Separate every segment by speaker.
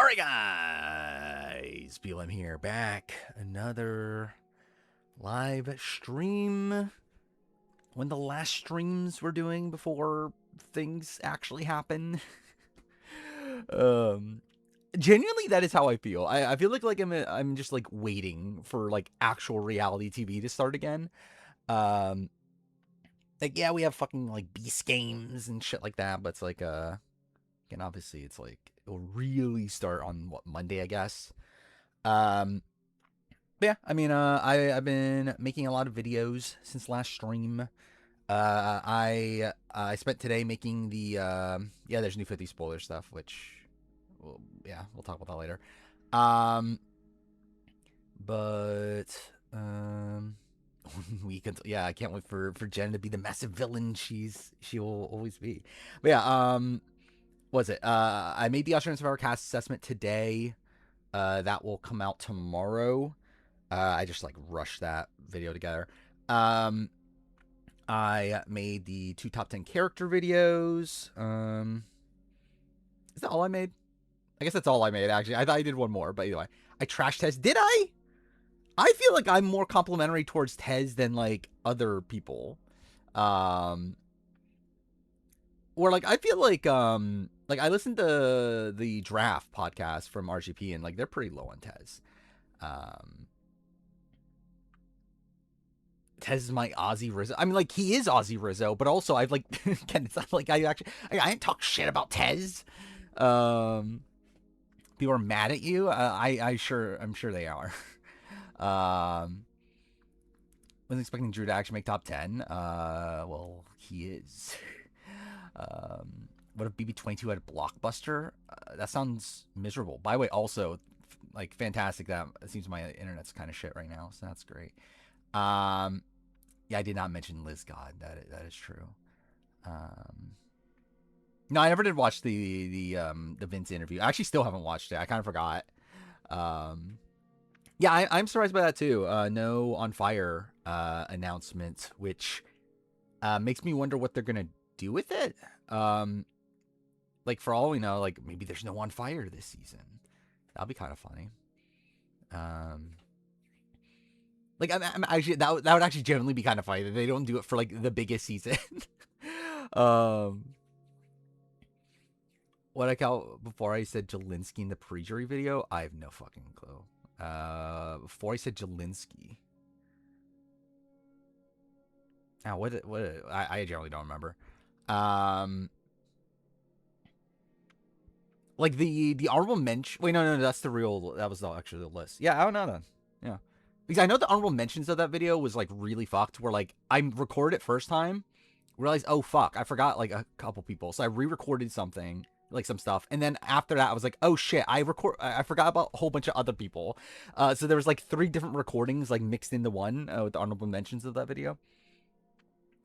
Speaker 1: Alright guys, BLM here, back. Another live stream. One of the last streams we're doing before things actually happen. um, Genuinely, that is how I feel. I feel like I'm just like waiting for like actual reality TV to start again. Um, like yeah, we have fucking like Beast Games and shit like that, but it's like and obviously it's like it'll really start on what, Monday, I guess. Um, but yeah, I mean, I've been making a lot of videos since last stream. I spent today making the yeah, there's new 50 spoiler stuff, which well, yeah, we'll talk about that later. Um, but we can yeah, I can't wait for Jen to be the massive villain she will always be. But yeah, was it? I made the Australian Survivor cast assessment today. That will come out tomorrow. I just like rushed that video together. I made the 2 top 10 character videos. Is that all I made? I guess that's all I made, actually. I thought I did one more, but anyway. I trash Tez. Did I? I feel like I'm more complimentary towards Tez than like other people. Or like I feel like I listened to the Draft podcast from RGP and like they're pretty low on Tez. Tez is my Ozzy Rizzo. I mean, like he is Ozzy Rizzo, but also I've like again, it's not like I didn't talk shit about Tez. People are mad at you. I'm sure they are. Wasn't expecting Drew to actually make top 10. Well, he is. What if BB22 had a Blockbuster? That sounds miserable. By the way, also, like, fantastic that it seems my internet's kind of shit right now, so that's great. Yeah, I did not mention Liz God. That is true. No, I never did watch the Vince interview. I actually still haven't watched it. I kind of forgot. Yeah, I'm surprised by that too. No On Fire announcement, which makes me wonder what they're gonna do with it. Like for all we know, like maybe there's no On Fire this season. That'll be kind of funny. Like I'm actually that would actually genuinely be kind of funny that they don't do it for like the biggest season. What I call before I said Jelinski in the pre-jury video, I have no fucking clue. Before I said Jelinski. Now what I generally don't remember. Like the honorable mention. Wait, no, that's the real. That was actually the list. Yeah, I don't know then. Yeah, because I know the honorable mentions of that video was like really fucked. Where like I recorded it first time, realized oh fuck, I forgot like a couple people, so I re-recorded something like some stuff, and then after that I was like oh shit, I forgot about a whole bunch of other people. So there was like 3 different recordings like mixed into one with the honorable mentions of that video.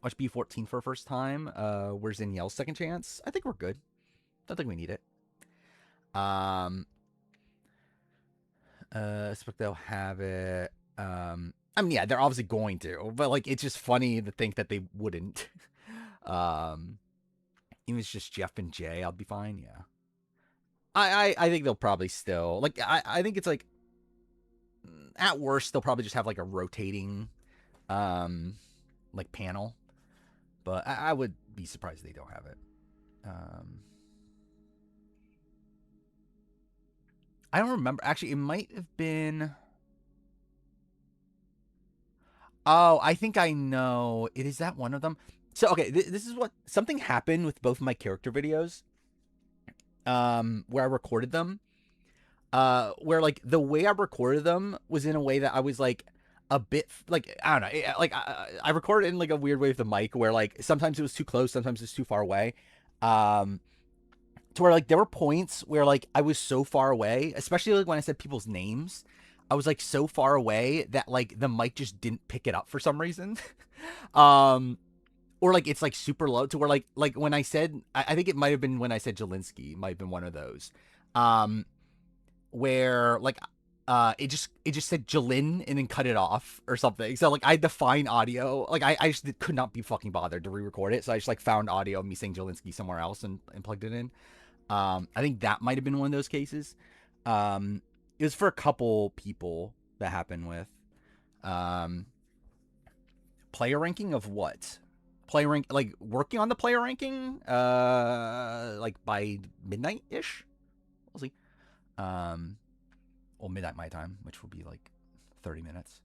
Speaker 1: Watch B14 for a first time. Where's Danielle's second chance? I think we're good. Don't think we need it. I expect they'll have it. I mean, yeah, they're obviously going to, but like, it's just funny to think that they wouldn't. Even if it's just Jeff and Jay, I'll be fine. Yeah, I think they'll probably still like. I think it's like at worst they'll probably just have like a rotating, like panel, but I would be surprised if they don't have it. I don't remember. Actually, it might have been. Oh, I think I know. It is that one of them. So okay, this is what something happened with both of my character videos. Where I recorded them. Where like the way I recorded them was in a way that I was like a bit like I don't know, like I recorded in like a weird way with the mic where like sometimes it was too close, sometimes it's too far away. To where like there were points where like I was so far away, especially like when I said people's names, I was like so far away that like the mic just didn't pick it up for some reason. Or like it's like super low to where like when I said I think it might have been when I said Jelinski, might have been one of those. Where like it just said Jalen and then cut it off or something. So like I had to find audio. Like I just could not be fucking bothered to re-record it. So I just like found audio of me saying Jelinski somewhere else and plugged it in. I think that might have been one of those cases. It was for a couple people that happened with. Um, Player ranking of what? Player rank, like working on the player ranking, like by midnight ish. We'll see. Um, well, midnight my time, which will be like 30 minutes.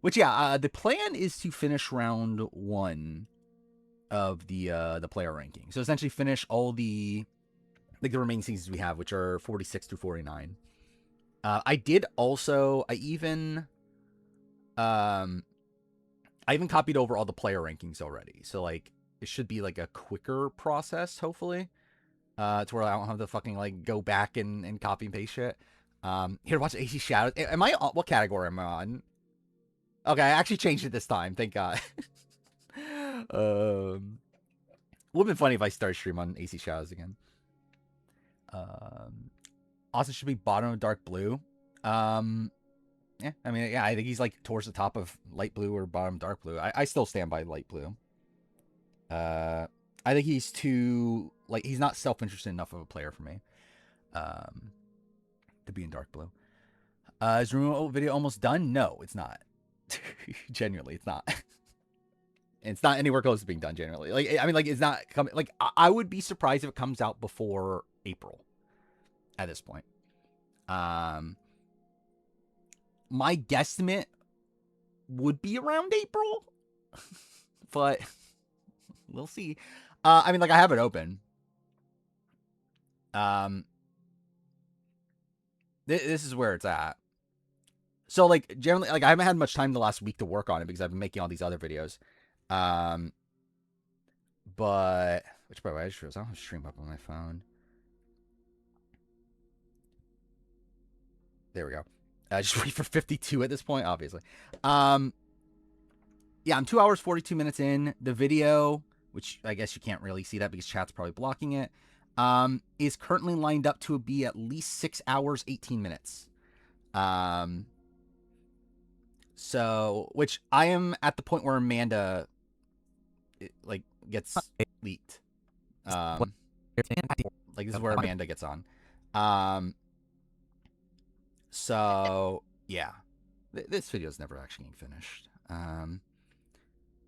Speaker 1: Which yeah, the plan is to finish round 1 of the player ranking. So essentially finish all the like the remaining seasons we have, which are 46 through 49. I did also um I even copied over all the player rankings already. So like it should be like a quicker process, hopefully. To where I don't have to fucking like go back and copy and paste shit. Here, watch AC Shadows. Am I on, what category am I on? Okay, I actually changed it this time. Thank God. Would have been funny if I start stream on AC Shadows again. Also should be bottom of dark blue. Yeah, I mean, yeah, I think he's like towards the top of light blue or bottom dark blue. I still stand by light blue. I think he's too like he's not self-interested enough of a player for me. To be in dark blue. Is remote video almost done? No, it's not. Genuinely, it's not. It's not anywhere close to being done. Generally, like I mean, like it's not coming. Like I would be surprised if it comes out before April. At this point, my guesstimate would be around April, but we'll see. I mean, like I have it open. This is where it's at. So like generally, like I haven't had much time the last week to work on it because I've been making all these other videos. But which by the way, I don't have stream up on my phone. There we go. Just wait for 52 at this point, obviously. Yeah, I'm 2 hours 42 minutes in. The video, which I guess you can't really see that because chat's probably blocking it, is currently lined up to be at least 6 hours 18 minutes. So, which I am at the point where Amanda like gets leaked. Like this is where Amanda gets on. So yeah, this video is never actually getting finished.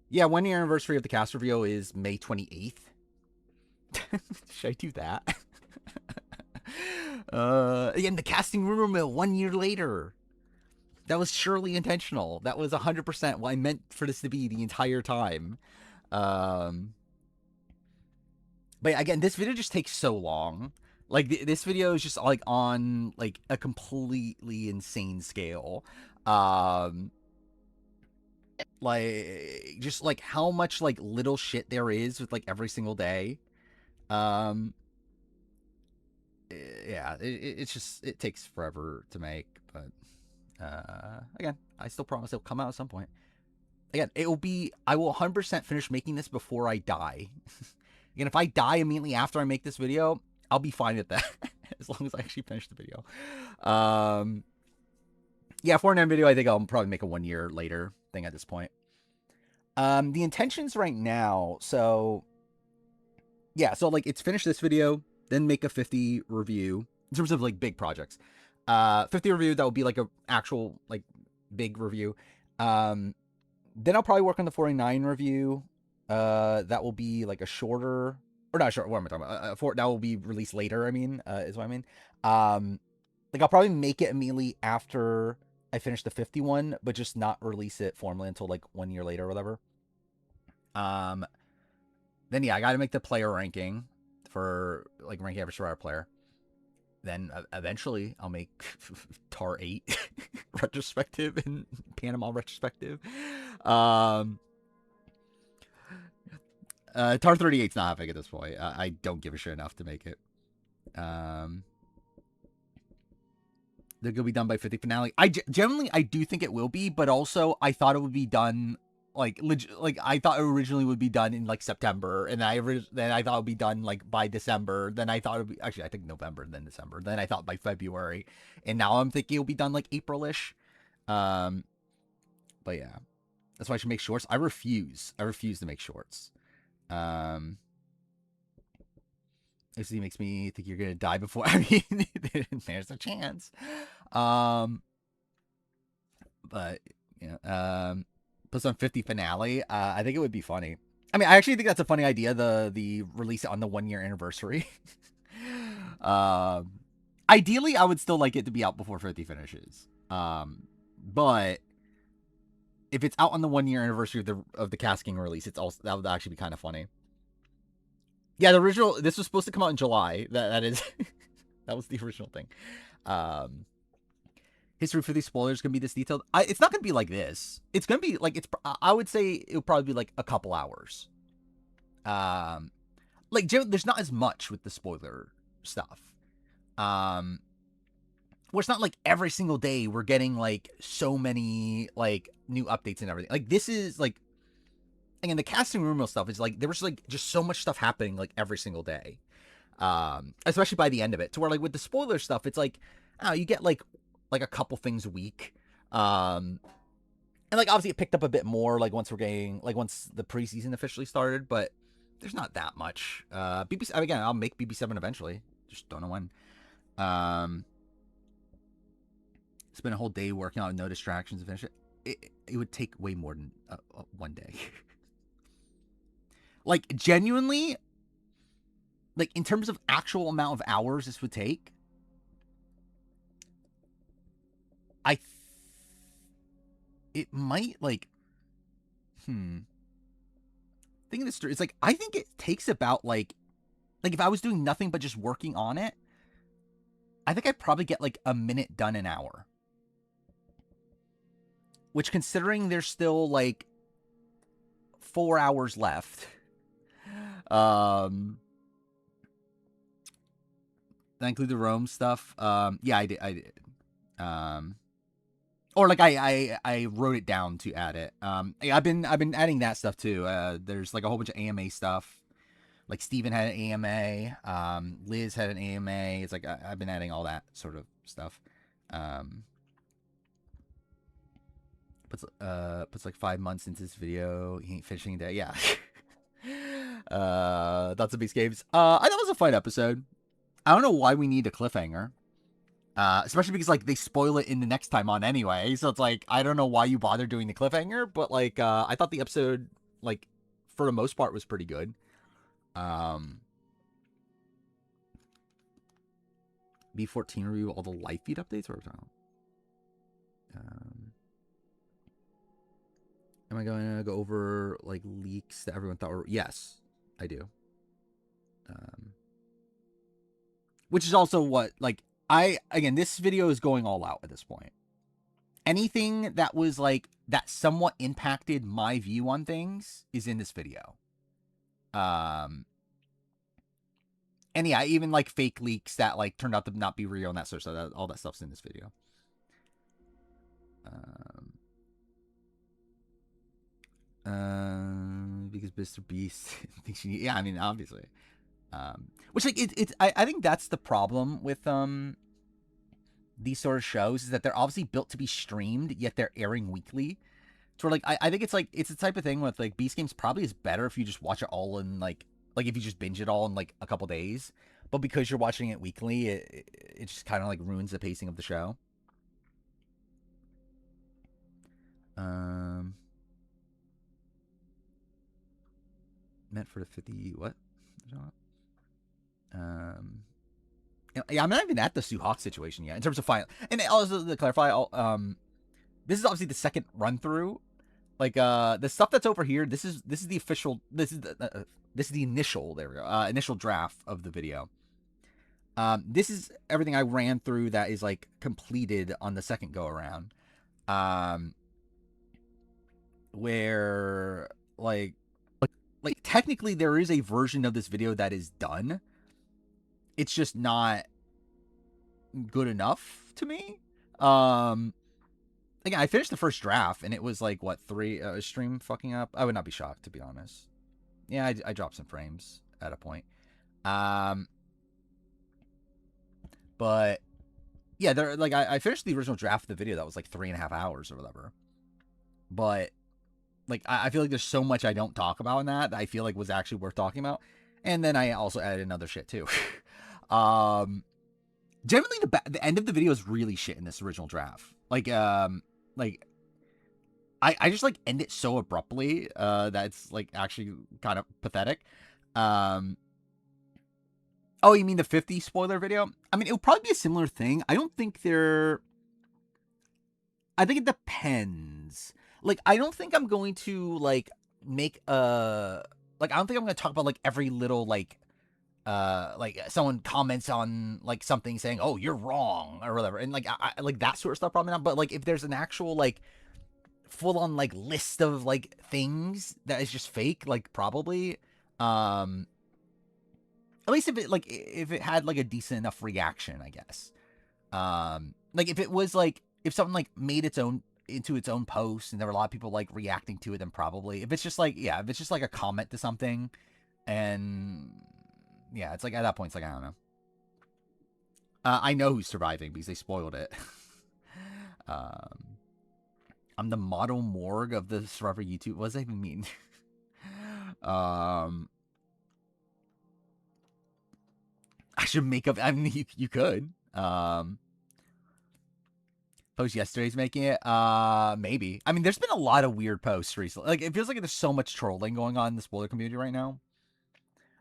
Speaker 1: Yeah, 1 year anniversary of the cast reveal is May 28th. Should I do that? Again, the casting rumor mill 1 year later. That was surely intentional. That was 100% what I meant for this to be the entire time. But again, this video just takes so long. Like this video is just like on like a completely insane scale. Like just like how much like little shit there is with like every single day. Yeah, it's just it takes forever to make, but again, I still promise it'll come out at some point. Again, it will be I will 100% finish making this before I die. Again, if I die immediately after I make this video, I'll be fine with that as long as I actually finish the video. Yeah, for an video, I think I'll probably make a 1 year later thing at this point. The intentions right now, so yeah, so like it's finish this video, then make a 50 review in terms of like big projects. 50 review that will be like a actual like big review. Then I'll probably work on the 49 review. That will be like a shorter or not short. What am I talking about? That will be released later. I mean, is what I mean. Like I'll probably make it immediately after I finish the 51, but just not release it formally until like 1 year later or whatever. Then yeah, I got to make the player ranking for like ranking average survivor player. Then eventually I'll make Tar 8 retrospective and Panama retrospective. Tar 38's not happening at this point. I don't give a shit enough to make it. They're gonna be done by 50 finale. Generally I do think it will be, but also I thought it would be done like I thought it originally would be done in like September, and then I thought it would be done like by December. Then I thought it would be actually I think November, then December. Then I thought by February, and now I'm thinking it'll be done like April-ish. But yeah, that's why I should make shorts. I refuse to make shorts. This makes me think you're gonna die before. I mean, there's a chance. But plus on 50 finale. I think it would be funny. I mean, I actually think that's a funny idea. The release it on the 1 year anniversary. Ideally, I would still like it to be out before 50 finishes. But if it's out on the 1 year anniversary of the Cast King release, that would actually be kind of funny. Yeah, the original. This was supposed to come out in July. That is, that was the original thing. History for these spoilers gonna be this detailed. It's not gonna be like this. It's gonna be like I would say it'll probably be like a couple hours. Like there's not as much with the spoiler stuff. Where it's not like every single day we're getting like so many like new updates and everything. Like this is like, again, the casting room stuff is like there was like just so much stuff happening like every single day. Especially by the end of it, to where like with the spoiler stuff, it's like, oh, you get like a couple things a week. And like obviously it picked up a bit more like once the preseason officially started, but there's not that much. BBC, again, I'll make BB7 eventually. Just don't know when. Spend a whole day working on no distractions and finish it. It would take way more than 1 day. Like genuinely, like in terms of actual amount of hours this would take, it might like, thinking this through, it's like, I think it takes about like if I was doing nothing but just working on it, I think I'd probably get like a minute done an hour. Which, considering there's still like 4 hours left, that include the Rome stuff. Yeah, I did. Or like I wrote it down to add it. I've been adding that stuff too. There's like a whole bunch of AMA stuff. Like Steven had an AMA. Liz had an AMA. It's like I've been adding all that sort of stuff. Puts like 5 months into this video. He ain't finishing that. Yeah. That's a Beast Games. I thought it was a fun episode. I don't know why we need a cliffhanger. Especially because like they spoil it in the next time on anyway. So it's like, I don't know why you bother doing the cliffhanger, but like, I thought the episode, like, for the most part was pretty good. B14 review all the live feed updates or am I going to go over like leaks that everyone thought were? Yes, I do. Which is also what, like, again, this video is going all out at this point. Anything that was like, that somewhat impacted my view on things is in this video. And yeah, even like fake leaks that like turned out to not be real and that sort of stuff, all that stuff's in this video. Because Mr. Beast thinks you need, yeah, I mean, obviously. Which like I think that's the problem with these sort of shows, is that they're obviously built to be streamed, yet they're airing weekly. So like I think it's like, it's the type of thing with like Beast Games probably is better if you just watch it all in like if you just binge it all in like a couple days. But because you're watching it weekly, it just kind of like ruins the pacing of the show. Meant for the 50 what? Yeah, I'm not even at the Suhawk situation yet in terms of final. And also to clarify, this is obviously the second run through. Like the stuff that's over here, this is the official. This is the initial. There we go. Initial draft of the video. This is everything I ran through that is like completed on the second go around. Where like technically there is a version of this video that is done. It's just not good enough to me. Again, I finished the first draft and it was like what, 3 stream fucking up. I would not be shocked, to be honest. Yeah, I dropped some frames at a point. But yeah, there like I finished the original draft of the video that was like 3.5 hours or whatever. But like I feel like there's so much I don't talk about in that I feel like was actually worth talking about. And then I also added another shit too. um, generally the end of the video is really shit in this original draft. Like I just like end it so abruptly that it's like actually kind of pathetic. Um, oh, you mean the 50 spoiler video? I mean, it would probably be a similar thing. I don't think they're. I think it depends. Like, I don't think I'm going to like make a like. I don't think I'm going to talk about like every little like someone comments on like something saying, "Oh, you're wrong" or whatever, and like I like that sort of stuff probably not. But like if there's an actual like full on like list of like things that is just fake, like probably at least if it had like a decent enough reaction, I guess. Like if it was like if something like made its own into its own post and there were a lot of people like reacting to it, then probably. If it's just like if it's just like a comment to something and yeah, it's like at that point it's like I don't know. I know who's surviving because they spoiled it. I'm the model morgue of the Survivor YouTube. What does that even mean? I should make up. I mean, you could. Post yesterday's making it. Maybe. I mean, there's been a lot of weird posts recently. Like, it feels like there's so much trolling going on in the spoiler community right now.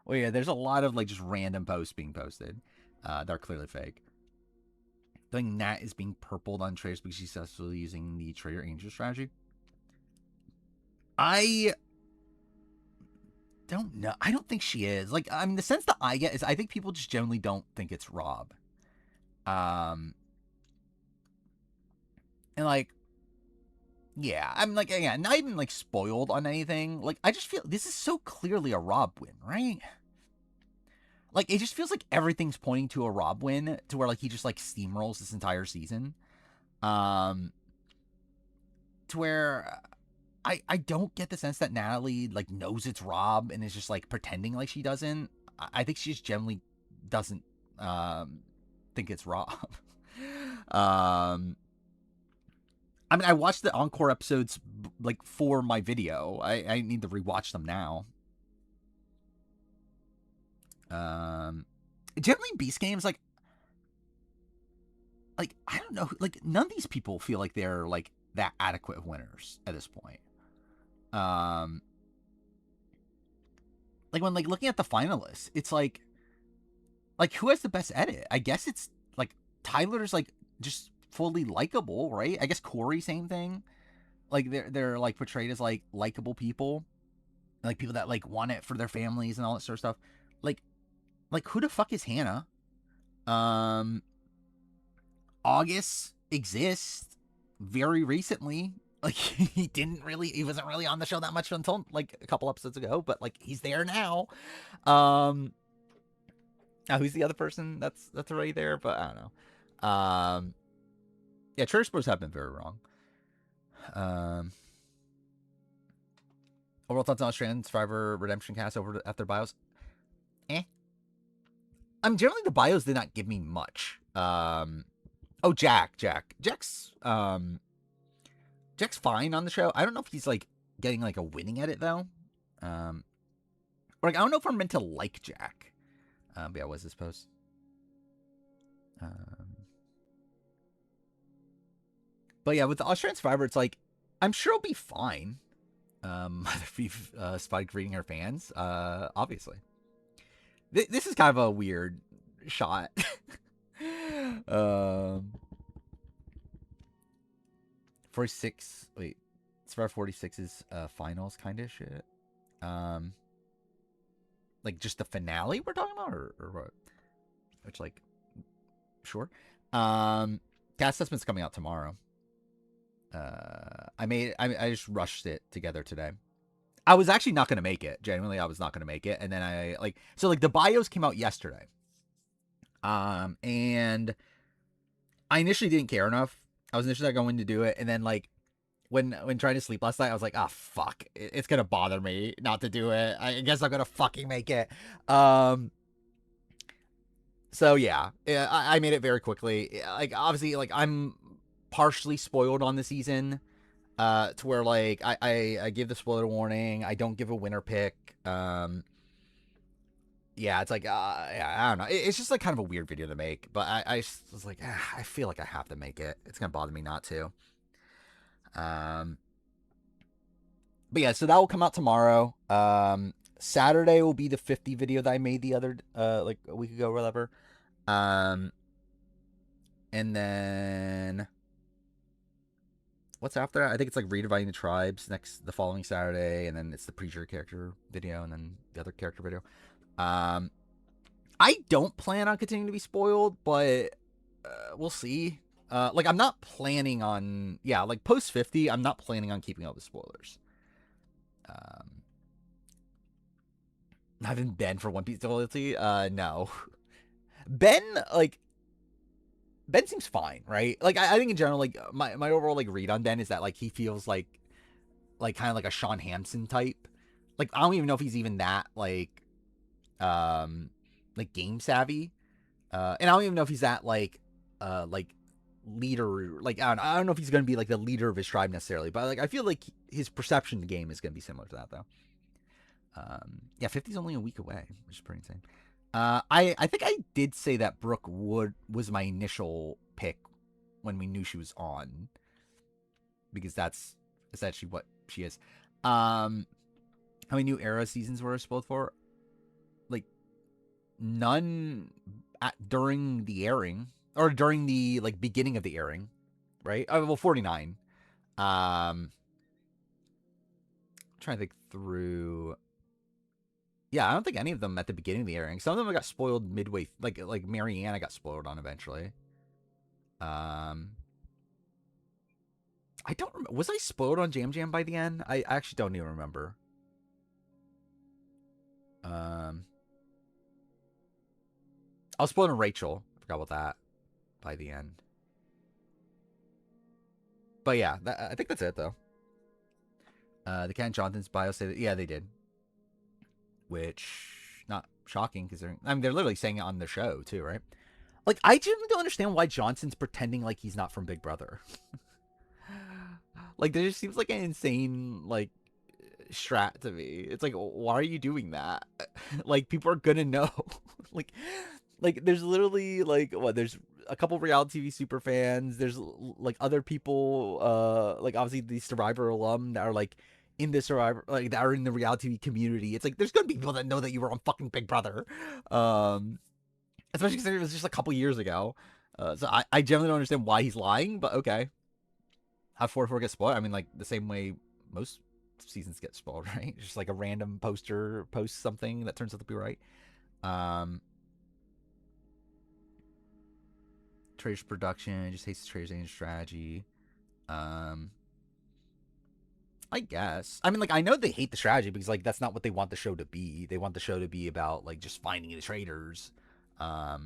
Speaker 1: Well, yeah, there's a lot of like just random posts being posted. They're clearly fake. I think Nat is being purpled on traders because she's successfully using the Trader Angel strategy. I don't know. I don't think she is. Like, I mean, the sense that I get is I think people just generally don't think it's Rob. And like, yeah, I'm like, yeah, not even like spoiled on anything. Like, I just feel this is so clearly a Rob win, right? Like, it just feels like everything's pointing to a Rob win to where like he just like steamrolls this entire season. To where I don't get the sense that Natalie like knows it's Rob and is just like pretending like she doesn't. I think she just generally doesn't think it's Rob. I mean, I watched the encore episodes like for my video. I need to rewatch them now. Generally, Beast games like I don't know, like none of these people feel like they're like that adequate of winners at this point. Like when like looking at the finalists, it's like who has the best edit? I guess it's like Tyler's like just fully likable, right? I guess Corey, same thing. Like they're like portrayed as like likable people, like people that like want it for their families and all that sort of stuff. Like who the fuck is Hannah? August exists very recently. Like he wasn't really on the show that much until like a couple episodes ago, but like he's there now. Now who's the other person that's already there? But I don't know. Yeah, Church Bros have been very wrong. Overall thoughts on Australian Survivor Redemption cast over at their bios? I'm generally the bios did not give me much. Oh, Jack's fine on the show. I don't know if he's like getting like a winning edit though. Like I don't know if we're meant to like Jack. But yeah, what's this post? But yeah, with the Australian Survivor, it's like I'm sure it'll be fine. If we've spiked reading our fans, obviously. This is kind of a weird shot. 46. Wait, Survivor 46's finals kind of shit. Like just the finale we're talking about, or what? Which like, sure. Cast assessment's coming out tomorrow. I just rushed it together today. I was actually not going to make it. Genuinely, I was not going to make it. And then the bios came out yesterday. And I initially didn't care enough. I was initially going to do it. And then like, when trying to sleep last night, I was like, oh, fuck. It's going to bother me not to do it. I guess I'm going to fucking make it. So yeah, I made it very quickly. Like, obviously, like, I'm partially spoiled on the season. To where like I give the spoiler warning, I don't give a winner pick. yeah, it's like, yeah, I don't know. It's just like kind of a weird video to make, but I was like, I feel like I have to make it. It's gonna bother me not to. Um, but yeah, so that will come out tomorrow. Saturday will be the 50 video that I made the other, like a week ago or whatever. And then what's after that? I think it's like redividing the tribes the following Saturday, and then it's the preacher character video, and then the other character video. I don't plan on continuing to be spoiled, but we'll see. Like I'm not planning on, yeah, like post 50, I'm not planning on keeping all the spoilers. Having Ben for One Piece loyalty, no. Ben, like, Ben seems fine, right? Like I think in general, like my overall like read on Ben is that like he feels like kind of like a Sean Hansen type. Like I don't even know if he's even that like game savvy. And I don't even know if he's that like leader. Like I don't know if he's gonna be like the leader of his tribe necessarily, but like I feel like his perception of the game is gonna be similar to that though. Yeah, 50's only a week away, which is pretty insane. I think I did say that Brooke Wood was my initial pick when we knew she was on, because that's essentially what she is. How many new Era seasons were spoiled for? Like none during the airing, or during the like beginning of the airing, right? Oh, well, 49. I'm trying to think through. Yeah, I don't think any of them at the beginning of the airing. Some of them got spoiled midway, like Mariana got spoiled on eventually. I don't remember. Was I spoiled on Jam Jam by the end? I actually don't even remember. I was spoiled on Rachel. I forgot about that by the end. But yeah, I think that's it though. The Ken Johnson's bio say that, yeah, they did. Which, not shocking, because they're literally saying it on the show too, right? Like, I genuinely don't understand why Johnson's pretending like he's not from Big Brother. Like, there just seems like an insane, like, strat to me. It's like, why are you doing that? Like, people are gonna know. like, there's literally, like, there's a couple reality TV super fans. There's, like, other people, like, obviously the Survivor alum that are, like, in the Survivor, like, that are in the reality TV community. It's like, there's gonna be people that know that you were on fucking Big Brother. Especially because it was just a couple years ago. So I generally don't understand why he's lying, but okay. How 4-4 gets spoiled? I mean, like, the same way most seasons get spoiled, right? It's just like a random poster posts something that turns out to be right. Traders production just hates the Traders Agent strategy. I guess. I mean, like, I know they hate the strategy because, like, that's not what they want the show to be. They want the show to be about, like, just finding the traders. To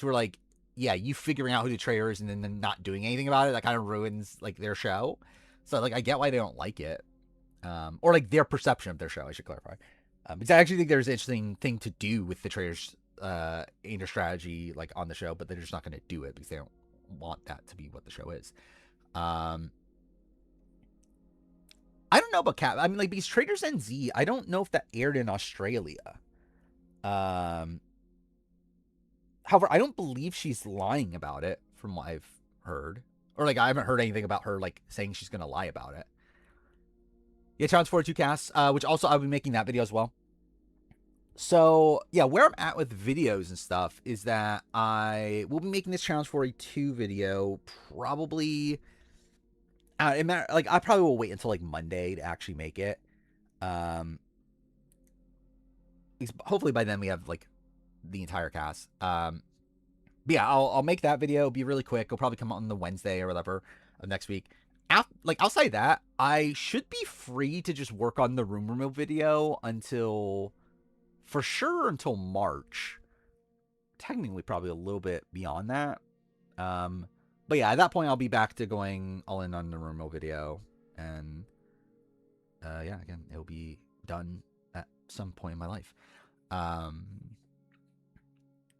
Speaker 1: where, like, yeah, you figuring out who the trader is and then not doing anything about it, that kind of ruins, like, their show. So, like, I get why they don't like it. Or, like, their perception of their show, I should clarify. Because I actually think there's an interesting thing to do with the traders in their strategy, like, on the show, but they're just not going to do it because they don't want that to be what the show is. I don't know about Cat. I mean, like, because Traders NZ, I don't know if that aired in Australia. However, I don't believe she's lying about it from what I've heard. Or, like, I haven't heard anything about her, like, saying she's going to lie about it. Yeah, Challenge 42 casts, which also I'll be making that video as well. So, yeah, where I'm at with videos and stuff is that I will be making this Challenge 42 video probably... I probably will wait until, like, Monday to actually make it. Hopefully by then we have, like, the entire cast. But yeah, I'll make that video. It'll be really quick. It'll probably come out on the Wednesday or whatever of next week. Outside that, I should be free to just work on the room remote video until March. Technically, probably a little bit beyond that. But yeah, at that point, I'll be back to going all in on the room remote video. And yeah, again, it'll be done at some point in my life.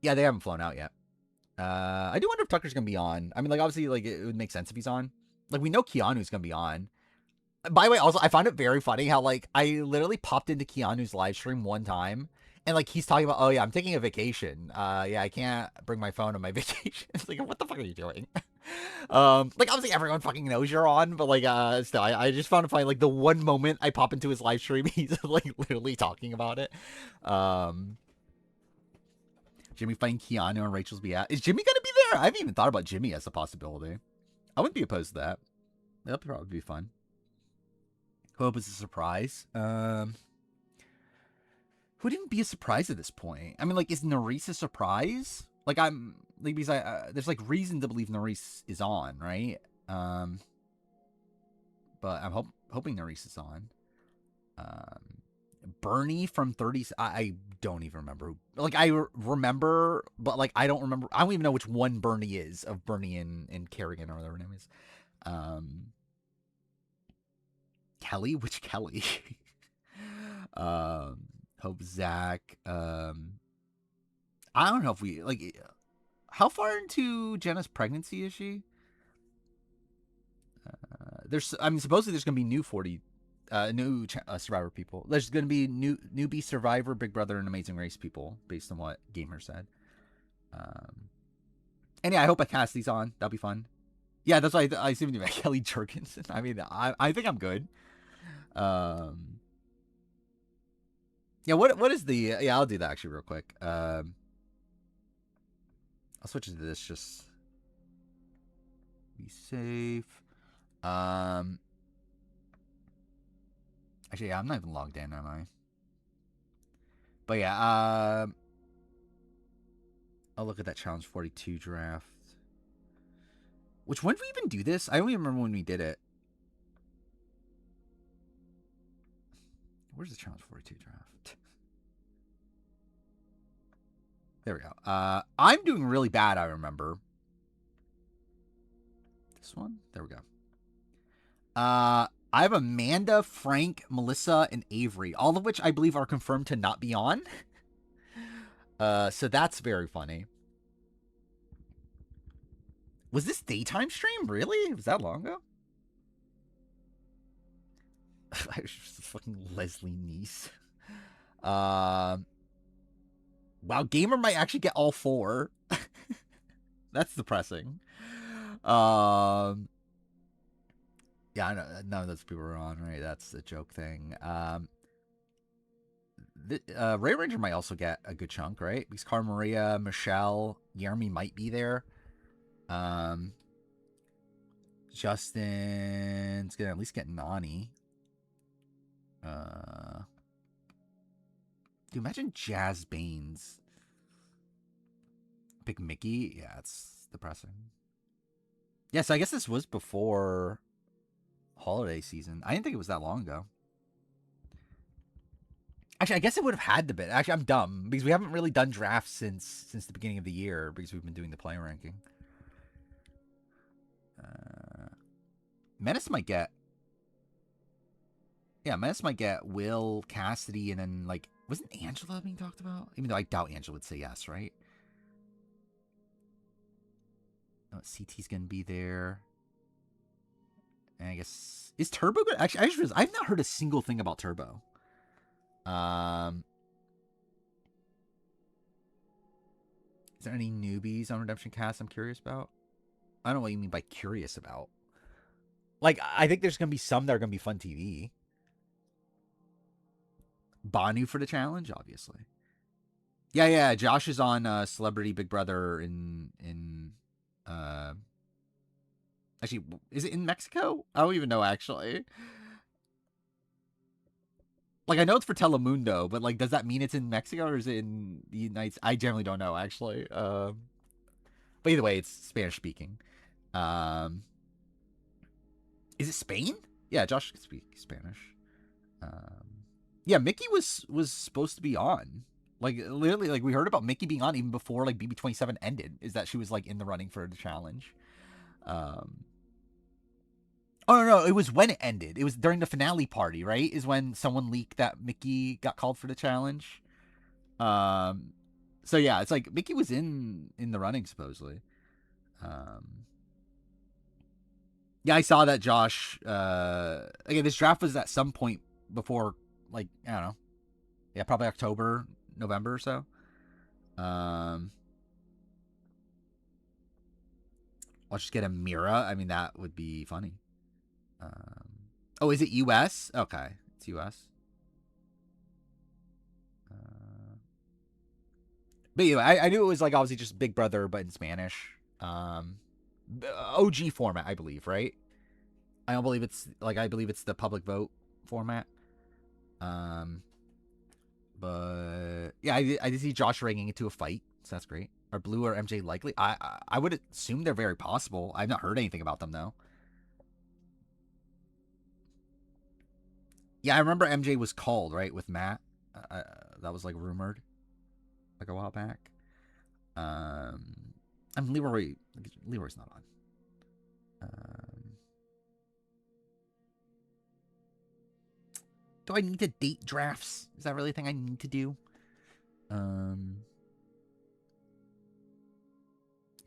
Speaker 1: Yeah, they haven't flown out yet. I do wonder if Tucker's gonna be on. I mean, like, obviously, like, it would make sense if he's on. Like, we know Keanu's gonna be on. By the way, also, I found it very funny how, like, I literally popped into Keanu's live stream one time, And like he's talking about, oh yeah, I'm taking a vacation. Yeah, I can't bring my phone on my vacation. It's like, what the fuck are you doing? Like obviously everyone fucking knows you're on, but like still, I just found it funny. Like the one moment I pop into his live stream, he's like literally talking about it. Jimmy fighting Keanu on Rachel's behalf. Is Jimmy gonna be there? I haven't even thought about Jimmy as a possibility. I wouldn't be opposed to that. That'd probably be fun. Hope it's a surprise. Would even be a surprise at this point? I mean, like, is Nurys a surprise? Like, I'm like because there's like reason to believe Nurys is on, right? But I'm hoping Nurys is on. Bernie from 30. I don't even remember. Like, I remember, but like I don't remember. I don't even know which one Bernie is of Bernie and Kerrigan or whatever her name is. Kelly, which Kelly? Hope Zach. I don't know if we like. How far into Jenna's pregnancy is she? I mean, supposedly there's gonna be new Survivor people. There's gonna be newbie Survivor, Big Brother, and Amazing Race people, based on what Gamer said. And yeah, I hope Cassidy's on. That'll be fun. Yeah, that's why I assumed you meant Kelly Jurgensen. I mean, I think I'm good. Yeah, what is the... Yeah, I'll do that actually real quick. I'll switch to this, just... Be safe. Actually, yeah, I'm not even logged in, am I? But yeah, I'll look at that Challenge 42 draft. Which, when did we even do this? I don't even remember when we did it. Where's the Challenge 42 draft? There we go. I'm doing really bad, I remember. This one? There we go. I have Amanda, Frank, Melissa, and Avery, all of which I believe are confirmed to not be on. So that's very funny. Was this daytime stream? Really? Was that long ago? I was just fucking Leslie Niece. Wow, Gamer might actually get all 4. That's depressing. Yeah, I know none of those people are on, right? That's a joke thing. Ray Ranger might also get a good chunk, right? Because Cara Maria, Michelle, Jeremy might be there. Justin's gonna at least get Nani. Dude, imagine Jazz Baines. Big Mickey? Yeah, it's depressing. Yeah, so I guess this was before holiday season. I didn't think it was that long ago. Actually, I guess it would have had to be. Actually, I'm dumb because we haven't really done drafts since the beginning of the year because we've been doing the player ranking. Menace might get... Yeah, Menace might get Will, Cassidy, and then, like... Wasn't Angela being talked about? Even though I doubt Angela would say yes, right? Oh, CT's gonna be there. And I guess... Is Turbo good? Actually, I've not heard a single thing about Turbo. Is there any newbies on Redemption Cast I'm curious about? I don't know what you mean by curious about. Like, I think there's going to be some that are going to be fun TV. Banu for the challenge, obviously. Yeah. Josh is on Celebrity Big Brother in actually, is it in Mexico? I don't even know, actually. Like, I know it's for Telemundo, but, like, does that mean it's in Mexico or is it in the United States? I generally don't know, actually. But either way, it's Spanish-speaking. Is it Spain? Yeah, Josh can speak Spanish. Yeah, Mickey was supposed to be on. Like, literally, like, we heard about Mickey being on even before, like, BB27 ended, is that she was, like, in the running for the challenge. Oh, no, it was when it ended. It was during the finale party, right? Is when someone leaked that Mickey got called for the challenge. So, yeah, it's like Mickey was in the running, supposedly. Yeah, I saw that Josh... Again, this draft was at some point before, like, I don't know. Yeah, probably October, November or so. I'll just get a Mira. I mean, that would be funny. Oh, is it US? Okay, it's US. But anyway, I knew it was like obviously just Big Brother, but in Spanish. OG format, I believe, right? I don't believe it's like I believe it's the public vote format. But yeah, I did see Josh ringing into a fight, so that's great. Are Blue or MJ likely? I would assume they're very possible. I've not heard anything about them though. Yeah, I remember MJ was called right with Matt. That was like rumored, like a while back. I'm Leroy. Leroy's not on. Do I need to date drafts? Is that really a thing I need to do? You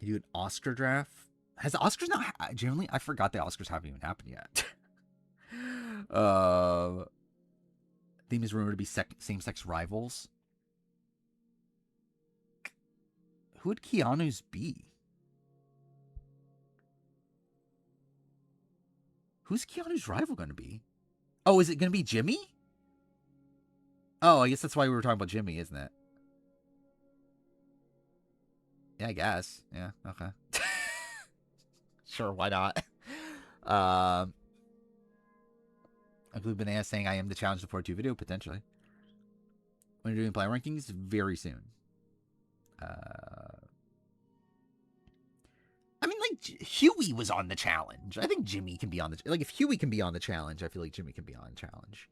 Speaker 1: do an Oscar draft? Has the Oscars not? Generally, I forgot the Oscars haven't even happened yet. Theme is rumored to be same-sex rivals. Who would Keanu's be? Who's Keanu's rival going to be? Oh, is it going to be Jimmy? Oh, I guess that's why we were talking about Jimmy, isn't it? Yeah, I guess. Yeah, okay. Sure, why not? I believe Banana saying I am the challenge to 2 video, potentially. When you're doing player rankings, very soon. I mean, like, Huey was on the challenge. I think Jimmy can be on the... Like, if Huey can be on the challenge, I feel like Jimmy can be on the challenge.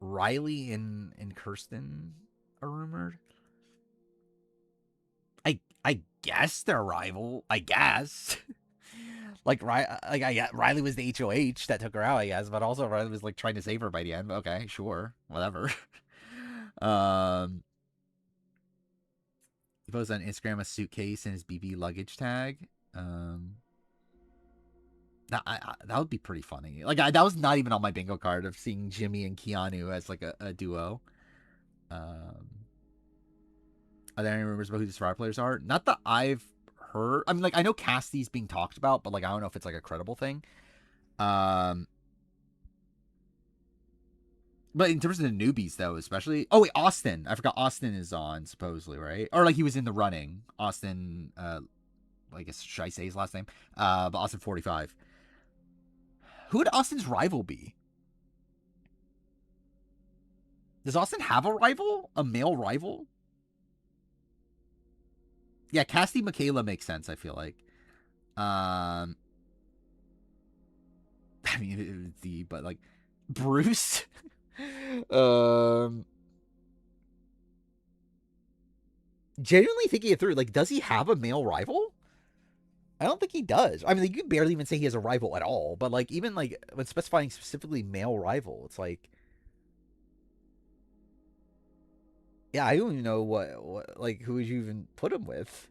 Speaker 1: Riley and Kirsten are rumored. I guess they're rival. I guess. Riley was the HOH that took her out, I guess, but also Riley was like trying to save her by the end. Okay, sure, whatever. He posted on Instagram a suitcase and his BB luggage tag. That would be pretty funny. Like that was not even on my bingo card of seeing Jimmy and Keanu as like a duo. Are there any rumors about who the Survivor players are? Not that I've heard. I mean, like I know Cassidy's being talked about, but like I don't know if it's like a credible thing. But in terms of the newbies, though, especially. Oh wait, Austin. I forgot Austin is on supposedly, right? Or like he was in the running. Austin. I guess should I say his last name? But Austin 45. Who would Austin's rival be? Does Austin have a rival? A male rival? Yeah, Cassidy Michaela makes sense, I feel like. I mean, but like Bruce. Genuinely thinking it through, like, does he have a male rival? I don't think he does. I mean, like, you can barely even say he has a rival at all. But like, even like when specifying specifically male rival, it's like, yeah, I don't even know what like who would you even put him with?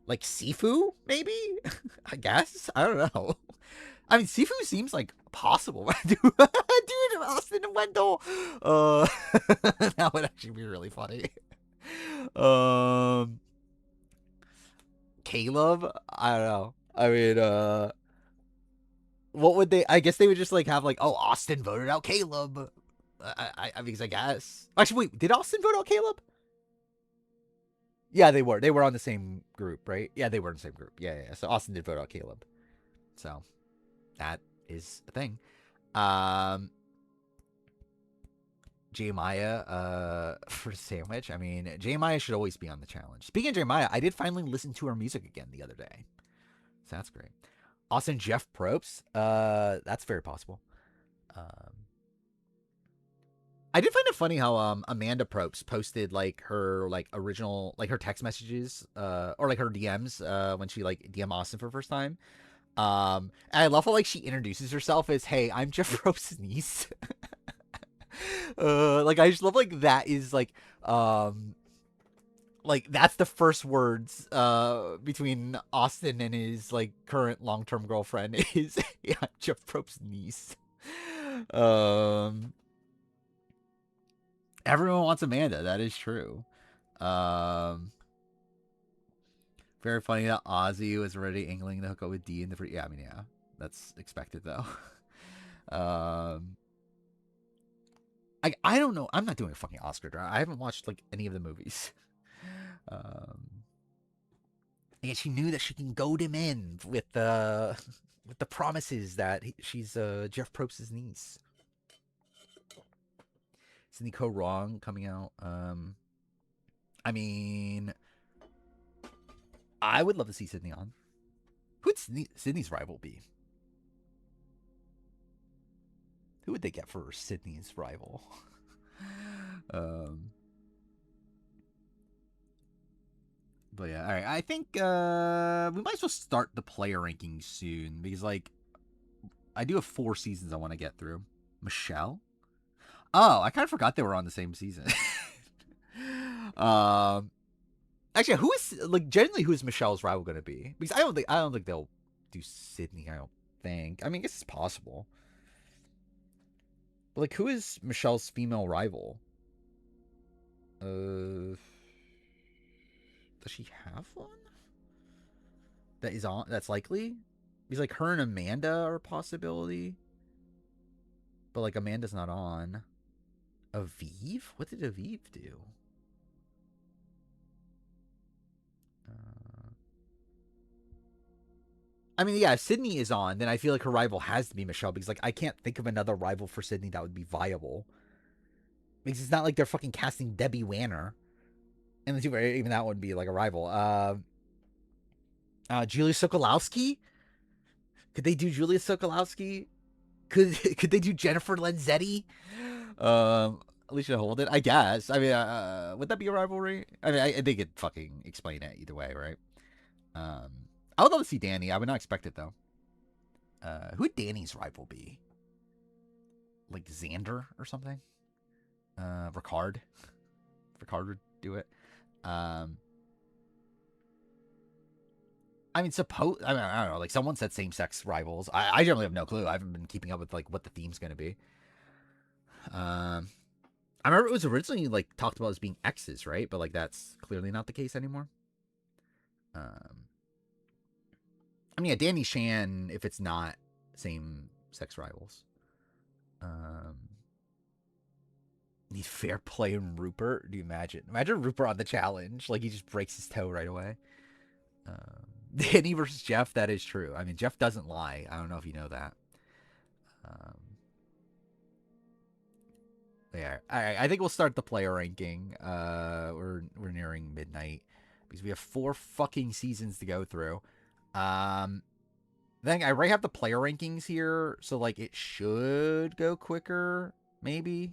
Speaker 1: Like Sifu, maybe? I guess. I don't know. I mean, Sifu seems like possible. Dude, Austin and Wendell. That would actually be really funny. Caleb? I don't know. I mean, what would they? I guess they would just like have like, oh, Austin voted out Caleb. Because I guess. Actually, wait, did Austin vote out Caleb? Yeah, they were. They were on the same group, right? Yeah, they were in the same group. Yeah. So Austin did vote out Caleb. So that is a thing. J Maya for sandwich. I mean, J Maya should always be on the challenge. Speaking of J Maya, I did finally listen to her music again the other day. So that's great. Austin Jeff Probst. That's very possible. I did find it funny how Amanda Probst posted like her like original like her text messages or like her DMs when she like DM Austin for the first time. And I love how like she introduces herself as, "Hey, I'm Jeff Probst's niece." Like I just love like that is like that's the first words between Austin and his like current long-term girlfriend is, yeah, Jeff Probst's niece. Everyone wants Amanda. That is true. Um, Very funny that Ozzy was already angling to hook up with D in the free. Yeah, I mean, yeah, that's expected though. um, I don't know. I'm not doing a fucking Oscar draft. I haven't watched like any of the movies. Um, and she knew that she can goad him in with the promises that she's Jeff Probst's niece. Sydney Co Wrong coming out. I mean, I would love to see Sydney on. Who'd Sydney's rival be? Who would they get for Sydney's rival? um, but yeah, all right. I think we might as well start the player rankings soon because, like, I do have 4 seasons I want to get through. Michelle? Oh, I kind of forgot they were on the same season. um, Actually, who is like generally who is Michelle's rival going to be? Because I don't think they'll do Sydney. I don't think. I mean, I guess it's possible. But like, who is Michelle's female rival? Does she have one that is on? That's likely. Because like her and Amanda are a possibility. But like Amanda's not on. Aviv? What did Aviv do? I mean, yeah, if Sydney is on, then I feel like her rival has to be Michelle because, like, I can't think of another rival for Sydney that would be viable. Because it's not like they're fucking casting Debbie Wanner. And even that would be, like, a rival. Julia Sokolowski? Could they do Julia Sokolowski? Could they do Jennifer Lenzetti? Alicia Holden? I guess. I mean, would that be a rivalry? I mean, they could fucking explain it either way, right? I would love to see Danny. I would not expect it, though. Who would Danny's rival be? Like Xander or something? Ricard? Ricard would do it. I mean, I don't know. Like, someone said same-sex rivals. I generally have no clue. I haven't been keeping up with, like, what the theme's going to be. I remember it was originally, like, talked about as being exes, right? But, like, that's clearly not the case anymore. I mean, yeah, Danny Shan, if it's not same-sex rivals. Need fair play in Rupert. Do you imagine? Imagine Rupert on the challenge. Like, he just breaks his toe right away. Danny versus Jeff, that is true. I mean, Jeff doesn't lie. I don't know if you know that. Yeah, I think we'll start the player ranking. We're nearing midnight because we have 4 fucking seasons to go through. Then I already have the player rankings here, so like it should go quicker. Maybe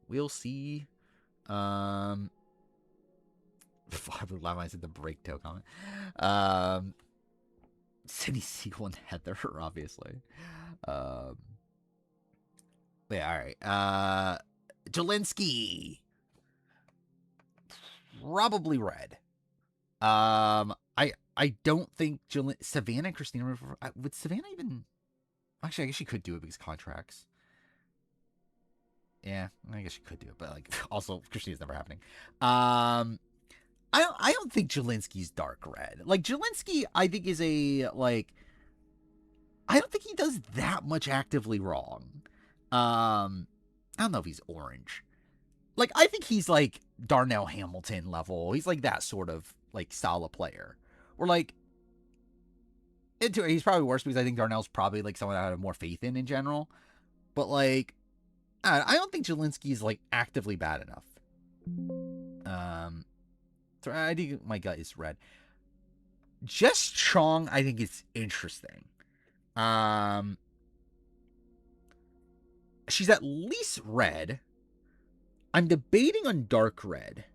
Speaker 1: we'll see. I would laugh when I said the break toe comment. Cindy Siegel and Heather, obviously. Yeah, all right. Jelinski. Probably red. I don't think Savannah and Christina would Savannah even. Actually, I guess she could do it because contracts. Yeah, I guess she could do it, but like also Christina's never happening. I don't think Jelinski's dark red. Like Jelinski, I think is a like. I don't think he does that much actively wrong. I don't know if he's orange. Like I think he's like Darnell Hamilton level. He's like that sort of like style of player. Or like, he's probably worse because I think Darnell's probably like someone I have more faith in general. But like, I don't think Jelinski's like actively bad enough. So I think my gut is red. Jess Chong, I think is interesting. She's at least red. I'm debating on dark red.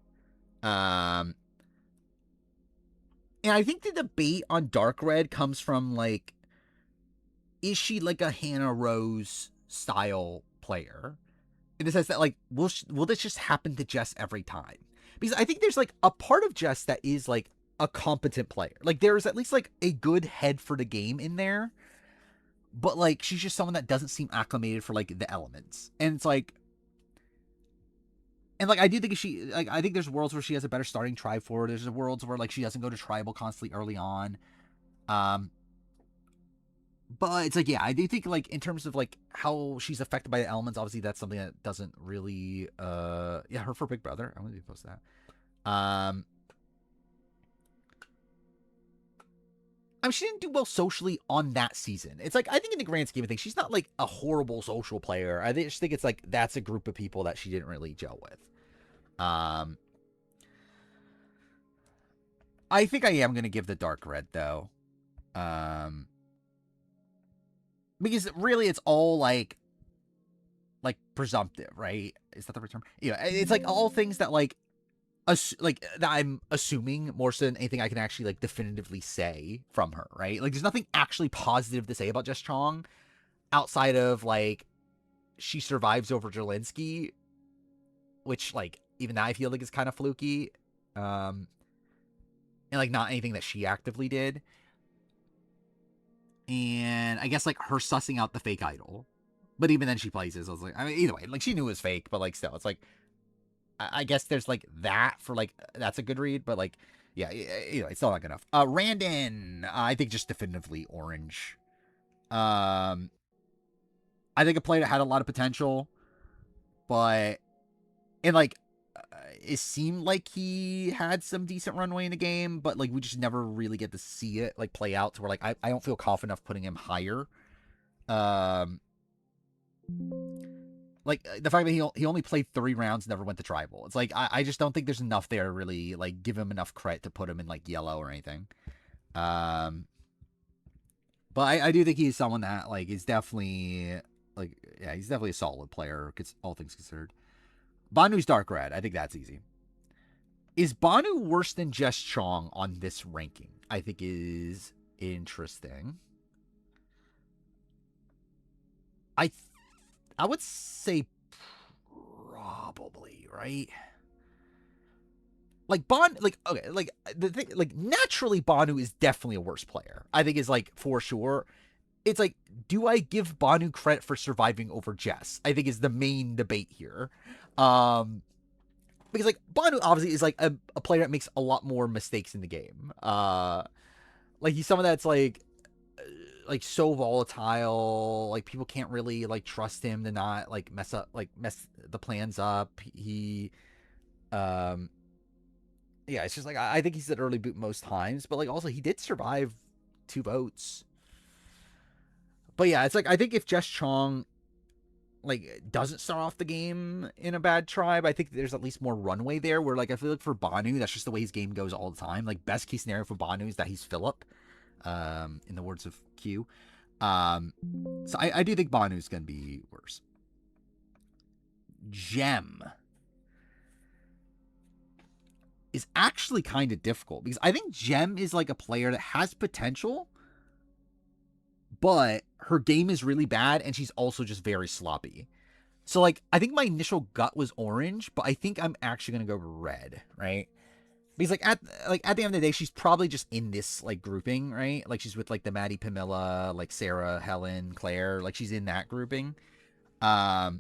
Speaker 1: And I think the debate on dark red comes from like, is she like a Hannah Rose style player? In the sense that like, will this just happen to Jess every time? Because I think there's like a part of Jess that is like a competent player. Like there's at least like a good head for the game in there. But like she's just someone that doesn't seem acclimated for like the elements. And it's like, And like I do think she like I think there's worlds where she has a better starting tribe for her. There's worlds where like she doesn't go to tribal constantly early on. Um but it's like, yeah, I do think like in terms of like how she's affected by the elements, obviously that's something that doesn't really yeah, her for Big Brother. I'm gonna post that. I mean, she didn't do well socially on that season. It's like, I think in the grand scheme of things, she's not like a horrible social player. I just think it's like that's a group of people that she didn't really gel with. I think I am gonna give the dark red though, because really it's all like presumptive, right? Is that the right term? Yeah, it's like all things that like that I'm assuming more so than anything I can actually like definitively say from her, right? Like there's nothing actually positive to say about Jess Chong outside of like she survives over Jelinsky, which like even I feel like is kind of fluky. And like not anything that she actively did. And I guess like her sussing out the fake idol. But even then she plays it. So I was like, I mean, either way, like she knew it was fake, but like still, it's like I guess there's like that for like that's a good read, but like yeah, it's still not good enough. Randon, I think just definitively orange. I think a player that had a lot of potential, but and like it seemed like he had some decent runway in the game, but like we just never really get to see it like play out to where like I don't feel confident enough putting him higher. Um, like the fact that he only played 3 rounds, never went to tribal. It's like I just don't think there's enough there to really like give him enough credit to put him in like yellow or anything. But I do think he's someone that like is definitely like yeah, he's definitely a solid player, all things considered. Banu's dark red. I think that's easy. Is Banu worse than Jess Chong on this ranking? I think is interesting. I would say probably, right? Like like okay, like the thing, like naturally Banu is definitely a worse player. I think is like for sure. It's like, do I give Banu credit for surviving over Jess? I think is the main debate here. Because like Banu obviously is like a player that makes a lot more mistakes in the game. Like he's someone that's like so volatile. Like people can't really like trust him to not like mess the plans up. Um, yeah, it's just like I think he's at early boot most times, but like also he did survive 2 votes. But yeah, it's like I think if Jess Chong like doesn't start off the game in a bad tribe, I think there's at least more runway there. Where like I feel like for Banu, that's just the way his game goes all the time. Like best case scenario for Banu is that he's Philip, in the words of Q. So I do think Banu's gonna be worse. Gem is actually kind of difficult because I think Gem is like a player that has potential, but her game is really bad and she's also just very sloppy. So like I think my initial gut was orange, but I think I'm actually gonna go red, right? Because at the end of the day, she's probably just in this like grouping, right? Like she's with like the Maddie Pamela, like Sarah, Helen, Claire, like she's in that grouping. Like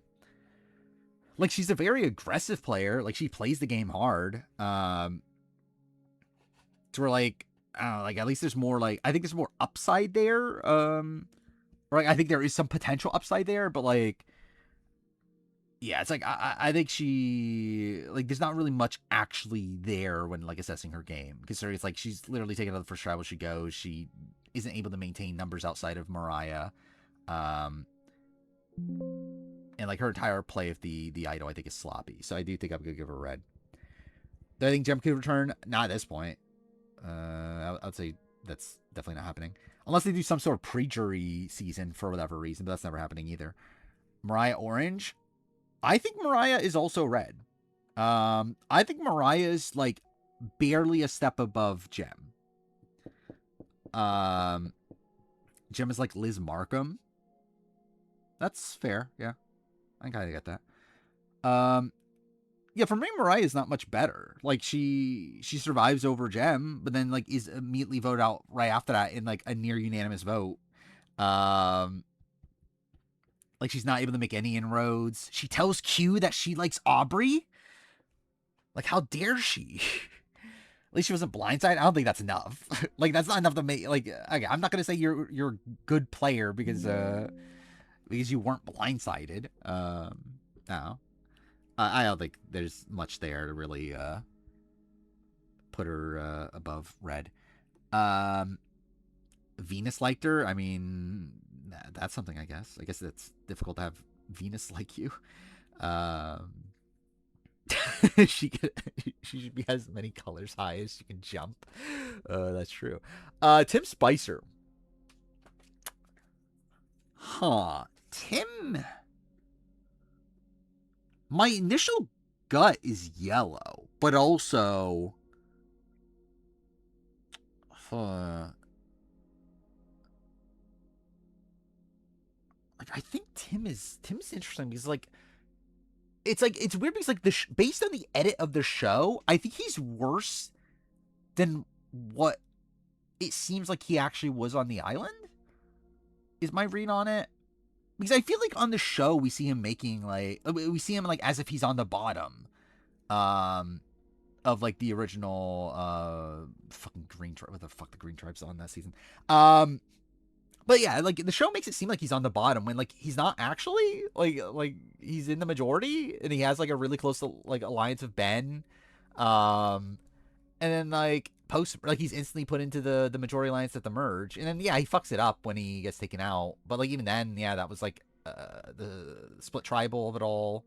Speaker 1: she's a very aggressive player. Like she plays the game hard. To where like I don't know, like at least there's more like I think there's more upside there. Right, I think there is some potential upside there, but like yeah, it's like I think she like there's not really much actually there when like assessing her game. Considering it's like she's literally taking out the first tribal she goes. She isn't able to maintain numbers outside of Mariah. And like her entire play of the idol I think is sloppy. So I do think I'm gonna give her red. Do I think Gem could return? Not at this point. I'd say that's definitely not happening. Unless they do some sort of pre-jury season for whatever reason, but that's never happening either. Mariah orange. I think Mariah is also red. I think Mariah is like barely a step above Gem. Gem is like Liz Markham. That's fair, yeah. I kind of get that. Yeah, for me, Mariah is not much better. Like she survives over Gem, but then like is immediately voted out right after that in like a near unanimous vote. Like she's not able to make any inroads. She tells Q that she likes Aubrey. Like, how dare she? At least she wasn't blindsided. I don't think that's enough. Like, that's not enough to make, like, okay, I'm not gonna say you're a good player because you weren't blindsided. No. I don't think there's much there to really put her above Red. Venus liked her. I mean, that's something, I guess. I guess it's difficult to have Venus like you. She should be as many colors high as she can jump. That's true. Tim Spicer. Huh. Tim. My initial gut is yellow, but also. Like, I think Tim's interesting because it's weird because based on the edit of the show, I think he's worse than what it seems like he actually was on the island. Is my read on it? Because I feel like on the show we see him making we see him as if he's on the bottom, of the original fucking Green Tribe. What the fuck the Green Tribe's on that season? But yeah, the show makes it seem like he's on the bottom when he's not actually. He's in the majority and he has a really close alliance with Ben. And then he's instantly put into the majority alliance at the merge. And then yeah, he fucks it up when he gets taken out. But even then, yeah, that was the split tribal of it all.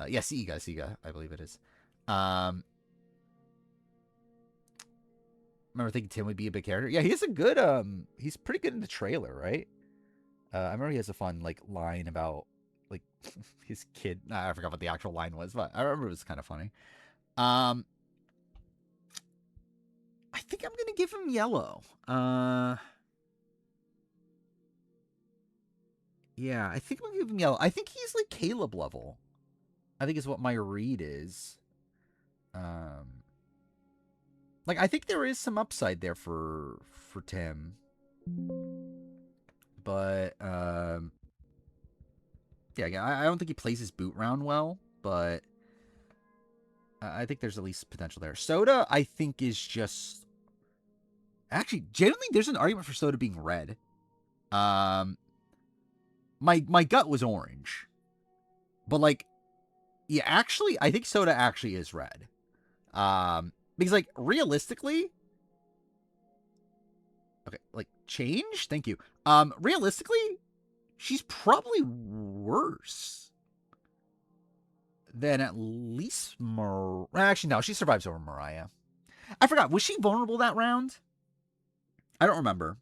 Speaker 1: Yeah, Siga, I believe it is. I remember thinking Tim would be a big character. Yeah, he has a good he's pretty good in the trailer, right? I remember he has a fun line about his kid. I forgot what the actual line was, but I remember it was kind of funny. I think I'm gonna give him yellow. Yeah, I think I'm gonna give him yellow. I think he's Caleb level. I think is what my read is. I think there is some upside there for Tim. But yeah, I don't think he plays his boot round well, but I think there's at least potential there. Soda, I think, is just actually generally there's an argument for Soda being red. My gut was orange, but yeah, actually, I think Soda actually is red. Because realistically, okay, change. Thank you. Realistically, she's probably worse than at least Actually, no, she survives over Mariah. I forgot. Was she vulnerable that round? I don't remember.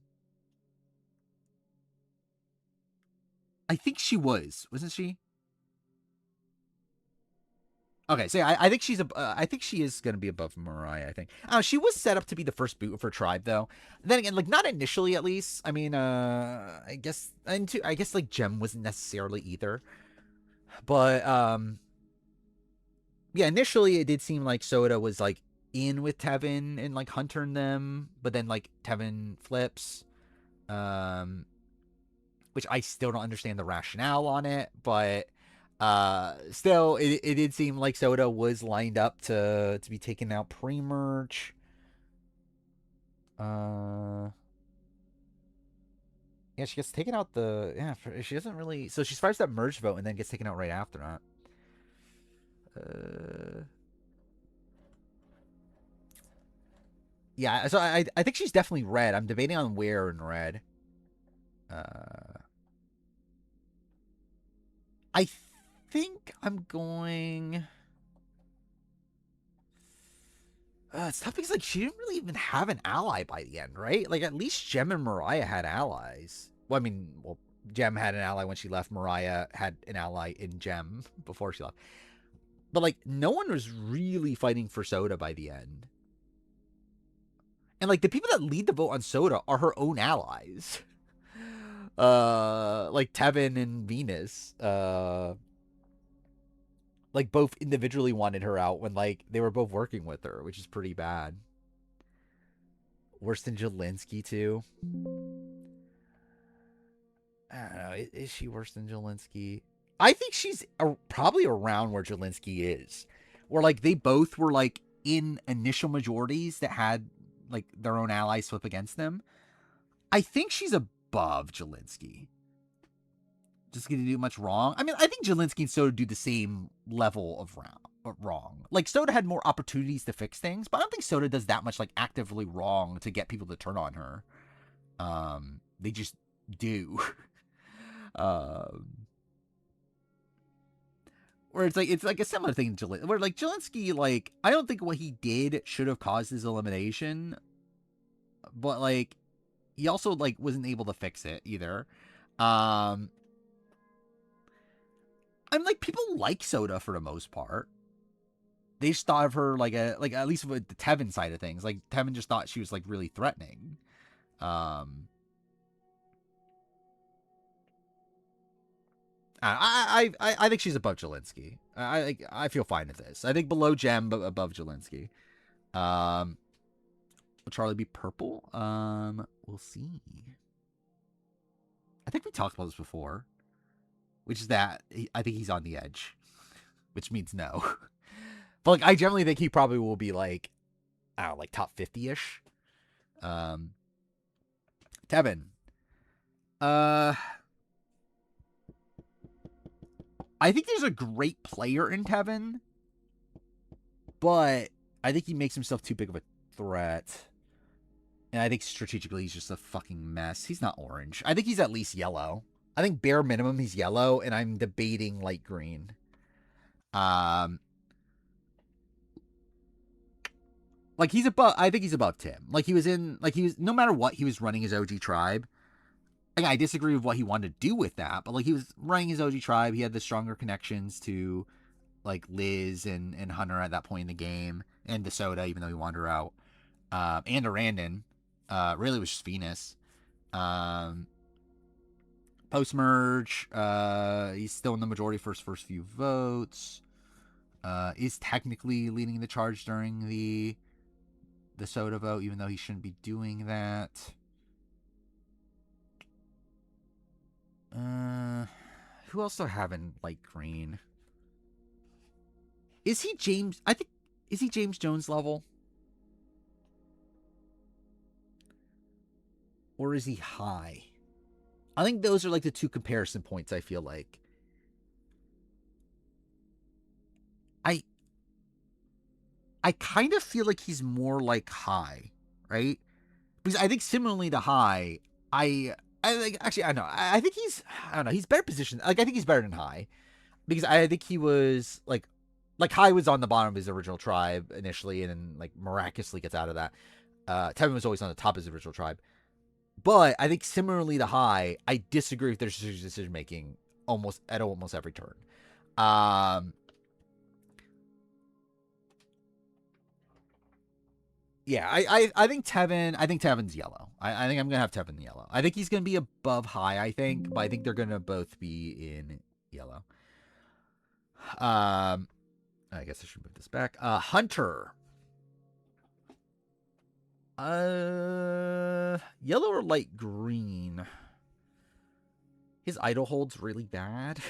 Speaker 1: I think she was. Wasn't she? Okay, so yeah, I think I think she is going to be above Mariah. I think she was set up to be the first boot of her tribe, though. Then again, not initially, at least. I mean, I guess, Gem wasn't necessarily either, but yeah, initially it did seem like Soda was in with Tevin and Hunter and them, but then Tevin flips, which I still don't understand the rationale on it, but. Still, it did seem like Soda was lined up to be taken out pre-merge. Yeah, she gets taken out she doesn't really. So she survives that merge vote and then gets taken out right after that. Yeah, so I think she's definitely red. I'm debating on where in red. I think I'm going. It's tough because she didn't really even have an ally by the end, right? At least Gem and Mariah had allies. Well, I mean, Gem had an ally when she left. Mariah had an ally in Gem before she left. But no one was really fighting for Soda by the end. And the people that lead the vote on Soda are her own allies. Tevin and Venus. Both individually wanted her out when they were both working with her, which is pretty bad. Worse than Jelinski too. I don't know. Is she worse than Jelinski? I think she's probably around where Jelinski is, or like they both were like in initial majorities that had like their own allies flip against them. I think she's above Jelinski. Just gonna do much wrong. I mean, I think Jelinski and Soda do the same level of wrong. Like Soda had more opportunities to fix things, but I don't think Soda does that much like actively wrong to get people to turn on her. They just do. Where it's like a similar thing to where like Jelinski, like I don't think what he did should have caused his elimination, but like he also like wasn't able to fix it either. I'm like people like Soda for the most part. They just thought of her like at least with the Tevin side of things. Like Tevin just thought she was like really threatening. I think she's above Jelinski. I feel fine with this. I think below Gem, but above Jelinski. Will Charlie be purple? We'll see. I think we talked about this before, which is that I think he's on the edge, which means no. But like, I generally think he probably will be like, I don't know, like top 50-ish. Tevin. I think there's a great player in Tevin, but I think he makes himself too big of a threat. And I think strategically he's just a fucking mess. He's not orange. I think he's at least yellow. I think bare minimum he's yellow, and I'm debating light green. Like he's above. I think he's above Tim. Like he was no matter what, he was running his OG tribe. Like, I disagree with what he wanted to do with that, but like he was running his OG tribe. He had the stronger connections to like Liz and Hunter at that point in the game, and DeSoto, even though he wanted her out, and Arandon. Really was just Venus. Post merge, he's still in the majority for his first few votes. Is technically leading the charge during the Soda vote, even though he shouldn't be doing that. Who else do I have in light green? Is he James? Is he James Jones level? Or is he high? I think those are like the two comparison points, I feel like. I kind of feel like he's more like high, right? Because I think similarly to high, I think actually I know. I think I don't know, he's better positioned. Like I think he's better than high. Because I think he was like high was on the bottom of his original tribe initially and then like miraculously gets out of that. Tevin was always on the top of his original tribe. But I think similarly to high, I disagree with their decision making almost every turn. Yeah, I think Tevin's yellow. I think I'm gonna have Tevin yellow. I think he's gonna be above high, I think, but I think they're gonna both be in yellow. I guess I should move this back. Hunter. Yellow or light green? His idle hold's really bad.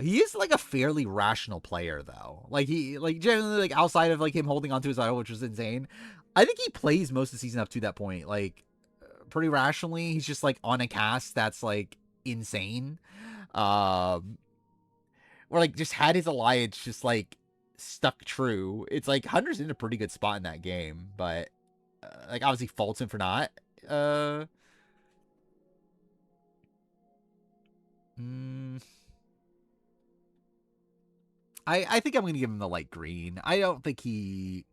Speaker 1: He is like a fairly rational player though. Like he generally like outside of like him holding onto his idol, which was insane. I think he plays most of the season up to that point like pretty rationally. He's just like on a cast that's like insane. Or like just had his alliance just like stuck true. It's like Hunter's in a pretty good spot in that game, but like obviously faults him for not. I think I'm gonna give him the light green. I don't think he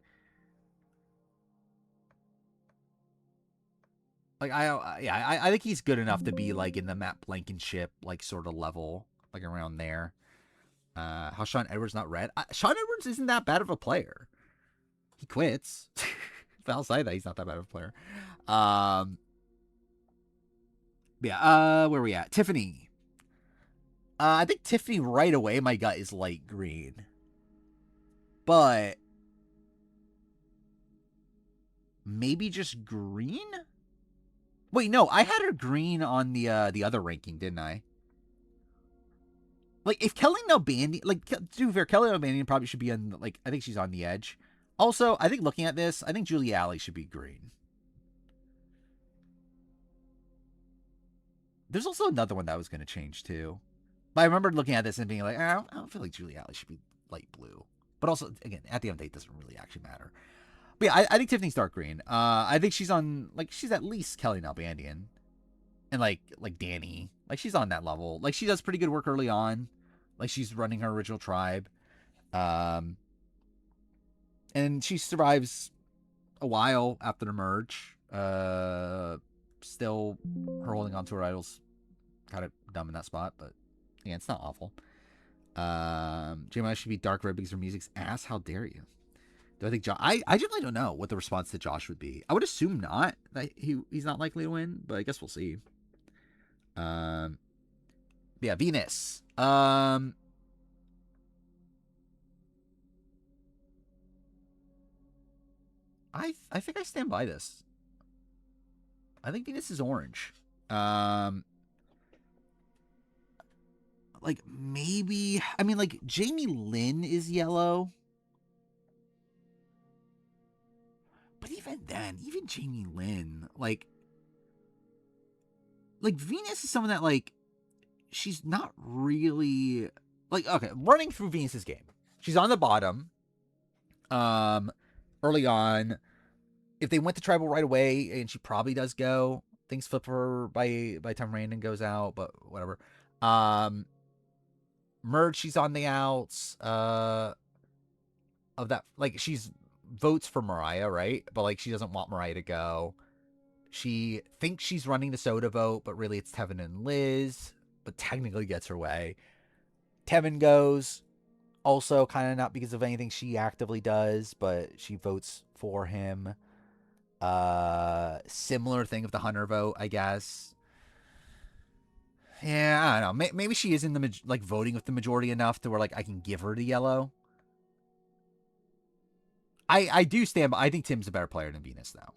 Speaker 1: like I think he's good enough to be like in the Matt Blankenship like sort of level, like around there. How Sean Edwards not red? Sean Edwards isn't that bad of a player. He quits. But I'll say that he's not that bad of a player. Yeah. Where are we at? Tiffany. I think Tiffany right away. My gut is light green, but maybe just green. Wait, no, I had her green on the other ranking, didn't I? Like, if Kelly Nalbandian, like, to be fair, Kelly Nalbandian probably should be on, like, I think she's on the edge. Also, I think looking at this, I think Julie Alley should be green. There's also another one that was going to change, too. But I remember looking at this and being like, I don't feel like Julie Alley should be light blue. But also, again, at the end of the day, it doesn't really actually matter. But yeah, I think Tiffany's dark green. I think she's on, like, she's at least Kelly Nalbandian. And, like Danny. Like, she's on that level. Like, she does pretty good work early on. Like, she's running her original tribe. And she survives a while after the merge. Still, her holding on to her idol's kind of dumb in that spot, but yeah, it's not awful. J-Miles should be dark red because her music's ass. How dare you? Do I think Josh? I generally don't know what the response to Josh would be. I would assume not. That he's not likely to win, but I guess we'll see. Yeah, Venus. I think I stand by this. I think Venus is orange. Like, maybe, I mean, like, Jamie Lynn is yellow. But even then, even Jamie Lynn, like Venus is someone that, like, she's not really, like, okay, running through Venus's game. She's on the bottom, early on. If they went to tribal right away, and she probably does go, things flip her by the time Randon goes out, but whatever. Merge, she's on the outs, of that, like, she's votes for Mariah, right? But, like, she doesn't want Mariah to go. She thinks she's running the soda vote, but really it's Tevin and Liz, but technically gets her way. Tevin goes, also kind of not because of anything she actively does, but she votes for him. Similar thing with the Hunter vote, I guess. Yeah, I don't know. Maybe she is in the, like, voting with the majority enough to where, like, I can give her the yellow. I do stand by. I think Tim's a better player than Venus, though.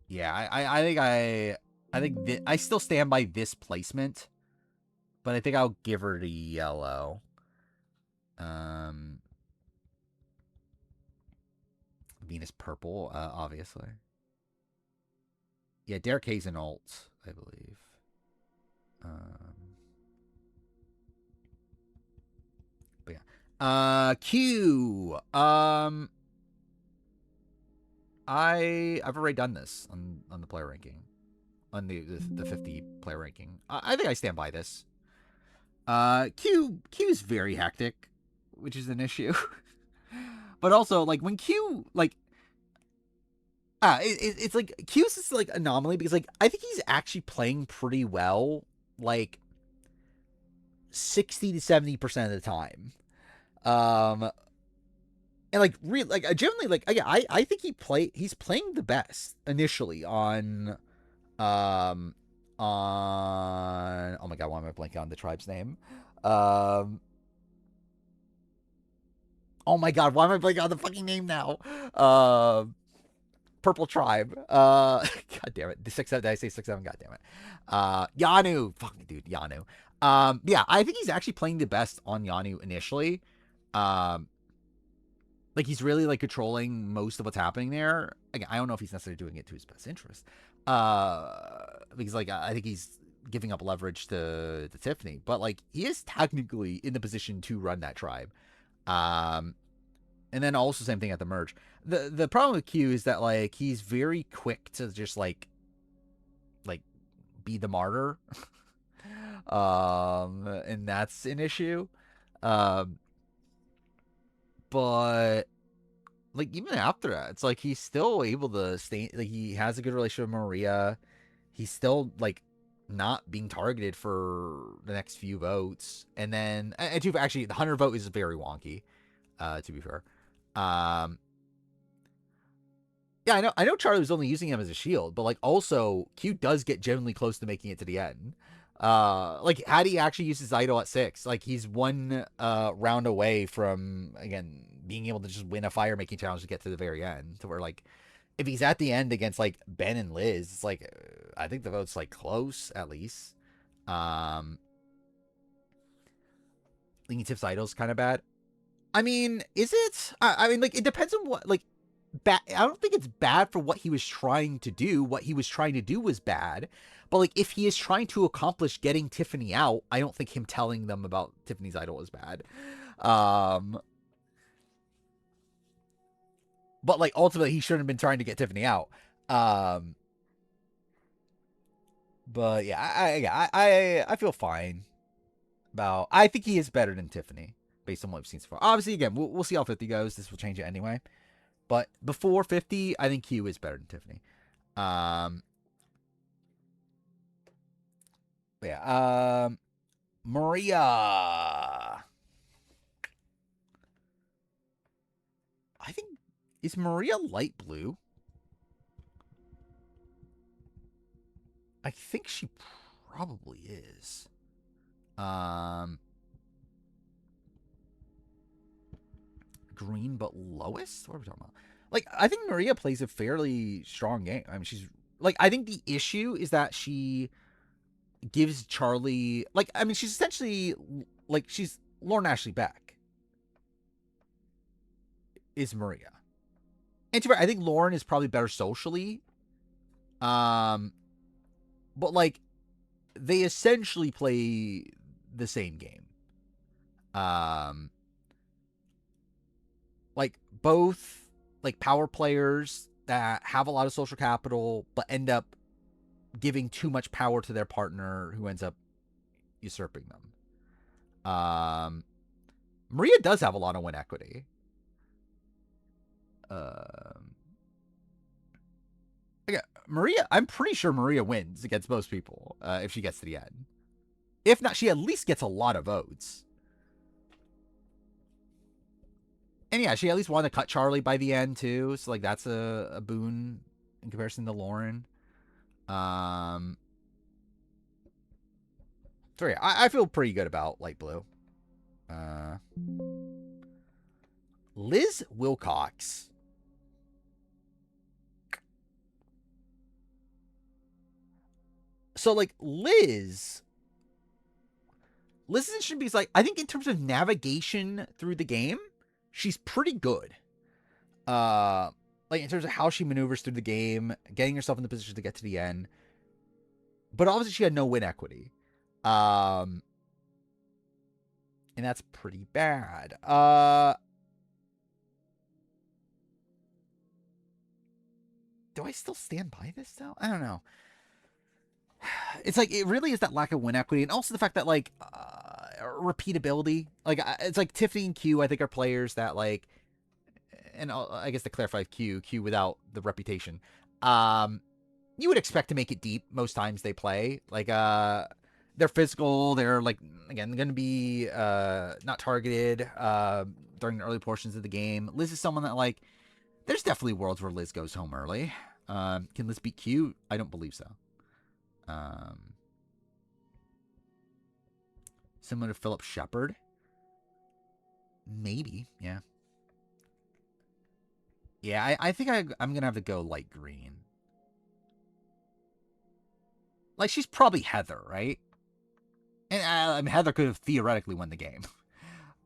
Speaker 1: Yeah, I think I still stand by this placement, but I think I'll give her the yellow. Venus purple, obviously. Yeah, Derek Hayes an alt, I believe. But yeah. Q. I've already done this on the player ranking, on the 50 player ranking. I think I stand by this. Q is very hectic, which is an issue. But also, like, when Q, like, it's like Q's this, like, anomaly because, like, I think he's actually playing pretty well, like, 60 to 70% of the time. And, like, really, like, generally, like, yeah, I think he's playing the best initially on oh my god, why am I blanking on the tribe's name? Oh my god, why am I blanking on the fucking name now? Purple Tribe. God damn it. The 6-7, did I say 6-7? God damn it. Yanu. Fuck me, dude. Yanu. Yeah, I think he's actually playing the best on Yanu initially. Like, he's really, like, controlling most of what's happening there. Again, I don't know if he's necessarily doing it to his best interest. Because, like, I think he's giving up leverage to Tiffany. But, like, he is technically in the position to run that tribe. And then also same thing at the merge. The problem with Q is that, like, he's very quick to just, like be the martyr. And that's an issue. But, like, even after that, it's like he's still able to stay. Like, he has a good relationship with Maria. He's still, like, not being targeted for the next few votes. And then, actually, the Hunter vote is very wonky, to be fair. Yeah, I know Charlie was only using him as a shield, but, like, also Q does get generally close to making it to the end. Like, had he actually used his idol at 6, like, he's one round away from, again, being able to just win a fire making challenge to get to the very end, to where, like, if he's at the end against like Ben and Liz, it's like I think the vote's like close at least. Thinking Tips Idol's kind of bad. I mean, is it? I mean, like, it depends on what, like, I don't think it's bad for what he was trying to do. What he was trying to do was bad. But, like, if he is trying to accomplish getting Tiffany out, I don't think him telling them about Tiffany's idol is bad. But, like, ultimately, he shouldn't have been trying to get Tiffany out. But, yeah, I feel fine about... I think he is better than Tiffany, based on what we've seen so far. Obviously, again, we'll see how 50 goes. This will change it anyway. But before 50, I think Q is better than Tiffany. Yeah. Maria. I think, is Maria light blue? I think she probably is. Green but lowest? What are we talking about? Like, I think Maria plays a fairly strong game. I mean, she's like, I think the issue is that she gives Charlie, like, I mean, she's essentially like, she's Lauren Ashley Beck is Maria. And I think Lauren is probably better socially. But like, they essentially play the same game. Like, both like power players that have a lot of social capital but end up giving too much power to their partner who ends up usurping them. Maria does have a lot of win equity. Yeah, Maria, I'm pretty sure Maria wins against most people if she gets to the end. If not, she at least gets a lot of votes. And yeah, she at least wanted to cut Charlie by the end too, so like that's a boon in comparison to Lauren. So yeah, I feel pretty good about light blue. Liz Wilcox. So like Liz should be like, I think in terms of navigation through the game, she's pretty good. Like in terms of how she maneuvers through the game, getting herself in the position to get to the end. But obviously she had no win equity. And that's pretty bad. Do I still stand by this though? I don't know. It's like, it really is that lack of win equity, and also the fact that like repeatability. Like, it's like Tiffany and Q, I think, are players that like, and I guess to clarify, Q without the reputation. You would expect to make it deep most times they play. Like, they're physical. They're like, again, going to be not targeted during the early portions of the game. Liz is someone that like, there's definitely worlds where Liz goes home early. Can Liz beat Q? I don't believe so. Similar to Philip Shepard. Maybe, yeah. Yeah, I think I'm gonna have to go light green. Like, she's probably Heather, right? And I mean, Heather could have theoretically won the game.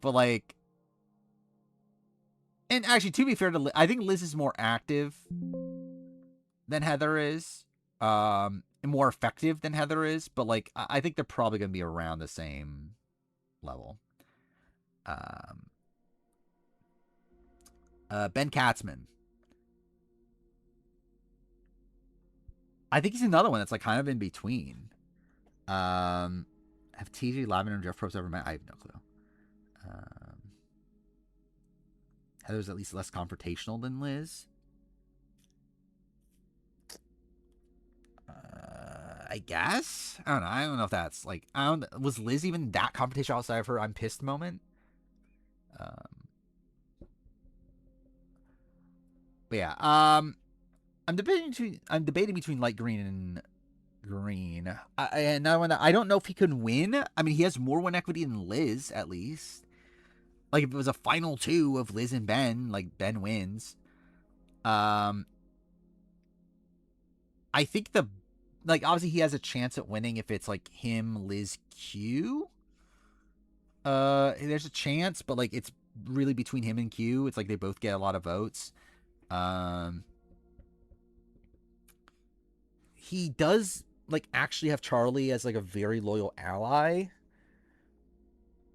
Speaker 1: But like, and actually, to be fair to Liz, I think Liz is more active than Heather is. And more effective than Heather is. But like, I think they're probably gonna be around the same level. Ben Katzman. I think he's another one that's like kind of in between. Have TJ Lavender and Jeff Probst ever met? I have no clue. Heather's at least less confrontational than Liz. I guess. I don't know. I don't know if that's like, was Liz even that confrontational outside of her I'm pissed moment? But yeah, I'm debating between light green and green. Another one that I don't know if he could win. I mean, he has more win equity than Liz, at least. Like, if it was a final two of Liz and Ben, like, Ben wins. I think the like obviously he has a chance at winning if it's like him, Liz, Q. There's a chance, but like it's really between him and Q. It's like they both get a lot of votes. He does like actually have Charlie as like a very loyal ally.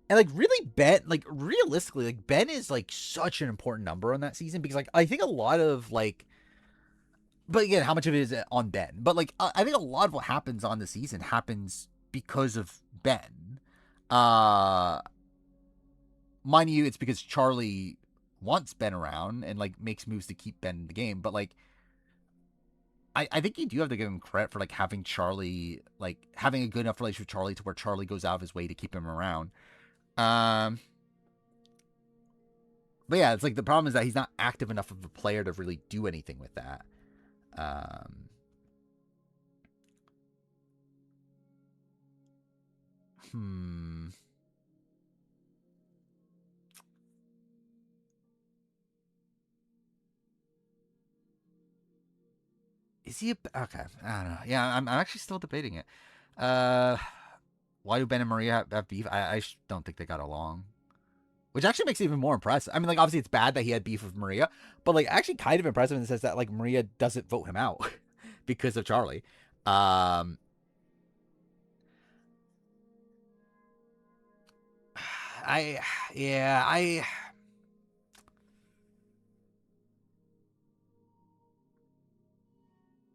Speaker 1: And like really Ben, like realistically, like Ben is like such an important number on that season because like I think a lot of like, but again, how much of it is on Ben? But like I think a lot of what happens on the season happens because of Ben. Uh Mind you, it's because Charlie wants Ben around and like makes moves to keep Ben in the game. But like I think you do have to give him credit for like having Charlie, like having a good enough relationship with Charlie to where Charlie goes out of his way to keep him around. But yeah, it's like the problem is that he's not active enough of a player to really do anything with that. Hmm. Is he okay? I don't know. Yeah, I'm actually still debating it. Why do Ben and Maria have beef? I don't think they got along. Which actually makes it even more impressive. I mean, like, obviously it's bad that he had beef with Maria, but, like, actually kind of impressive in the sense that, like, Maria doesn't vote him out because of Charlie. I, yeah,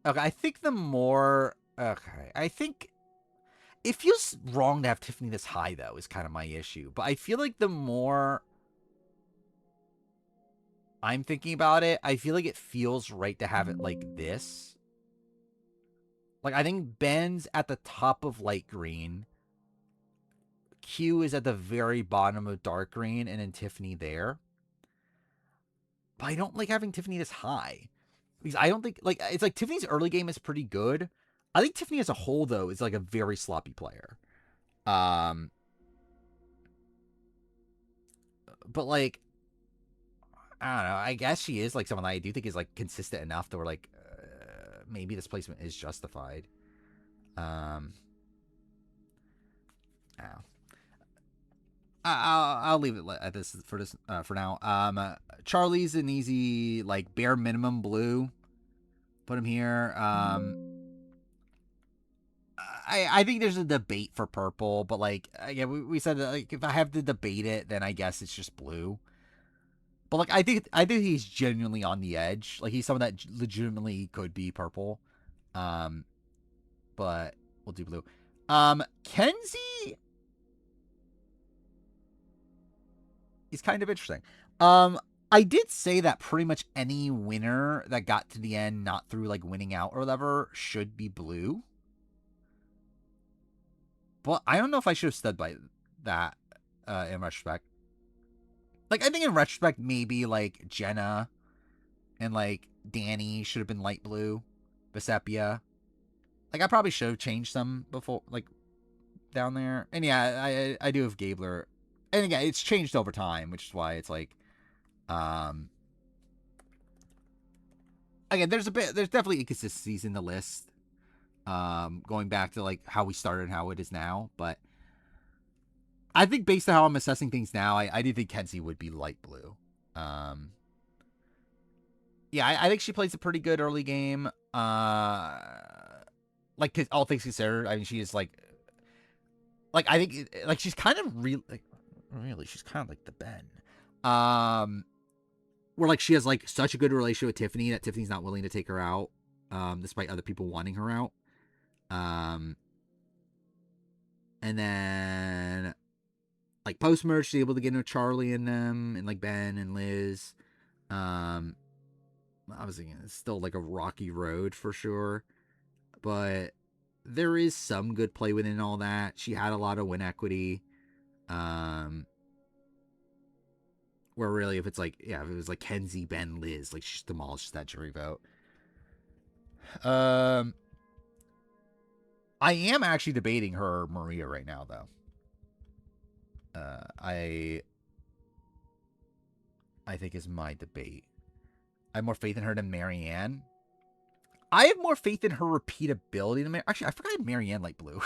Speaker 1: okay, I think the more, okay, I think it feels wrong to have Tiffany this high, though, is kind of my issue. But I feel like the more I'm thinking about it, I feel like it feels right to have it like this. Like, I think Ben's at the top of light green. Q is at the very bottom of dark green, and then Tiffany there. But I don't like having Tiffany this high. Because I don't think, like, it's like Tiffany's early game is pretty good. I think Tiffany as a whole, though, is like a very sloppy player. But like, I don't know. I guess she is like someone that I do think is like consistent enough that we're like, maybe this placement is justified. Oh. I'll leave it at this for now. Charlie's an easy like bare minimum blue. Put him here. I think there's a debate for purple, but like yeah, we said that, like if I have to debate it, then I guess it's just blue. But like I think he's genuinely on the edge. Like he's someone that legitimately could be purple. Um, but we'll do blue. Kenzie is kind of interesting. I did say that pretty much any winner that got to the end, not through like winning out or whatever, should be blue. But I don't know if I should have stood by that in retrospect. Like, I think in retrospect, maybe like Jenna and like Danny should have been light blue, Besepia. Like, I probably should have changed some before, like down there. And yeah, I do have Gabler, and again, it's changed over time, which is why it's like, um, again, there's definitely inconsistencies in the list. Going back to like how we started and how it is now, but I think based on how I'm assessing things now, I do think Kenzie would be light blue. Um, yeah, I think she plays a pretty good early game. Like all things considered, I mean, she is like I think like she's kind of really she's kind of like the Ben. Where like she has like such a good relationship with Tiffany that Tiffany's not willing to take her out, despite other people wanting her out. Um, and then like post merge, she's able to get into Charlie and them, and like Ben and Liz. Um, Obviously, it's still like a rocky road for sure, but there is some good play within all that. She had a lot of win equity. Um, where really, if it's like, yeah, if it was like Kenzie, Ben, Liz, like she demolishes that jury vote. Um, I am actually debating her Maria right now, though. I think is my debate. I have more faith in her than Marianne. I have more faith in her repeatability than actually, I forgot Marianne light blue.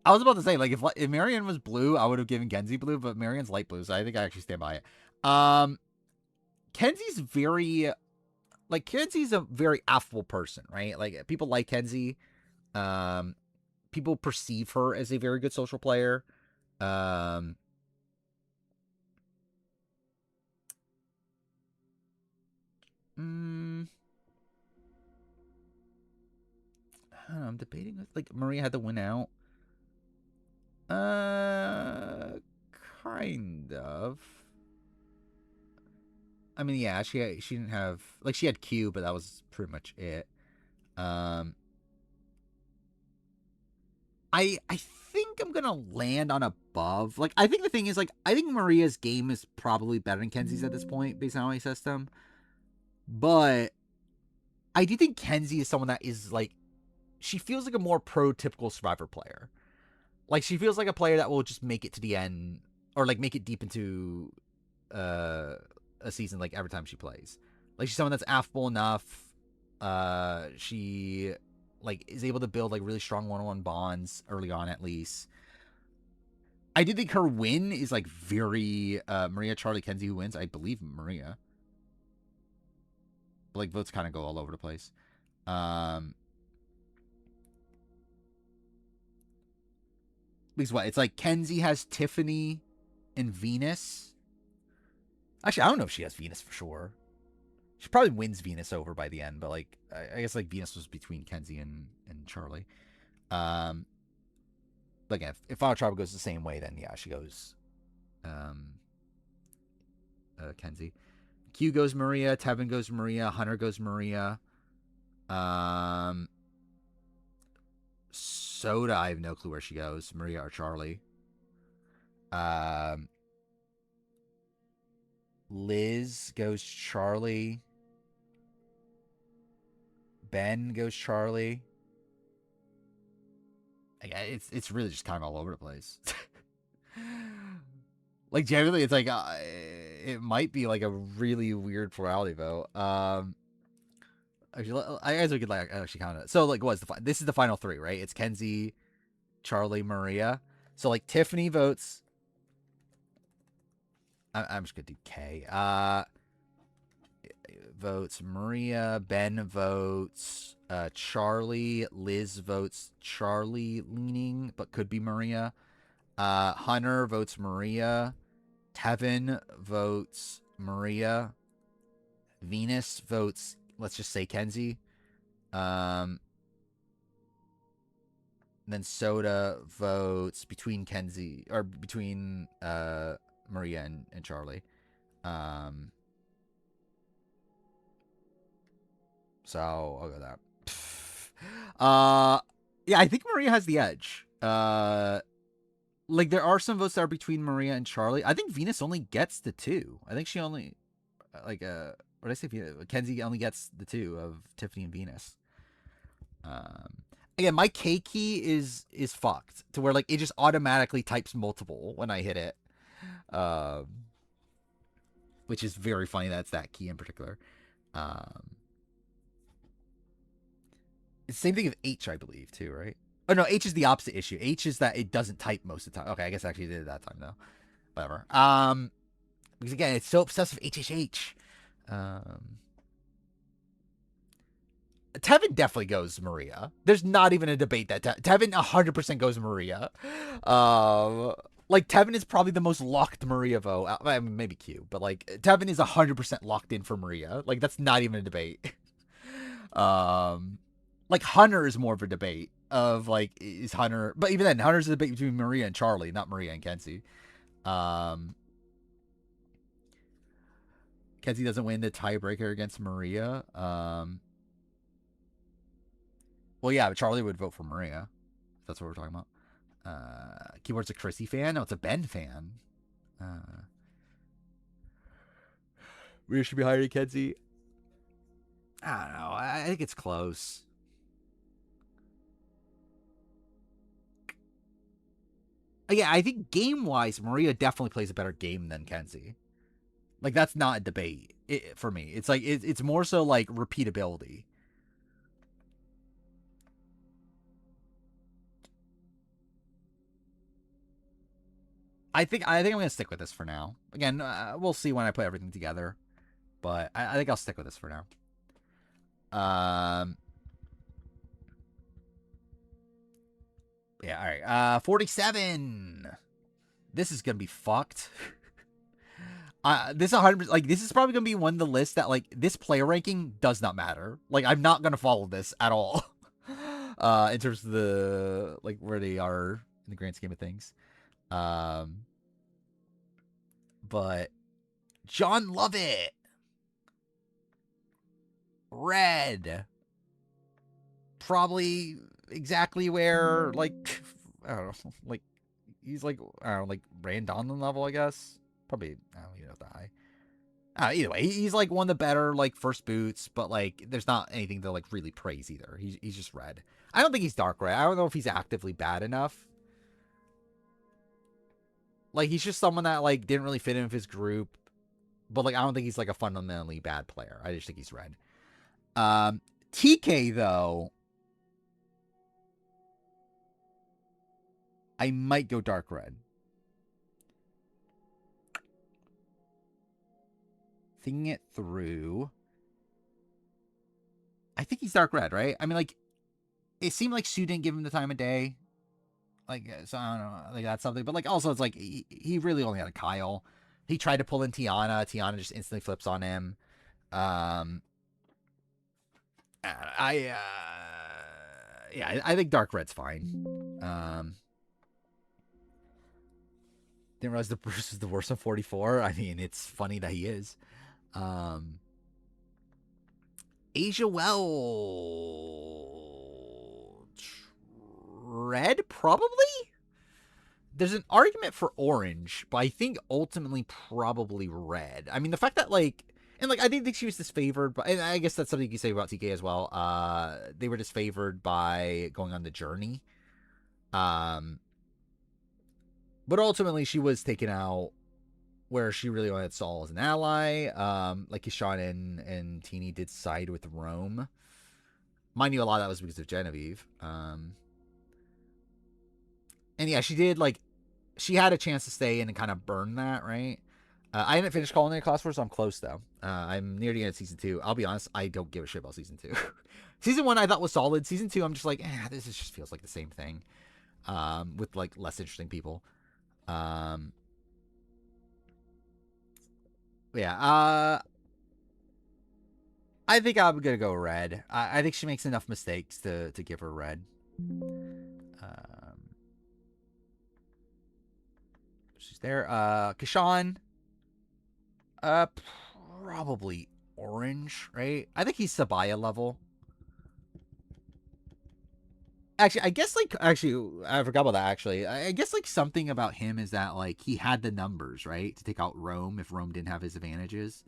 Speaker 1: I was about to say, like, if Marianne was blue, I would have given Kenzie blue, but Marianne's light blue, so I think I actually stand by it. Kenzie's Kenzie's a very affable person, right? Like, people like Kenzie. People perceive her as a very good social player. I don't know, I'm debating with, like, Maria had to win out. Kind of. I mean, yeah, she didn't have, like, she had Q, but that was pretty much it. I think I'm gonna land on above. Like, I think the thing is, like, I think Maria's game is probably better than Kenzie's at this point, based on how I assess them. But I do think Kenzie is someone that is, like, she feels like a more prototypical Survivor player. Like, she feels like a player that will just make it to the end, or, like, make it deep into a season, like, every time she plays. Like, she's someone that's affable enough. She, like, is able to build, like, really strong one-on-one bonds early on, at least. I do think her win is, like, very Maria, Charlie, Kenzie who wins. I believe Maria. But, like, votes kind of go all over the place. Because what? It's like Kenzie has Tiffany and Venus. Actually, I don't know if she has Venus for sure. She probably wins Venus over by the end, but, like, I guess, like, Venus was between Kenzie and Charlie. Like, if Final Tribal goes the same way, then yeah, she goes Kenzie. Q goes Maria, Tevin goes Maria, Hunter goes Maria. Soda, I have no clue where she goes, Maria or Charlie. Liz goes Charlie. Ben goes Charlie. It's really just kind of all over the place. Like, generally, it's like it might be like a really weird plurality vote. Actually, I guess we could, like, actually count it. So, like, this is the final three, right? It's Kenzie, Charlie, Maria. So, like, Tiffany votes. I'm just gonna do K. Votes Maria. Ben votes Charlie. Liz votes Charlie leaning, but could be Maria. Hunter votes Maria. Tevin votes Maria. Venus votes, let's just say, Kenzie. Then Soda votes between Kenzie, or between Maria and Charlie. So I'll go that. Yeah, I think Maria has the edge. Like, there are some votes that are between Maria and Charlie. I think Venus only gets the two. I think she only, like, what did I say? Kenzie only gets the two of Tiffany and Venus. Again, my K key is fucked to where, like, it just automatically types multiple when I hit it. Which is very funny. That's that key in particular. It's the same thing with H, I believe, too, right? Oh, no, H is the opposite issue. H is that it doesn't type most of the time. Okay, I guess I actually did it that time, though. Whatever. Because, again, it's so obsessive. HHH. Tevin definitely goes Maria. There's not even a debate that Tevin 100% goes Maria. Like, Tevin is probably the most locked Maria vote. I mean, maybe Q, but, like, Tevin is 100% locked in for Maria. Like, that's not even a debate. Like, Hunter is more of a debate of, like, is Hunter, but even then, Hunter's a debate between Maria and Charlie, not Maria and Kenzie. Kenzie doesn't win the tiebreaker against Maria. Well, yeah, but Charlie would vote for Maria. That's what we're talking about. Keyword's a Chrissy fan? No, it's a Ben fan. Maria should be higher than Kenzie. I don't know. I think it's close. Yeah, I think game-wise, Maria definitely plays a better game than Kenzie. Like, that's not a debate. for me. It's like it's more so like repeatability. I think I'm gonna stick with this for now. Again, we'll see when I put everything together, but I think I'll stick with this for now. Yeah, all right. 47. This is gonna be fucked. This 100%, like, this is probably gonna be one of the lists that, like, this player ranking does not matter. Like, I'm not gonna follow this at all. In terms of the, like, where they are in the grand scheme of things. But John Lovett, red, probably exactly where, like, I don't know, like, he's like, I don't know, like Rand Donlan level, I guess. Probably, I don't even know that high. Either way, he's like one of the better like first boots, but like there's not anything to like really praise either. He's just red. I don't think he's dark red. I don't know if he's actively bad enough. Like he's just someone that like didn't really fit in with his group, but like I don't think he's like a fundamentally bad player. I just think he's red. TK though, I might go dark red. Thinking it through, I think he's dark red, right? I mean, like, it seemed like Sue didn't give him the time of day. Like, so I don't know, like that's something. But like, also, it's like he really only had a Kyle. He tried to pull in Tiana. Tiana just instantly flips on him. Yeah, I think dark red's fine. Didn't realize the Bruce is the worst of 44. I mean, it's funny that he is. Asia Well, red probably. There's an argument for orange, but I think ultimately probably red. I mean, the fact that like, and like I didn't think she was disfavored, but and I guess that's something you can say about TK as well. They were disfavored by going on the journey. But ultimately she was taken out where she really wanted Saul as an ally. Like Kishan and Teeny did side with Rome. Mind you, a lot of that was because of Genevieve. And yeah, she did like she had a chance to stay in and kind of burn that, right? I haven't finished Culinary Class 4, so I'm close though. I'm near the end of season 2. I'll be honest, I don't give a shit about season 2. Season 1 I thought was solid. Season 2, I'm just like, this just feels like the same thing. With like less interesting people. Yeah. I think I'm gonna go red. I think she makes enough mistakes to give her red. She's there. Kashan. Probably orange, right? I think he's Sabaya level. Actually, I guess like I forgot about that. Actually, I guess like something about him is that like he had the numbers right to take out Rome if Rome didn't have his advantages.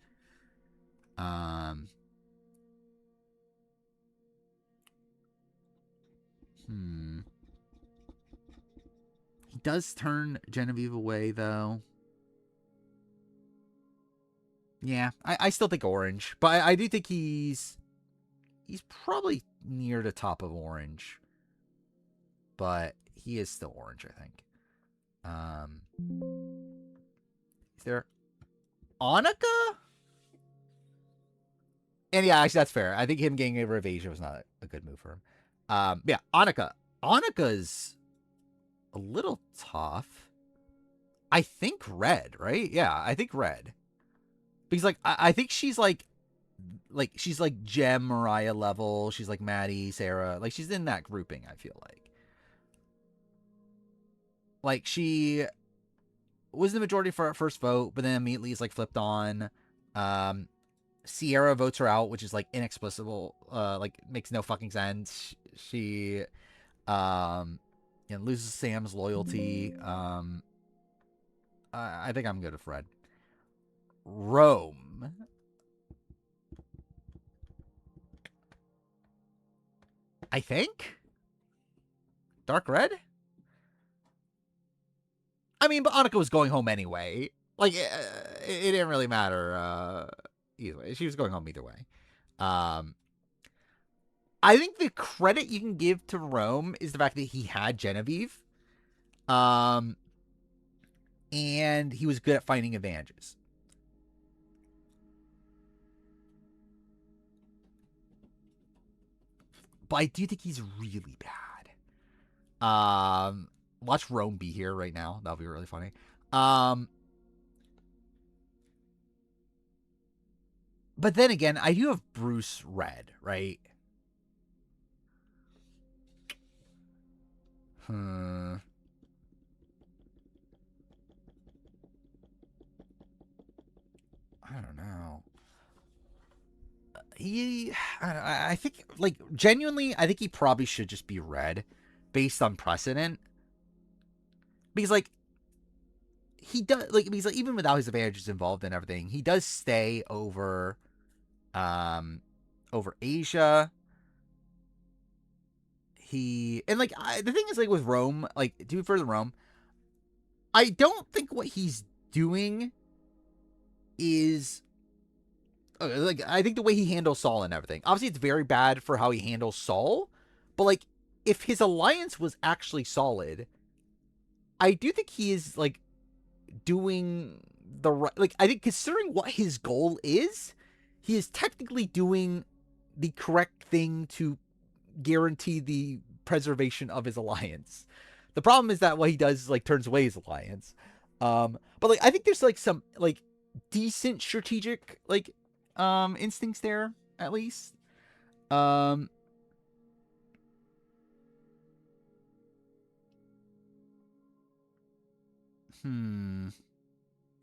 Speaker 1: He does turn Genevieve away though. Yeah, I still think orange, but I do think he's probably near the top of orange, but he is still orange, I think. Is there Annika? And yeah, actually, that's fair. I think him getting rid of Asia was not a good move for him. Yeah, Annika. Annika's a little tough. I think red, right? Yeah, I think red. Because like I think she's like she's like Jem Mariah level. She's like Maddie, Sarah. Like she's in that grouping, I feel like. Like she was the majority for her first vote, but then immediately is like flipped on. Sierra votes her out, which is like inexplicable. Like makes no fucking sense. She loses Sam's loyalty. I think I'm good with red. Rome. I think dark red. I mean, but Annika was going home anyway. Like it didn't really matter. either way. She was going home either way. Um, I think the credit you can give to Rome is the fact that he had Genevieve. Um, and he was good at finding advantages. But I do think he's really bad. Watch Rome be here right now. That'll be really funny. But then again, I do have Bruce red, right? I don't know. I think, like, genuinely, I think he probably should just be red based on precedent. Because, like, he does, like, because, like, even without his advantages involved and everything, he does stay over Asia. And like, the thing is, like, with Rome, like, to be fair to Rome, I don't think what he's doing is like, I think the way he handles Saul and everything, obviously it's very bad for how he handles Saul, but like, if his alliance was actually solid, I do think he is, like, doing the right, like, I think considering what his goal is, he is technically doing the correct thing to guarantee the preservation of his alliance. The problem is that what he does is, like, turns away his alliance. But like, I think there's, like, some, like, decent strategic, like, instincts there, at least.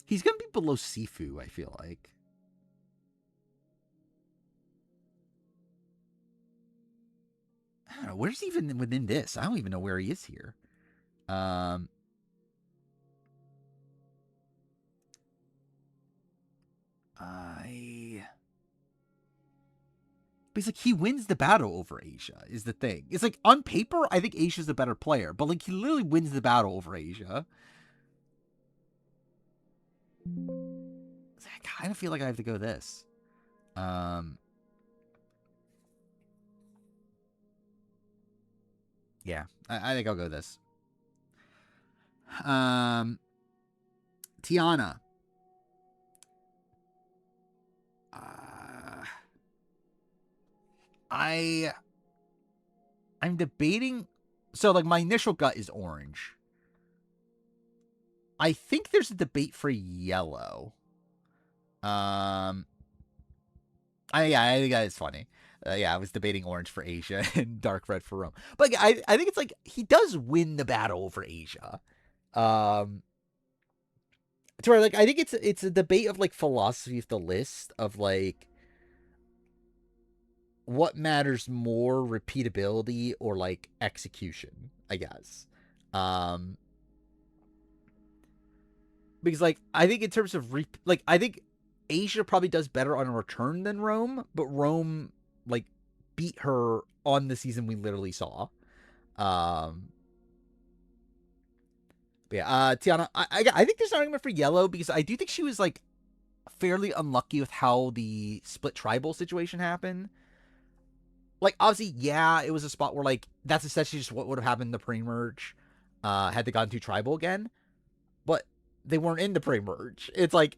Speaker 1: He's gonna be below Sifu, I feel like. I don't know, where's he even within this? I don't even know where he is here. But he's like, he wins the battle over Asia, is the thing. It's like, on paper, I think Asia's a better player, but like, he literally wins the battle over Asia. I kind of feel like I have to go this. Yeah, I think I'll go this. Tiana. I'm debating. So, like, my initial gut is orange. I think there's a debate for yellow. I think that is funny. I was debating orange for Asia and dark red for Rome. But I think it's like, he does win the battle over Asia. To where, like, I think it's a debate of, like, philosophy of the list of, like, what matters more, repeatability or, like, execution, I guess. Because, like, I think in terms of like, I think Asia probably does better on a return than Rome, but Rome, like, beat her on the season we literally saw. But yeah, Tiana, I think there's an argument for yellow because I do think she was, like, fairly unlucky with how the split tribal situation happened. Like, obviously, yeah, it was a spot where, like, that's essentially just what would have happened in the pre-merge, had they gotten to tribal again. But they weren't in the pre-merge. It's like,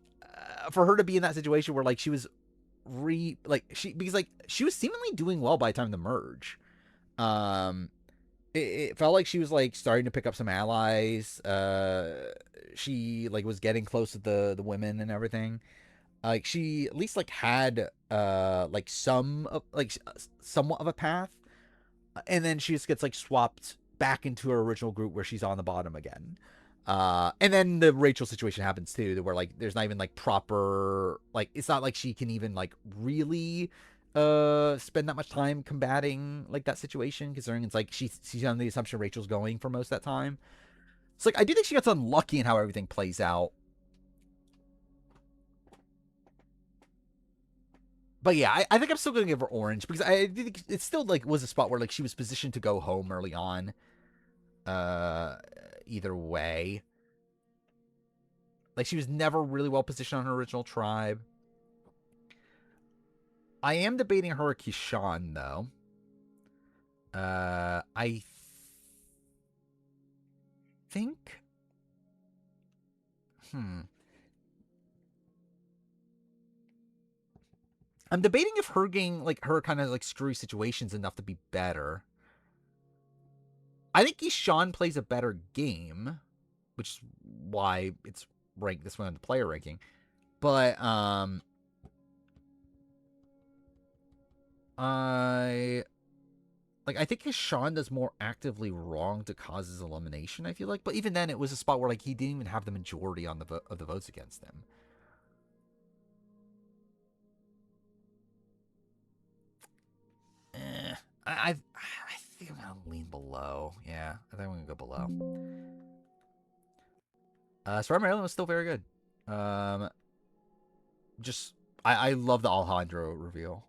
Speaker 1: for her to be in that situation where, like, she was because, like, she was seemingly doing well by the time of the merge. It felt like she was, like, starting to pick up some allies. She, like, was getting close to the women and everything. Like, she at least, like, had like, somewhat of a path, and then she just gets, like, swapped back into her original group where she's on the bottom again. And then the Rachel situation happens too, where, like, there's not even, like, proper, like, it's not like she can even, like, really spend that much time combating, like, that situation, considering it's like she's on the assumption Rachel's going for most of that time. So, like, I do think she gets unlucky in how everything plays out. But yeah, I think I'm still gonna give her orange because I think it still, like, was a spot where, like, she was positioned to go home early on. Either way, like, she was never really well positioned on her original tribe. I am debating her or Kishan, though. I think. I'm debating if her getting, like, her kind of, like, screwy situations enough to be better. I think Ishan plays a better game, which is why it's ranked this way on the player ranking. But, I think Ishan does more actively wrong to cause his elimination, I feel like. But even then, it was a spot where, like, he didn't even have the majority on of the votes against him. I think I'm gonna lean below. Yeah, I think I'm gonna go below. Survivor Maryland was still very good. Just I love the Alejandro reveal.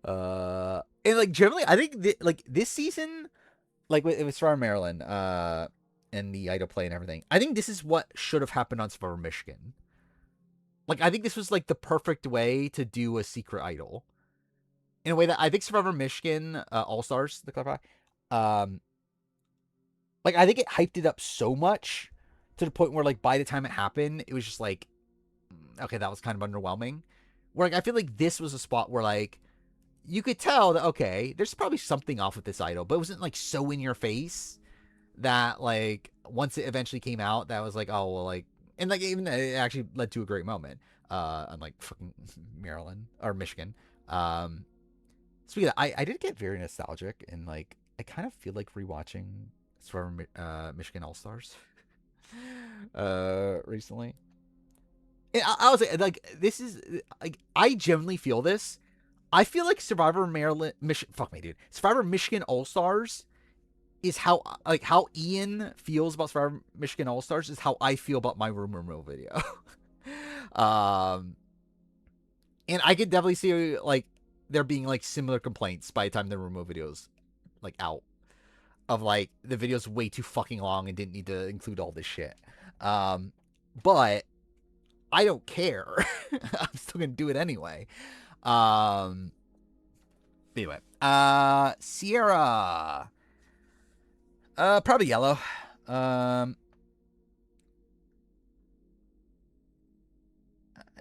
Speaker 1: And like generally, I think like this season, like with Survivor Maryland, and the idol play and everything, I think this is what should have happened on Survivor Michigan. Like I think this was like the perfect way to do a secret idol. In a way that I think Survivor Michigan All Stars, the clarify, like I think it hyped it up so much to the point where like by the time it happened, it was just like, okay, that was kind of underwhelming. Where like I feel like this was a spot where like you could tell that okay, there's probably something off with this idol, but it wasn't like so in your face that like once it eventually came out, that was like, oh well, like, and like even it actually led to a great moment. Unlike fucking Maryland or Michigan. Speaking of that, I did get very nostalgic and like I kind of feel like rewatching Survivor Michigan All Stars recently. And I was like, this is like I genuinely feel this. I feel like Survivor Maryland, fuck me, dude. Survivor Michigan All Stars is how like how Ian feels about Survivor Michigan All Stars is how I feel about my room removal video. um, and I could definitely see like there being like similar complaints by the time the removal videos like out of like the video's way too fucking long and didn't need to include all this shit. But I don't care. I'm still gonna do it anyway. Anyway, Sierra. Probably yellow.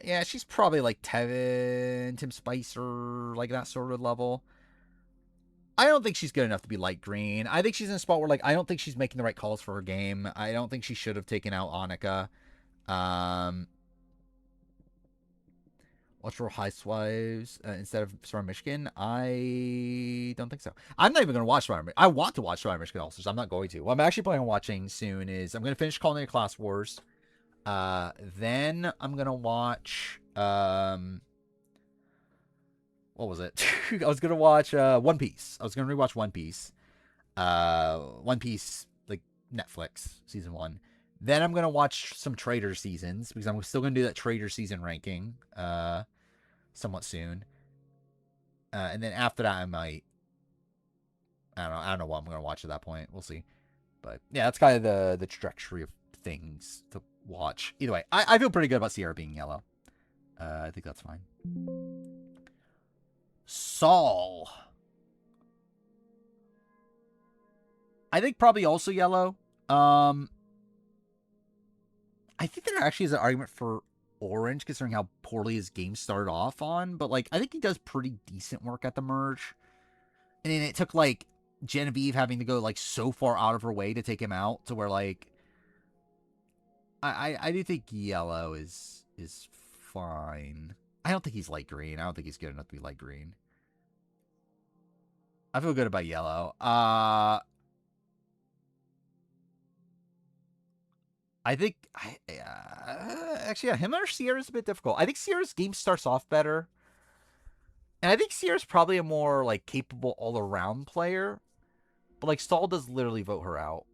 Speaker 1: Yeah, she's probably like Tevin, Tim Spicer, like that sort of level. I don't think she's good enough to be light green. I think she's in a spot where like I don't think she's making the right calls for her game. I don't think she should have taken out Annika. Watch for Housewives instead of Survivor Michigan. I don't think so. I'm not even going to watch Survivor. I want to watch Survivor Michigan also, so I'm not going to. What I'm actually planning on watching soon is I'm going to finish Culinary Class Wars. Then I'm going to watch what was it? I was gonna watch One Piece. I was gonna rewatch One Piece. One Piece like Netflix season 1. Then I'm gonna watch some Trader seasons because I'm still gonna do that Trader season ranking somewhat soon. And then after that I might I don't know what I'm gonna watch at that point. We'll see. But yeah, that's kind of the trajectory of things to watch. Either way, I feel pretty good about Sierra being yellow. I think that's fine. Saul. I think probably also yellow. I think there actually is an argument for orange considering how poorly his game started off on, but like I think he does pretty decent work at the merge. And then it took like Genevieve having to go like so far out of her way to take him out to where like I do think yellow is fine. I don't think he's light green. I don't think he's good enough to be light green. I feel good about yellow. I think actually yeah, him or Sierra's a bit difficult. I think Sierra's game starts off better. And I think Sierra's probably a more like capable all around player. But like Saul does literally vote her out.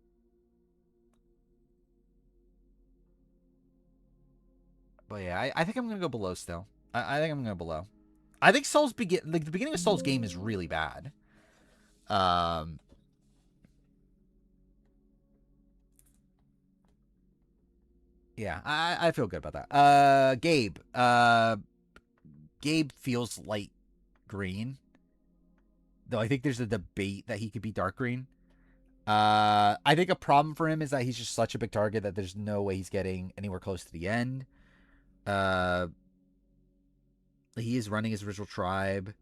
Speaker 1: But yeah, I think I'm gonna go below still. I think I'm gonna go below. I think Saul's the beginning of Saul's game is really bad. Yeah, I feel good about that. Gabe. Gabe feels light green, though I think there's a debate that he could be dark green. I think a problem for him is that he's just such a big target that there's no way he's getting anywhere close to the end. He is running his original tribe.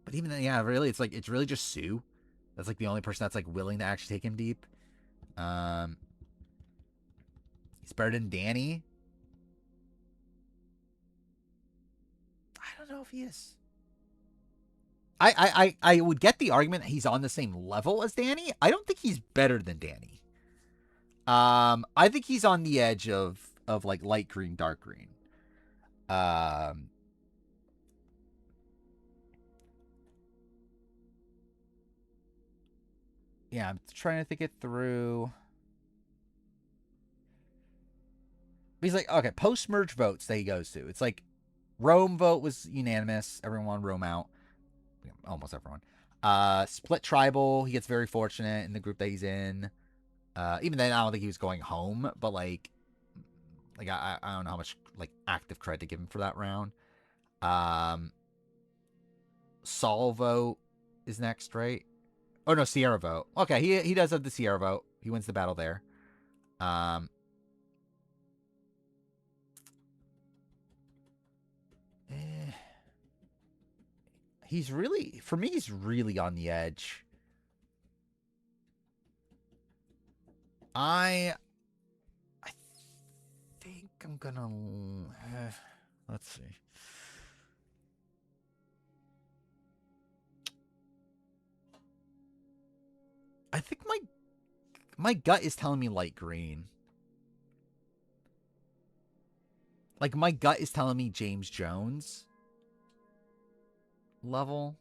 Speaker 1: But even then, yeah, really, it's really just Sue. That's like the only person that's like willing to actually take him deep. He's better than Danny. I don't know if he is. I would get the argument that he's on the same level as Danny. I don't think he's better than Danny. I think he's on the edge of like light green, dark green. Yeah, I'm trying to think it through. He's like, okay, post-merge votes that he goes to. It's like Rome vote was unanimous. Everyone Rome out. Almost everyone. Split tribal. He gets very fortunate in the group that he's in. Even then, I don't think he was going home, but like I don't know how much like active credit to give him for that round. Saul vote is next, right? Oh no, Sierra vote. Okay, he does have the Sierra vote. He wins the battle there. He's really, for me, he's really on the edge. I think I'm gonna let's see. I think my gut is telling me light green. Like my gut is telling me James Jones level.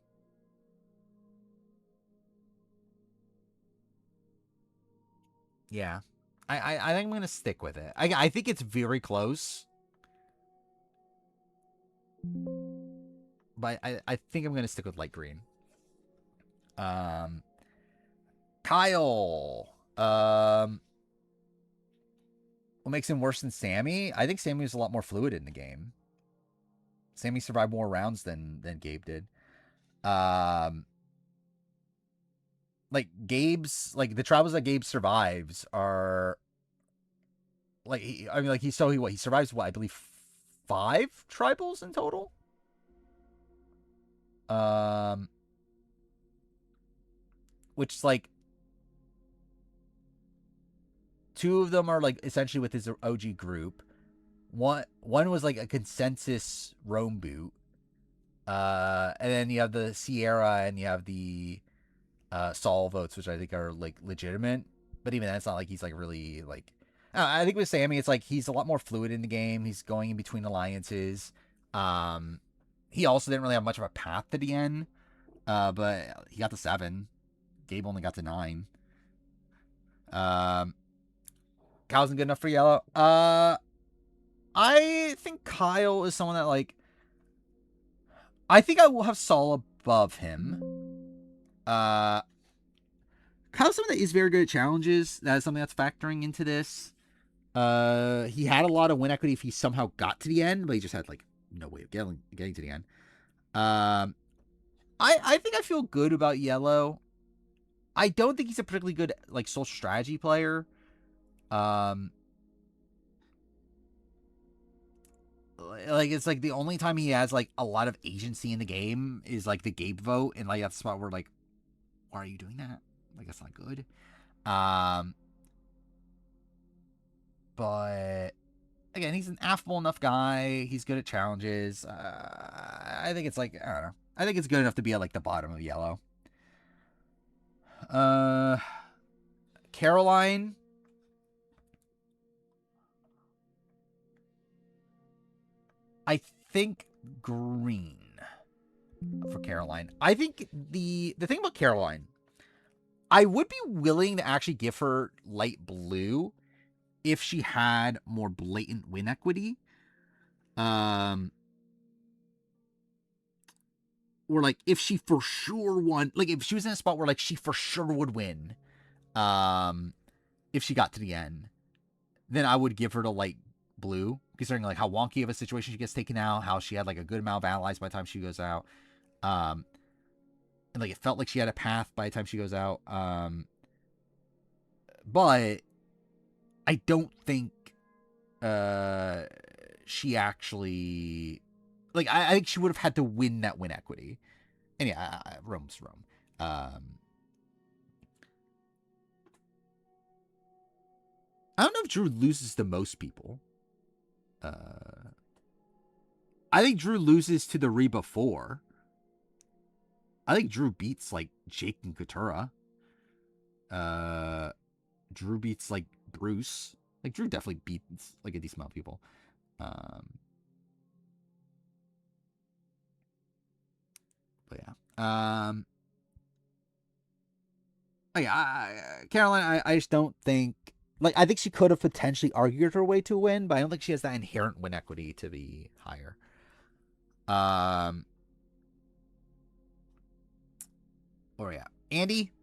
Speaker 1: Yeah. I think I'm gonna stick with it. I think it's very close. But I think I'm gonna stick with light green. Kyle. What makes him worse than Sammy? I think Sammy was a lot more fluid in the game. Sammy survived more rounds than Gabe did. Like Gabe's, like the tribals that Gabe survives are like he survives what I believe 5 tribals in total. Which is like 2 of them are like essentially with his OG group. One was like a consensus Rome boot. And then you have the Sierra and you have the Saul votes, which I think are like legitimate. But even that's not like he's like really like. I think with Sammy, it's like he's a lot more fluid in the game. He's going in between alliances. He also didn't really have much of a path to the end, but he got to 7. Gabe only got to 9. Kyle isn't good enough for yellow. I think Kyle is someone that like. I think I will have Saul above him. Kyle's someone that is very good at challenges. That is something that's factoring into this. He had a lot of win equity if he somehow got to the end, but he just had like no way of getting to the end. I think I feel good about yellow. I don't think he's a particularly good like social strategy player. Like it's like the only time he has like a lot of agency in the game is like the Gabe vote, and like that's the spot where like, why are you doing that? Like that's not good. But again, he's an affable enough guy. He's good at challenges. I think it's like I don't know. I think it's good enough to be at like the bottom of yellow. Caroline. I think green for Caroline. I think the thing about Caroline, I would be willing to actually give her light blue if she had more blatant win equity. Or like if she for sure won, like if she was in a spot where like she for sure would win, if she got to the end, then I would give her the light blue considering like how wonky of a situation she gets taken out, how she had like a good amount of allies by the time she goes out. And like it felt like she had a path by the time she goes out. But I don't think she actually like I think she would have had to win that win equity. And yeah, Rome's Rome. I don't know if Drew loses to most people. I think Drew loses to the Reba 4. I think Drew beats like Jake and Katura. Drew beats like Bruce. Like Drew definitely beats like a decent amount of people. But yeah. Caroline, I just don't think like I think she could have potentially argued her way to a win, but I don't think she has that inherent win equity to be higher. Or yeah, Andy.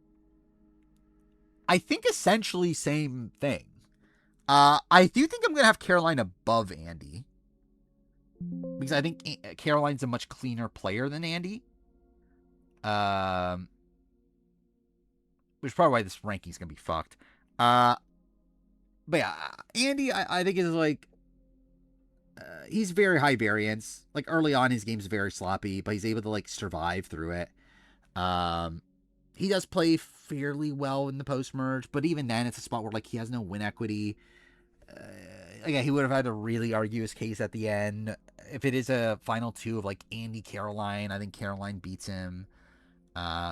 Speaker 1: I think essentially same thing. I do think I'm gonna have Caroline above Andy because I think Caroline's a much cleaner player than Andy. Which is probably why this ranking's gonna be fucked. But yeah, Andy, I think is like he's very high variance. Like early on, his game's very sloppy, but he's able to like survive through it. He does play fairly well in the post merge, but even then, it's a spot where like he has no win equity. Again, he would have had to really argue his case at the end. If it is a final two of like Andy Caroline, I think Caroline beats him.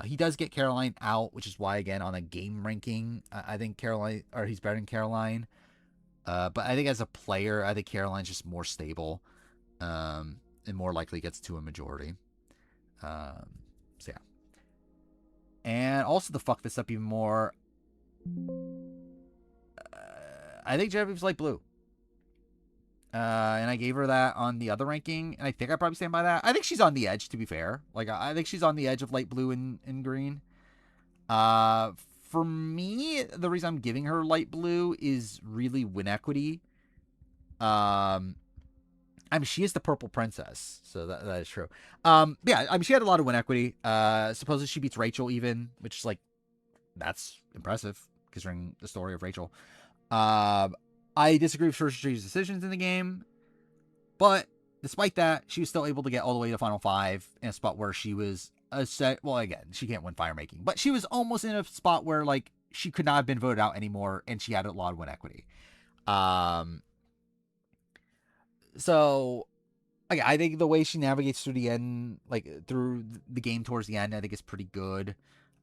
Speaker 1: He does get Caroline out, which is why again on a game ranking, I think Caroline or he's better than Caroline. But I think as a player, I think Caroline's just more stable, and more likely gets to a majority. So yeah. And also to fuck this up even more, I think Genevieve's light blue. And I gave her that on the other ranking, and I think I probably stand by that. I think she's on the edge, to be fair. Like I think she's on the edge of light blue and green. For me, the reason I'm giving her light blue is really win equity. I mean, she is the purple princess, so that is true. Yeah, I mean, she had a lot of win equity. Supposedly she beats Rachel even, which is like, that's impressive considering the story of Rachel. I disagree with Cersei's decisions in the game, but despite that, she was still able to get all the way to Final 5 in a spot where she was well, again, she can't win fire making, but she was almost in a spot where like she could not have been voted out anymore, and she had a lot of win equity. So I think the way she navigates through the end, like through the game towards the end, I think is pretty good.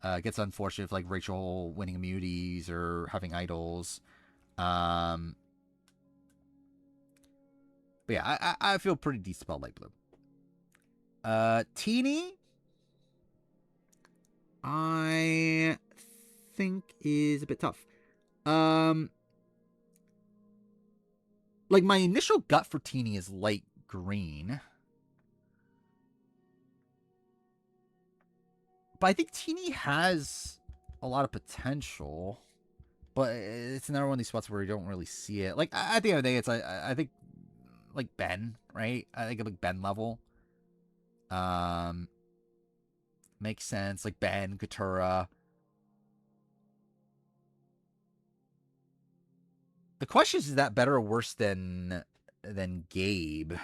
Speaker 1: It gets unfortunate if like Rachel winning immunities or having idols. But yeah, I feel pretty decent about light blue. Teeny, I think is a bit tough. Like my initial gut for Teeny is light green. But I think Teeny has a lot of potential. But it's another one of these spots where you don't really see it. Like at the end of the day, it's I think like Ben, right? I think like Ben level. Makes sense. Like Ben, Katura. The question is that better or worse than Gabe?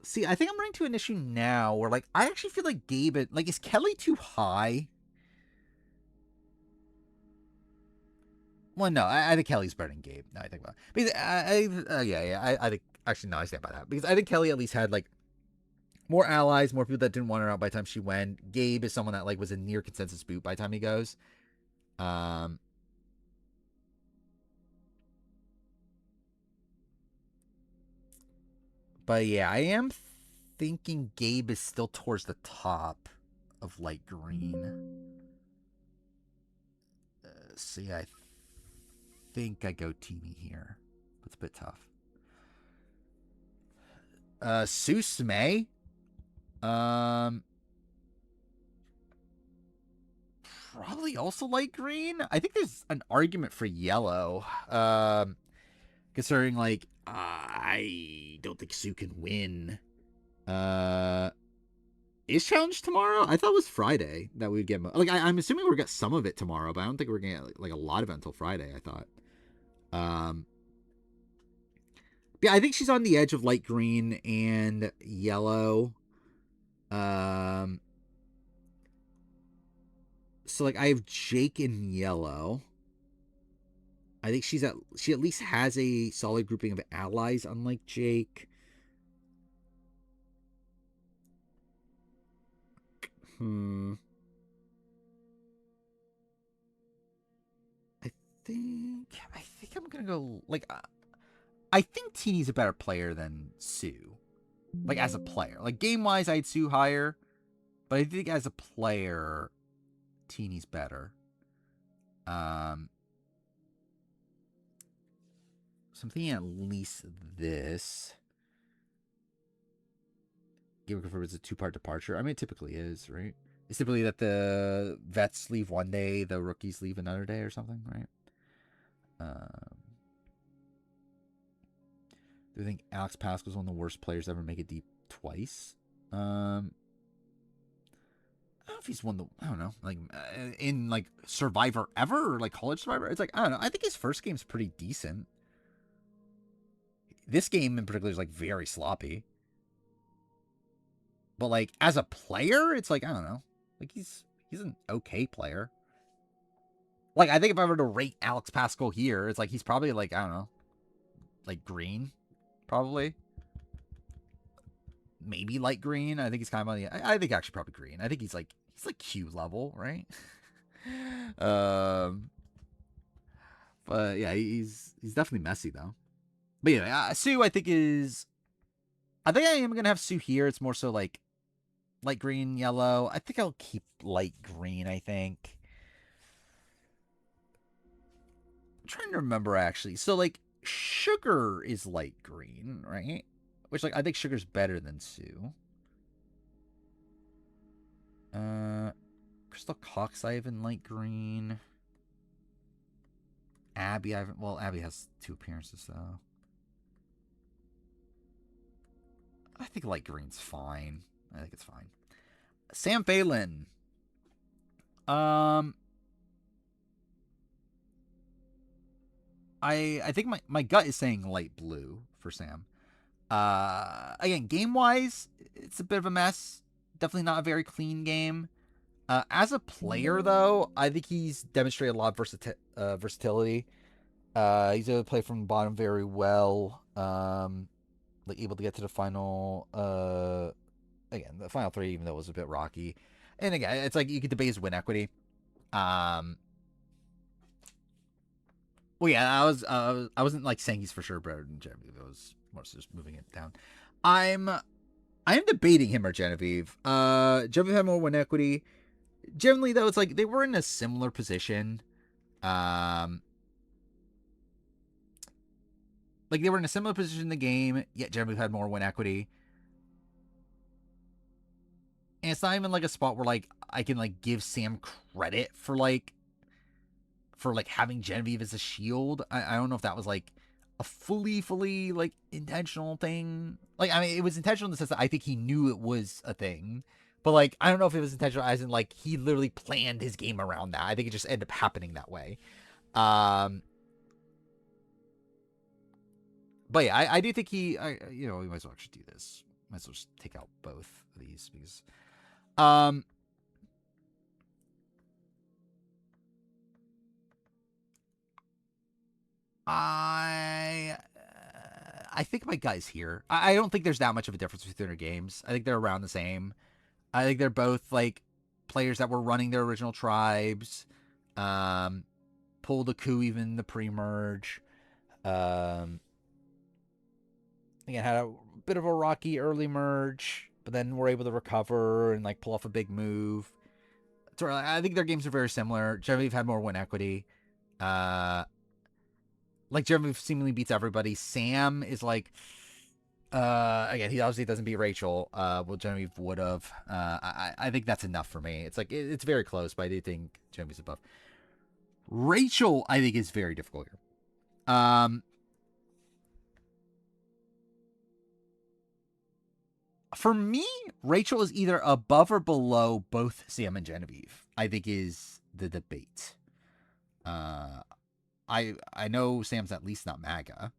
Speaker 1: See, I think I'm running to an issue now where like I actually feel like Gabe, like is Kelly too high? Well, no, I think Kelly's better than Gabe. Now I think about it. Because I think actually no, I stand by that because I think Kelly at least had like more allies, more people that didn't want her out by the time she went. Gabe is someone that like was a near consensus boot by the time he goes. But yeah, I am thinking Gabe is still towards the top of light green. See, I think I go Teeny here. It's a bit tough. Susume. probably also light green. I think there's an argument for yellow. Considering like I don't think Sue can win. Is challenge tomorrow? I thought it was Friday that we'd get like I'm assuming we're gonna get some of it tomorrow, but I don't think we're gonna get like a lot of it until Friday. I thought. Yeah, I think she's on the edge of light green and yellow. So like I have Jake in yellow. I think she at least has a solid grouping of allies, unlike Jake. I think I'm gonna go like I think Teeny's a better player than Sue. Like as a player, like game wise, I'd Sue higher, but I think as a player, Teeny's better. So I'm thinking at least this. Game confirmed it's a 2-part departure. I mean, it typically is, right? It's typically that the vets leave one day, the rookies leave another day, or something, right? Do you think Alex Pascal's one of the worst players to ever make it deep twice? I don't know if he's one of the, I don't know, like in like Survivor ever or like College Survivor. It's like, I don't know. I think his first game's pretty decent. This game in particular is like very sloppy. But like as a player, it's like, I don't know. Like he's an okay player. Like I think if I were to rate Alex Pascal here, it's like he's probably like, I don't know, like green, probably. Maybe light green. I think he's kind of on the. I think actually probably green. I think he's like Q level, right? But yeah, he's definitely messy though. But yeah, Sue I think I think I am gonna have Sue here. It's more so like light green, yellow. I think I'll keep light green. I think. I'm trying to remember actually. So like Sugar is light green, right? Which like I think Sugar's better than Sue. Crystal Cox I have in light green. Abby I haven't. Well, Abby has 2 appearances though. I think light green's fine. I think it's fine. Sam Phelan. I think my gut is saying light blue for Sam. Again, game wise, it's a bit of a mess. Definitely not a very clean game. As a player, though, I think he's demonstrated a lot of versatility. He's able to play from the bottom very well. Like able to get to the final. Again, the final 3, even though it was a bit rocky. And again, it's like you could debate his win equity. Well, yeah, I wasn't like saying he's for sure better than Genevieve. I was more so just moving it down. I am debating him or Genevieve. Genevieve had more win equity. Generally, though, it's like they were in a similar position. Like they were in a similar position in the game, yet Genevieve had more win equity. And it's not even like a spot where like I can like give Sam credit for having Genevieve as a shield. I don't know if that was like a fully like intentional thing. Like I mean, it was intentional in the sense that I think he knew it was a thing. But like I don't know if it was intentional as in like he literally planned his game around that. I think it just ended up happening that way. But yeah, I do think we might as well actually do this. Might as well just take out both of these because I think my guy's here. I don't think there's that much of a difference between their games. I think they're around the same. I think they're both like players that were running their original tribes. Pulled a coup even the pre-merge. Again, had a bit of a rocky early merge, but then were able to recover and like pull off a big move. So I think their games are very similar. Genevieve had more win equity. Like Genevieve seemingly beats everybody. Sam is like Again, he obviously doesn't beat Rachel. Well, Genevieve would have. I think that's enough for me. It's like it's very close, but I do think Genevieve's above. Rachel, I think, is very difficult here. For me, Rachel is either above or below both Sam and Genevieve. I think is the debate. I know Sam's at least not MAGA.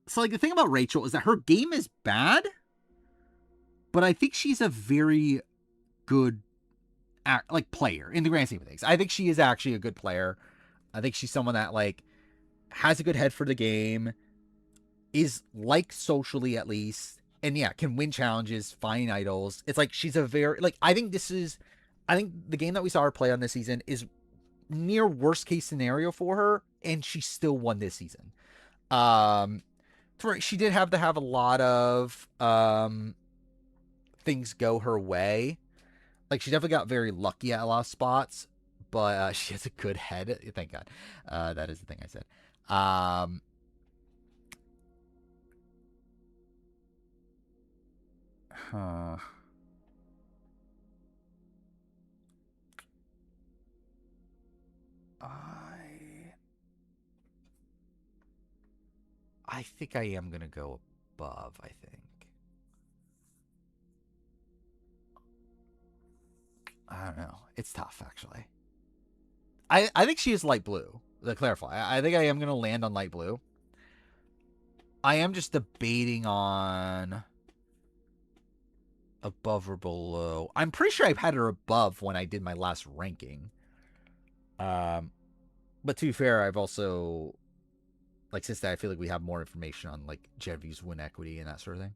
Speaker 1: So like the thing about Rachel is that her game is bad, but I think she's a very good like player in the grand scheme of things. I think she is actually a good player. I think she's someone that like has a good head for the game, is liked socially at least, and yeah, can win challenges, find idols. It's like she's a very like I think the game that we saw her play on this season is near worst case scenario for her, and she still won this season. She did have to have a lot of things go her way. Like she definitely got very lucky at a lot of spots, but she has a good head. Thank God. That is the thing I said. Huh. I think I am gonna go above. I think. I don't know. It's tough, actually. I think she is light blue. To clarify, I think I am gonna land on light blue. I am just debating on above or below. I'm pretty sure I've had her above when I did my last ranking. But to be fair, I've also like since that I feel like we have more information on like Genevieve's win equity and that sort of thing.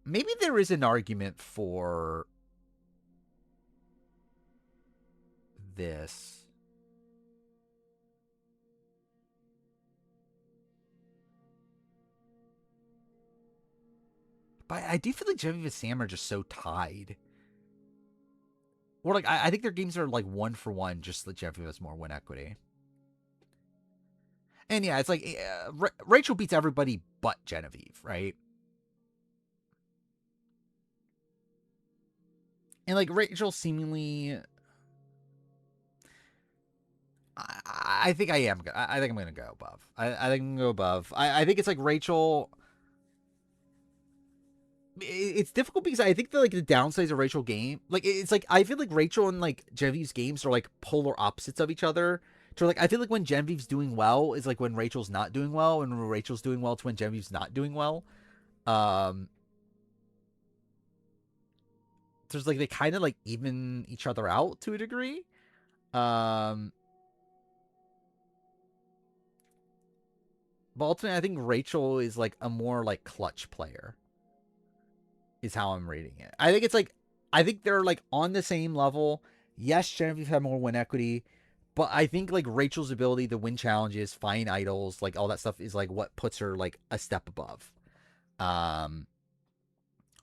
Speaker 1: Maybe there is an argument for this. But I do feel like Genevieve and Sam are just so tied. Or like I think their games are like 1-for-1, just that Genevieve has more win equity. And yeah, it's like Rachel beats everybody but Genevieve, right? And like Rachel seemingly, I think I am. I think I'm gonna go above. I think I'm gonna go above. I think it's like Rachel. It's difficult because I think the downsides of Rachel game, like it's like I feel like Rachel and like Genevieve's games are like polar opposites of each other. So like I feel like when Genevieve's doing well is like when Rachel's not doing well, and when Rachel's doing well, it's when Genevieve's not doing well. Um, there's like they kind of like even each other out to a degree. Um, but ultimately, I think Rachel is like a more like clutch player. Is how I'm rating it. I think it's like I think they're like on the same level. Yes, Genevieve had more win equity, but I think like Rachel's ability to win challenges, find idols, like all that stuff is like what puts her like a step above. Um,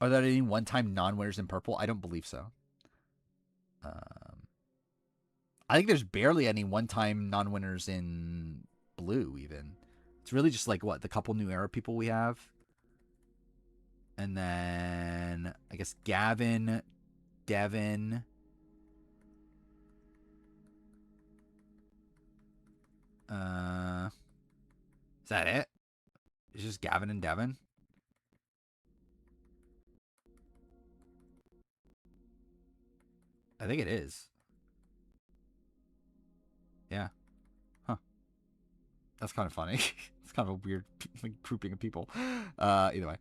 Speaker 1: are there any one-time non-winners in purple? I don't believe so. Um, I think there's barely any one-time non-winners in blue. Even it's really just like what the couple new era people we have, and then I guess Gavin, Devin. Is that it? It's just Gavin and Devin. I think it is. Yeah. Huh. That's kind of funny. It's kind of a weird like grouping of people. Either way.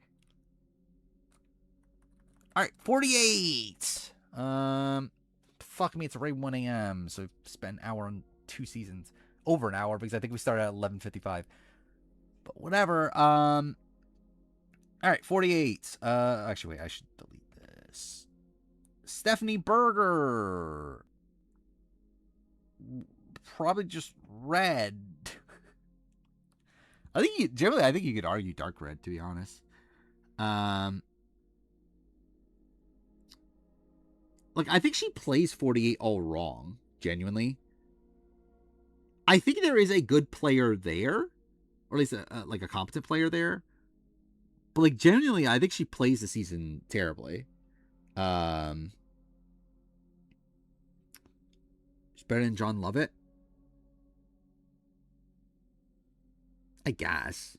Speaker 1: All right, 48. Fuck me, it's already 1 a.m. So I've spent an hour on 2 seasons. Over an hour because I think we started at 11:55. But whatever. All right, 48. Actually, wait, I should delete this. Stephanie Berger. Probably just red. I think you could argue dark red, to be honest. Like I think she plays 48 all wrong, genuinely. I think there is a good player there, or at least like a competent player there. But like genuinely, I think she plays the season terribly. Um, she's better than John Lovett, I guess.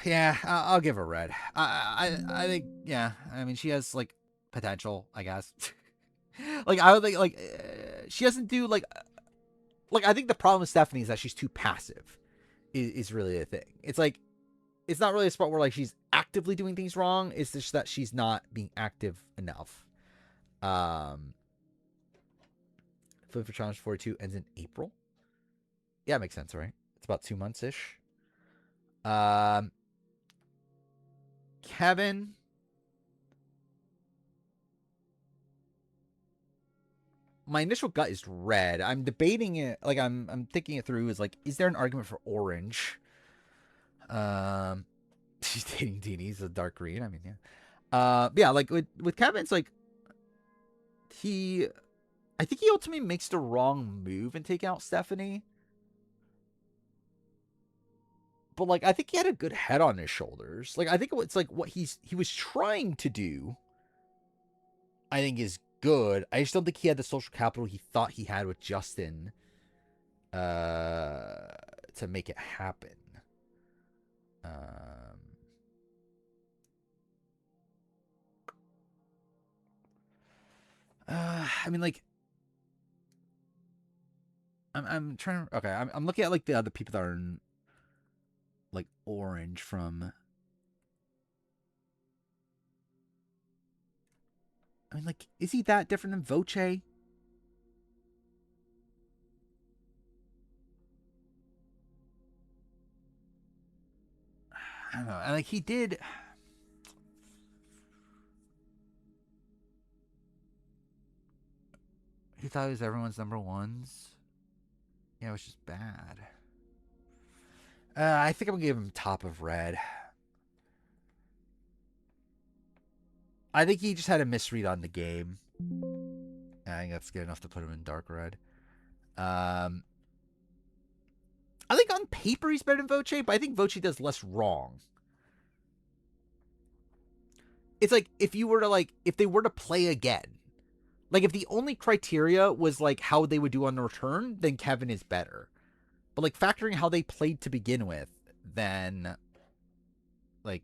Speaker 1: Yeah, I'll give her red. I think yeah. I mean, she has like potential, I guess. Like I would think like she doesn't do like I think the problem with Stephanie is that she's too passive. Is really the thing. It's like it's not really a spot where like she's actively doing things wrong. It's just that she's not being active enough. Food for Challenge 42 ends in April. Yeah, it makes sense, right? It's about 2 months ish. Um, Kevin. My initial gut is red. I'm debating it. Like I'm thinking it through. Is like, is there an argument for orange? Um, she's dating Deanie. He's a dark green. I mean, yeah. Yeah. Like with Kevin, it's like he. I think he ultimately makes the wrong move and take out Stephanie. But like I think he had a good head on his shoulders. Like I think it's like what he was trying to do, I think is good. I just don't think he had the social capital he thought he had with Justin to make it happen. I mean like I'm trying to okay, I'm looking at like the other people that are in, like orange from I mean like is he that different than Voce? I don't know. Like he did he thought he was everyone's number ones. Yeah, it was just bad. I think I'm gonna give him top of red. I think he just had a misread on the game. I think that's good enough to put him in dark red. I think on paper he's better than Voce, but I think Voce does less wrong. It's like if you were to like if they were to play again, like if the only criteria was like how they would do on the return, then Kevin is better. But like factoring how they played to begin with, then like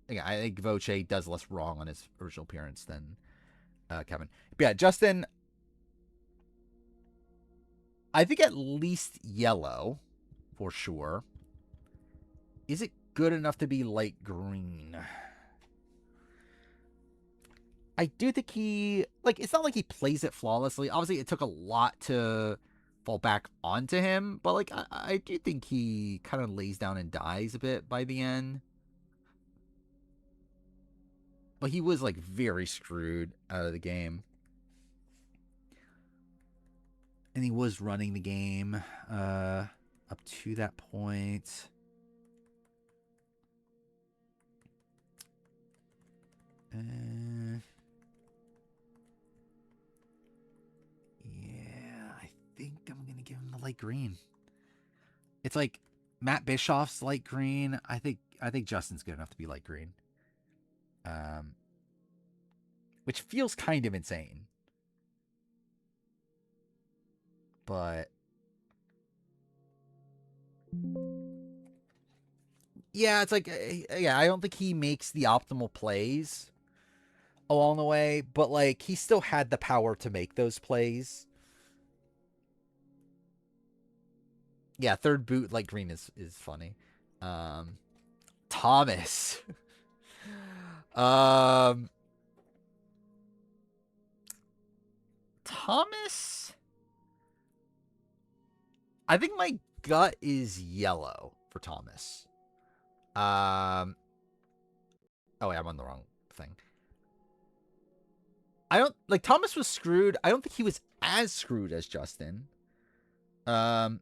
Speaker 1: yeah, I think Voce does less wrong on his original appearance than Kevin. But yeah, Justin, I think at least yellow for sure. Is it good enough to be light green? I do think he like it's not like he plays it flawlessly. Obviously, it took a lot to fall back onto him, but like I do think he kind of lays down and dies a bit by the end. But he was like very screwed out of the game. And he was running the game up to that point. Yeah, I think I'm gonna give him the light green. It's like Matt Bischoff's light green. I think Justin's good enough to be light green. Which feels kind of insane. But yeah, it's like yeah, I don't think he makes the optimal plays along the way, but like he still had the power to make those plays. Yeah, third boot like green is funny. Thomas. Thomas. I think my gut is yellow for Thomas. Oh wait, I'm on the wrong thing. I don't like Thomas was screwed. I don't think he was as screwed as Justin. And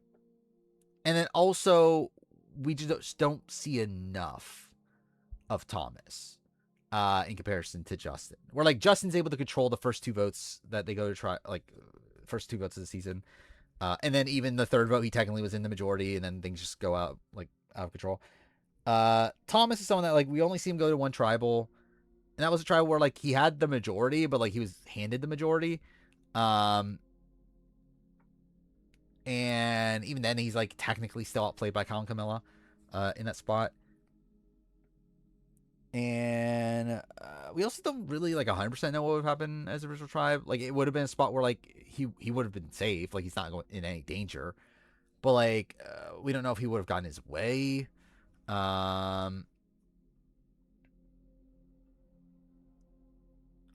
Speaker 1: then also we just don't see enough of Thomas in comparison to Justin. Where like Justin's able to control the first two votes that they go to try like first 2 votes of the season. And then even the 3rd vote, he technically was in the majority, and then things just go out of control. Thomas is someone that we only see him go to one tribal, and that was a tribal where he had the majority, but he was handed the majority. And even then, he's technically still outplayed by Colin Camilla in that spot. And we also don't really 100% know what would happen as a original tribe. It would have been a spot where he would have been safe, he's not going in any danger. But we don't know if he would have gotten his way. I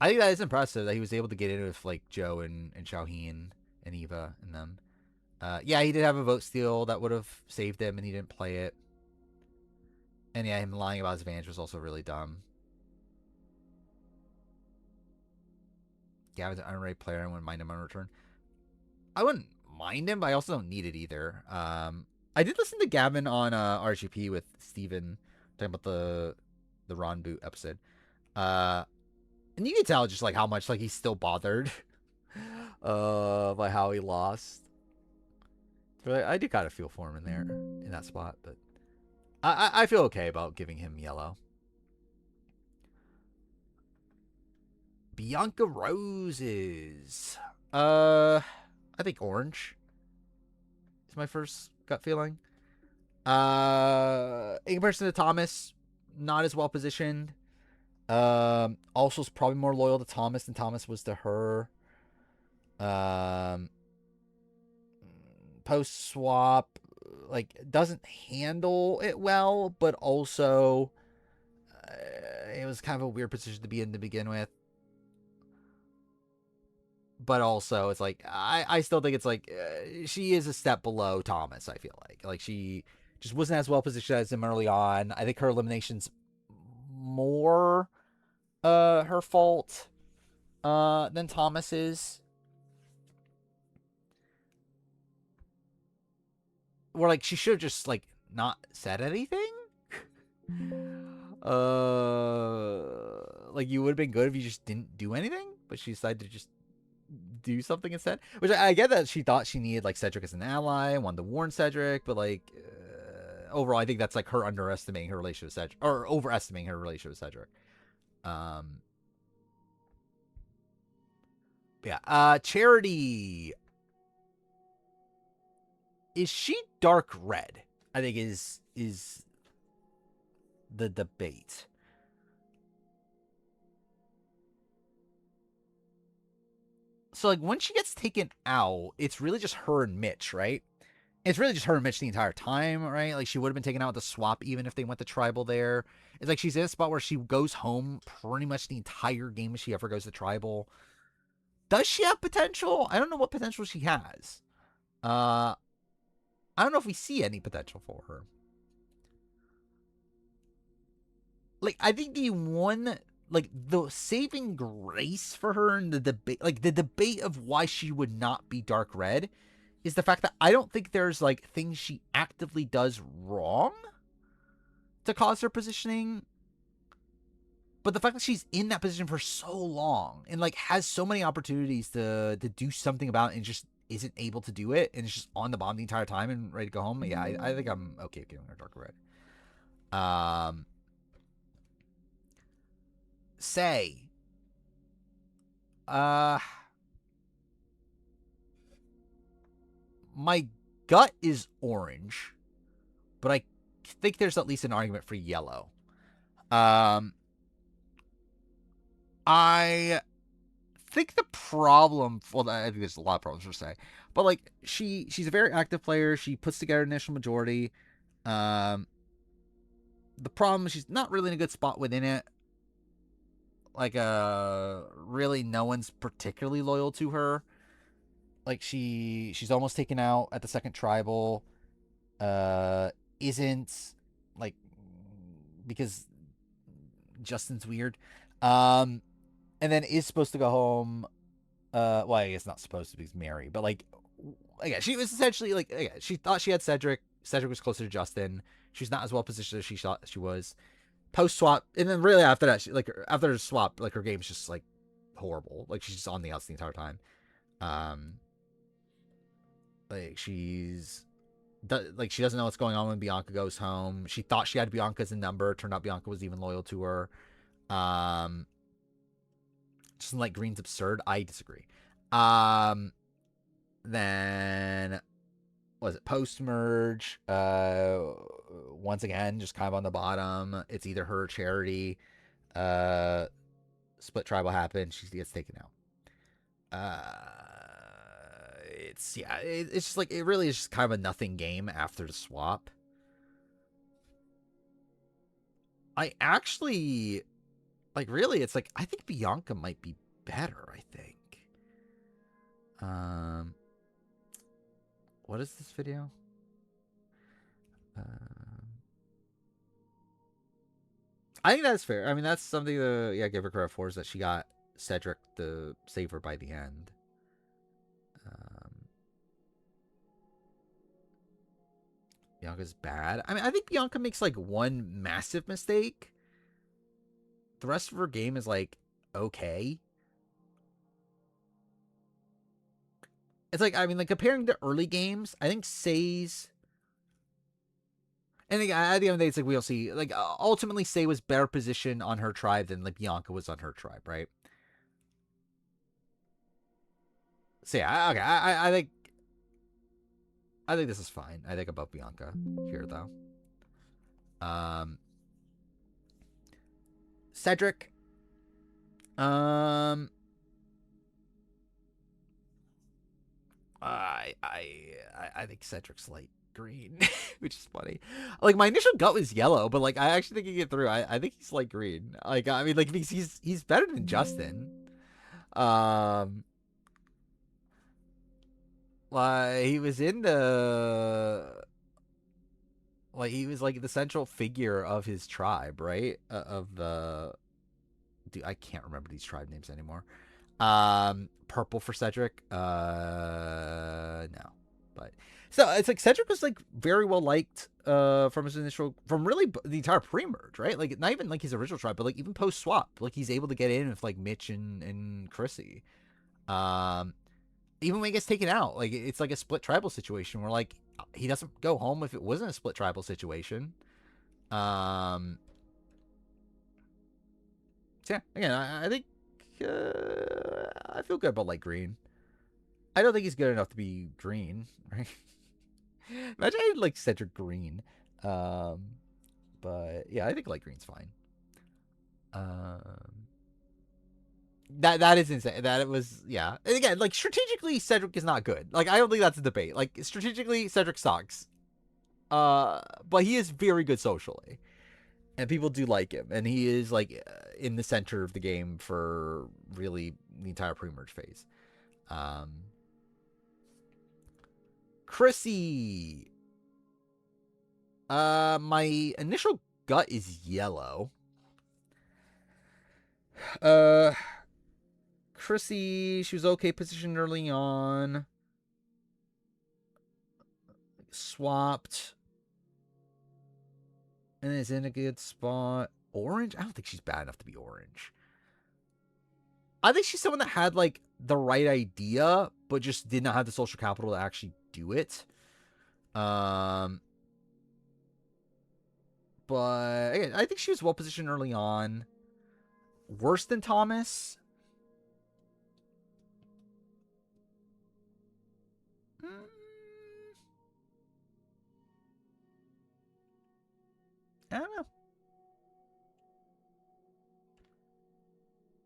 Speaker 1: think that is impressive that he was able to get in with Joe and Xiaoheen and Eva and them. Yeah, he did have a vote steal that would have saved him, and he didn't play it. And yeah, him lying about his advantage was also really dumb. Gavin's an unrated player and wouldn't mind him on return. I wouldn't mind him, but I also don't need it either. I did listen to Gavin on RGP with Steven talking about the Ron Boot episode. And you can tell just how much he's still bothered by how he lost. So I do kind of feel for him in that spot, but I feel okay about giving him yellow. Bianca Roses. I think orange is my first gut feeling. In comparison to Thomas, not as well positioned. Also is probably more loyal to Thomas than Thomas was to her. Post swap, doesn't handle it well, but also it was kind of a weird position to be in to begin with. But also, it's I still think it's she is a step below Thomas. I feel like she just wasn't as well positioned as him early on. I think her elimination's more her fault than Thomas's. Where she should have just not said anything. You would have been good if you just didn't do anything, but she decided to just do something instead. Which I get that she thought she needed Cedric as an ally and wanted to warn Cedric, but overall, I think that's her underestimating her relationship with Cedric, or overestimating her relationship with Cedric. Yeah. Charity. Is she dark red? I think is the debate. So when she gets taken out, it's really just her and Mitch, right? It's really just her and Mitch the entire time, right? She would have been taken out with the swap even if they went to tribal there. It's she's in a spot where she goes home pretty much the entire game if she ever goes to tribal. Does she have potential? I don't know what potential she has. I don't know if we see any potential for her. I think the one, the saving grace for her in the debate, the debate of why she would not be dark red is the fact that I don't think there's, things she actively does wrong to cause her positioning. But the fact that she's in that position for so long and, has so many opportunities to do something about it and just isn't able to do it and is just on the bomb the entire time and ready to go home. Yeah, I think I'm okay with giving her dark red. Say. My gut is orange, but I think there's at least an argument for yellow. I think the problem, well, I think there's a lot of problems to say, but she's a very active player. She puts together an initial majority. The problem is she's not really in a good spot within it. Really no one's particularly loyal to her. She's almost taken out at the second tribal. Isn't because Justin's weird. And then is supposed to go home. Well, I guess not supposed to because Mary, but again, she was essentially she thought she had Cedric. Cedric was closer to Justin. She's not as well positioned as she thought she was. Post swap, and then really after that, after the swap, her game's just horrible. She's just on the outs the entire time. Like she doesn't know what's going on when Bianca goes home. She thought she had Bianca's number. Turned out Bianca was even loyal to her. Um, just like Green's absurd. I disagree. Um, then was it post merge? Once again, just kind of on the bottom. It's either her or Charity. Uh, split tribe will happen. She gets taken out. It's just like it really is just kind of a nothing game after the swap. I actually like really it's like I think Bianca might be better, I think. What is this video? I think that's fair. I mean, that's something to give her credit for is that she got Cedric the saver by the end. Bianca's bad. I mean, I think Bianca makes like one massive mistake. The rest of her game is like okay. It's like, I mean, like comparing the early games, I think Say's. And at the end of the day, it's like we'll see. Like ultimately, Say was better positioned on her tribe than like Bianca was on her tribe, right? So yeah, okay. I think this is fine. I think about Bianca here though. Cedric. I think Cedric's light green, which is funny. Like my initial gut was yellow, but like I actually think he get through. I think he's light green. Like I mean, like he's better than Justin. Like he was in the like he was like the central figure of his tribe, right? Of the dude, I can't remember these tribe names anymore. Purple for Cedric. No, but so it's like Cedric was like very well liked from his initial from really the entire pre-merge, right? Like not even like his original tribe, but like even post swap, like he's able to get in with like Mitch and Chrissy. Even when he gets taken out, like it's like a split tribal situation where like he doesn't go home if it wasn't a split tribal situation. So yeah, again, I think I feel good about light green. I don't think he's good enough to be green, right? Imagine I had like Cedric Green. But yeah, I think light green's fine. That is insane. That it was yeah. And again, like strategically, Cedric is not good. Like I don't think that's a debate. Like strategically, Cedric sucks. But he is very good socially, and people do like him, and he is like in the center of the game for really the entire pre-merge phase. Chrissy. My initial gut is yellow. Chrissy, she was okay positioned early on. Swapped. And is in a good spot. Orange? I don't think she's bad enough to be orange. I think she's someone that had like the right idea, but just did not have the social capital to actually do it. But again, I think she was well positioned early on. Worse than Thomas? I don't know.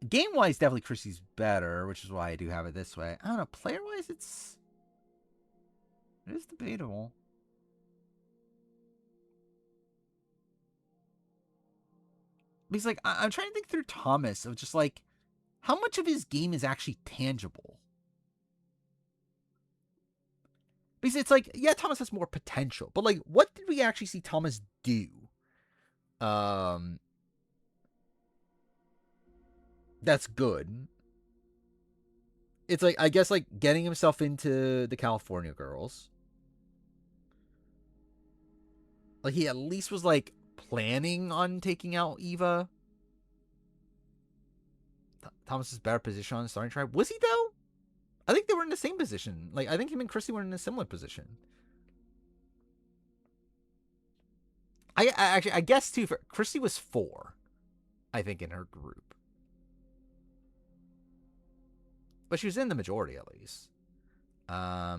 Speaker 1: Game wise, definitely Chrissy's better, which is why I do have it this way. I don't know. Player wise, it is debatable. Because like I'm trying to think through Thomas of just like how much of his game is actually tangible. Because it's like, yeah, Thomas has more potential, but like, what did we actually see Thomas do? That's good. It's like, I guess, like getting himself into the California girls. Like he at least was like planning on taking out Eva. Thomas is better position on the starting tribe. Was he though? I think they were in the same position. Like, I think him and Chrissy were in a similar position. I guess too. Chrissy was 4, I think, in her group, but she was in the majority at least. I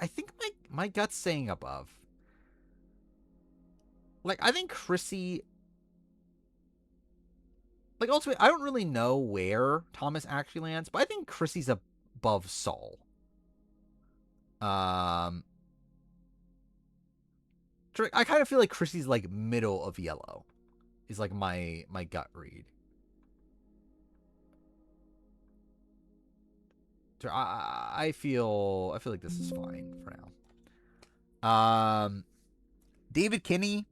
Speaker 1: think my gut's saying above. Like, I think Chrissy. Like, ultimately, I don't really know where Thomas actually lands, but I think Chrissy's above Saul. I kind of feel like Chrissy's like middle of yellow, is like my gut read. I feel like this is fine for now. David Kinney.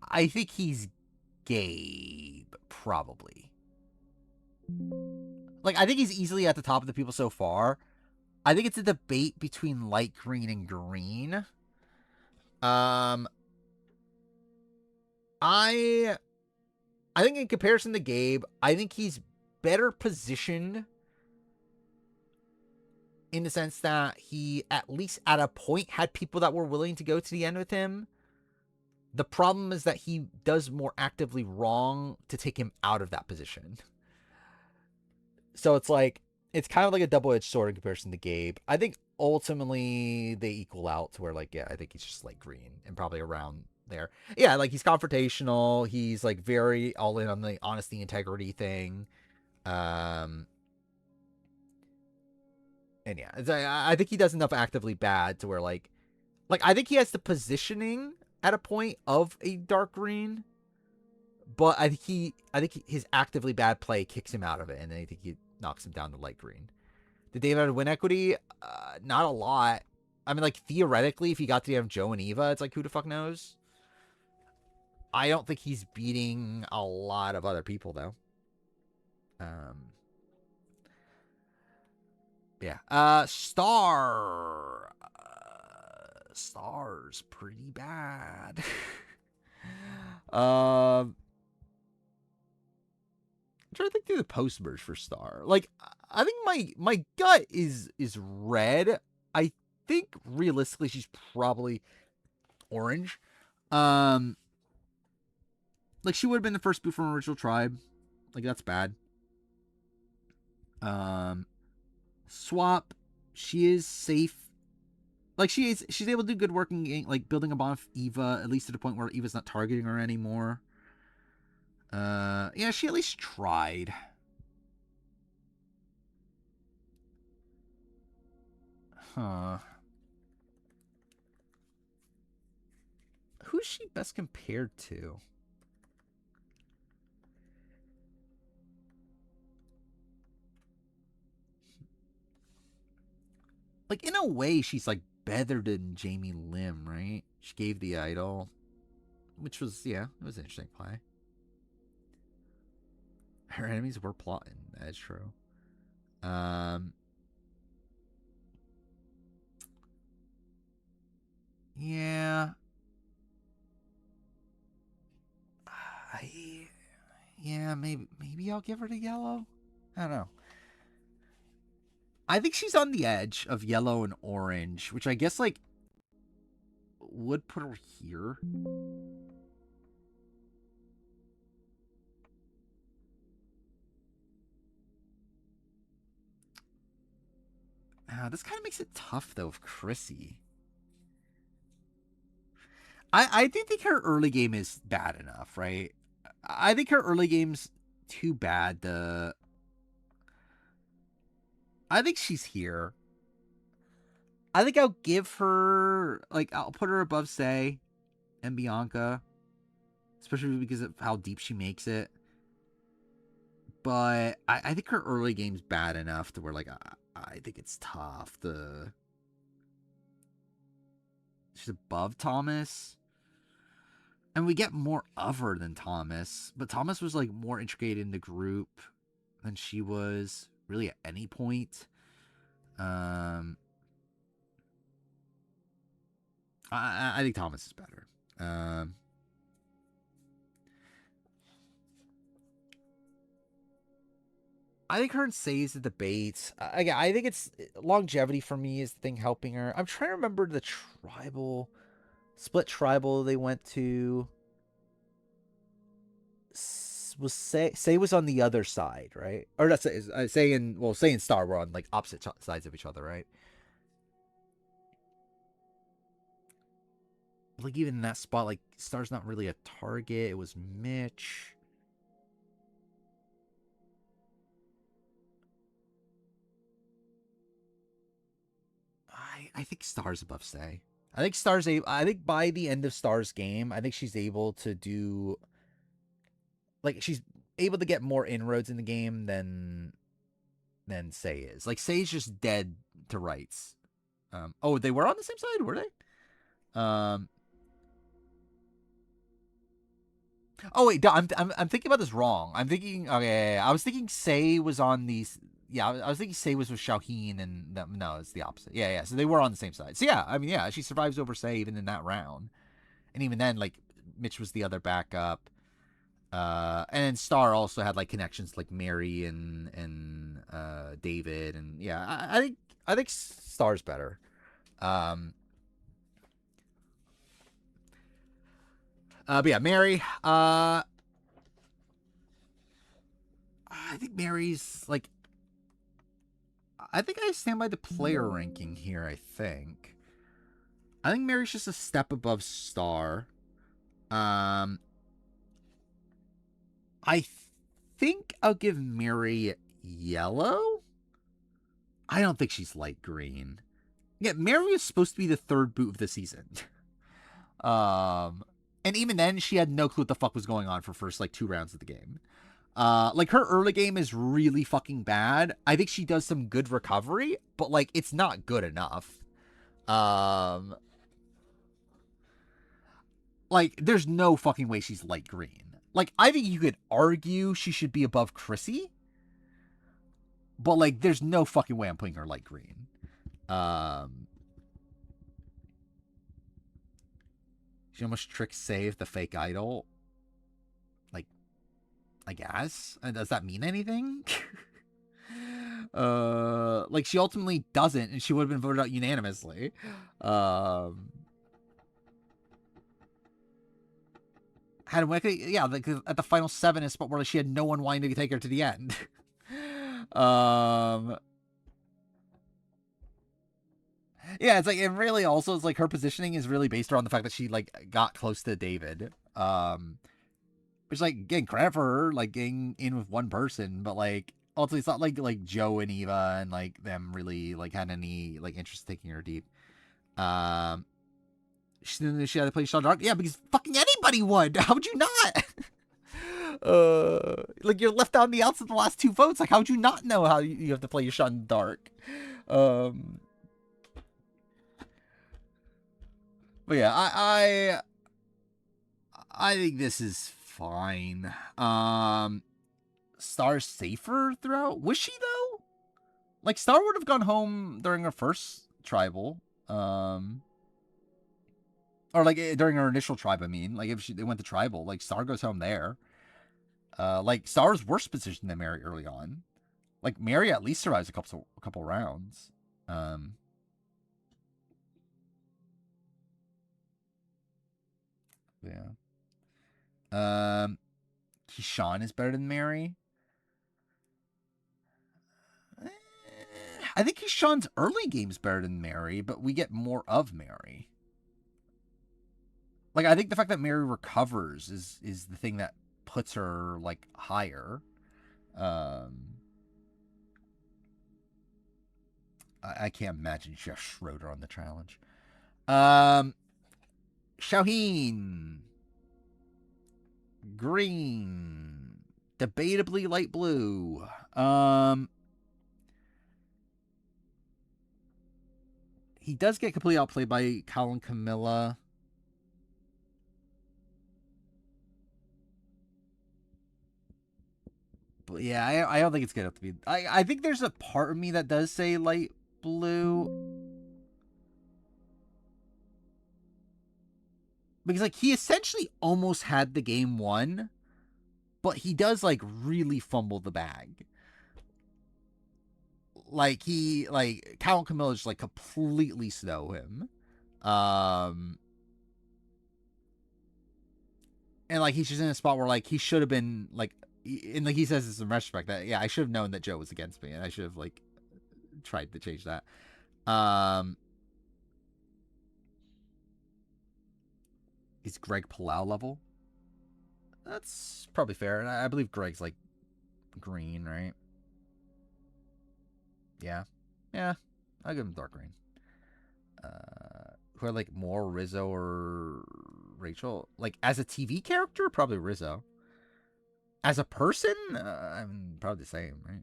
Speaker 1: I think he's Gabe, probably. Like, I think he's easily at the top of the people so far. I think it's a debate between light green and green. I think in comparison to Gabe, I think he's better positioned in the sense that he, at least at a point, had people that were willing to go to the end with him. The problem is that he does more actively wrong to take him out of that position. So it's like, it's kind of like a double-edged sword in comparison to Gabe. I think ultimately they equal out to where, like, yeah, I think he's just like green and probably around there. Yeah, like, he's confrontational. He's like very all in on the honesty, integrity thing. And yeah, I think he does enough actively bad to where like I think he has the positioning at a point of a dark green, but I think his actively bad play kicks him out of it, and then I think he knocks him down to light green. Did David have win equity? Not a lot. I mean, like, theoretically, if he got to the end of Joe and Eva, it's like, who the fuck knows? I don't think he's beating a lot of other people, though. Yeah. Star. Star's pretty bad. I'm trying to think through the post merge for Star. Like, I think my gut is red. I think realistically she's probably orange. Like, she would have been the first boot from Original Tribe. Like, that's bad. Swap, she is safe. Like, she's able to do good work in, like, building a bond with Eva, at least to the point where Eva's not targeting her anymore. Yeah, she at least tried. Huh. Who's she best compared to? Like, in a way, she's, like, better than Jamie Lim, right? She gave the idol, which was, yeah, it was an interesting play. Her enemies were plotting. That's true. Yeah. Yeah, maybe I'll give her to yellow. I don't know. I think she's on the edge of yellow and orange, which I guess, like, would put her here. This kind of makes it tough, though, of Chrissy. I do think her early game is bad enough, right? I think her early game's too bad. I think she's here. I think I'll give her, like, I'll put her above Say and Bianca, especially because of how deep she makes it. But I think her early game's bad enough to where, like, I think it's tough. She's above Thomas. And we get more of her than Thomas. But Thomas was, like, more integrated in the group than she was, really, at any point. I think Thomas is better. I think her and Say is the debate. Again, I think it's longevity for me is the thing helping her. I'm trying to remember the tribal split tribal they went to. Was Say was on the other side, right? Or that's Say and Star were on like opposite sides of each other, right? Like even in that spot, like Star's not really a target. It was Mitch. I think Star's above Say. I think Star's able. I think by the end of Star's game, I think she's able to do. Like she's able to get more inroads in the game than Say is. Like Say's just dead to rights. Oh, they were on the same side, were they? Oh wait, I'm thinking about this wrong. I'm thinking okay. I was thinking Say was on these. Yeah, I was thinking Say was with Xiaoheen, and no, it's the opposite. Yeah. So they were on the same side. So yeah, I mean, yeah, she survives over Say even in that round, and even then, like Mitch was the other backup. And then Star also had like connections like Mary and David, and yeah, I think Star's better. But yeah, Mary. I think Mary's like. I think I stand by the player ranking here. I think Mary's just a step above Star. I think I'll give Mary yellow. I don't think she's light green. Yeah, Mary is supposed to be the third boot of the season. And even then, she had no clue what the fuck was going on for first like 2 rounds of the game. Like her early game is really fucking bad. I think she does some good recovery, but like it's not good enough. Like there's no fucking way she's light green. Like I think you could argue she should be above Chrissy, but like there's no fucking way I'm putting her light green. She almost tricked Save the fake idol. Like, I guess. And does that mean anything? Like she ultimately doesn't, and she would have been voted out unanimously. Had Weka, yeah, like at the final 7 is spot where she had no one wanting to take her to the end. Yeah, it's like it really also is like her positioning is really based around the fact that she like got close to David. Which like getting credit for her, like getting in with one person, but like ultimately it's not like Joe and Eva and like them really like had any like interest in taking her deep. She had to play Sean Dark. Yeah, because fucking anybody would. How would you not? Like you're left on the outs of the last 2 votes. Like how would you not know how you have to play your Sean Dark? But yeah, I think this is fine. Star's safer throughout. Was she though? Like Star would have gone home during her first tribal. Or like during her initial tribe, I mean. Like if they went to tribal, like Star goes home there. Like Star's worse position than Mary early on. Like Mary at least survives a couple rounds. Yeah. Keyshawn is better than Mary. I think Keyshawn's early game's better than Mary, but we get more of Mary. Like I think the fact that Mary recovers is the thing that puts her like higher. I can't imagine Jeff Schroeder on the challenge. Xiaoheen. Green. Debatably light blue. He does get completely outplayed by Colin Camilla. But yeah, I don't think it's good enough to be. I think there's a part of me that does say light blue. because like he essentially almost had the game won, but he does like really fumble the bag. Like Kyle and Camilla just like completely snow him. And like he's just in a spot where like he should have been like, and like he says this in retrospect that yeah, I should have known that Joe was against me and I should have like tried to change that. He's Greg Palau level. That's probably fair. And I believe Greg's like green, right? Yeah. Yeah. I'll give him dark green. Who are like more Rizzo or Rachel? Like as a TV character, probably Rizzo. As a person, I'm probably the same, right?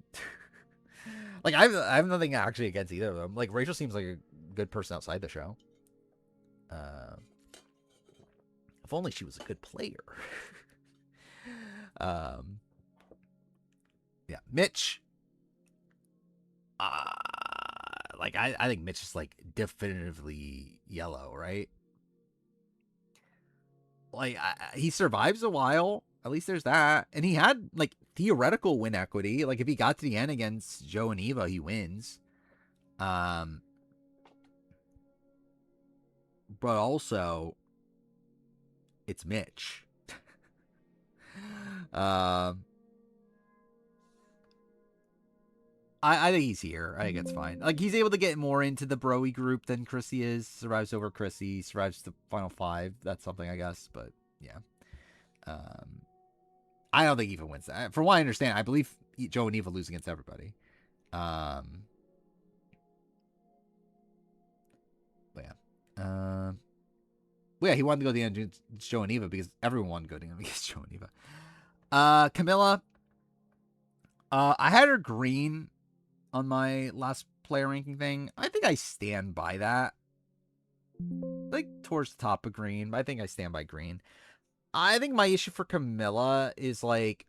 Speaker 1: Like I have nothing actually against either of them. Like Rachel seems like a good person outside the show. If only she was a good player. Yeah, Mitch. Like I think Mitch is like definitively yellow, right? Like he survives a while. At least there's that, and he had like theoretical win equity. Like if he got to the end against Joe and Eva, he wins. But also, it's Mitch. I think he's here. I think it's fine. Like he's able to get more into the Broy group than Chrissy is. Survives over Chrissy. Survives the final 5. That's something, I guess. But yeah, I don't think Eva wins that. From what I understand, I believe Joe and Eva lose against everybody. But yeah. Well, yeah, he wanted to go to the end against Joe and Eva because everyone wanted to go to him against Joe and Eva. Camilla. I had her green on my last player ranking thing. I think I stand by that. Like towards the top of green, but I think I stand by green. I think my issue for Camilla is like,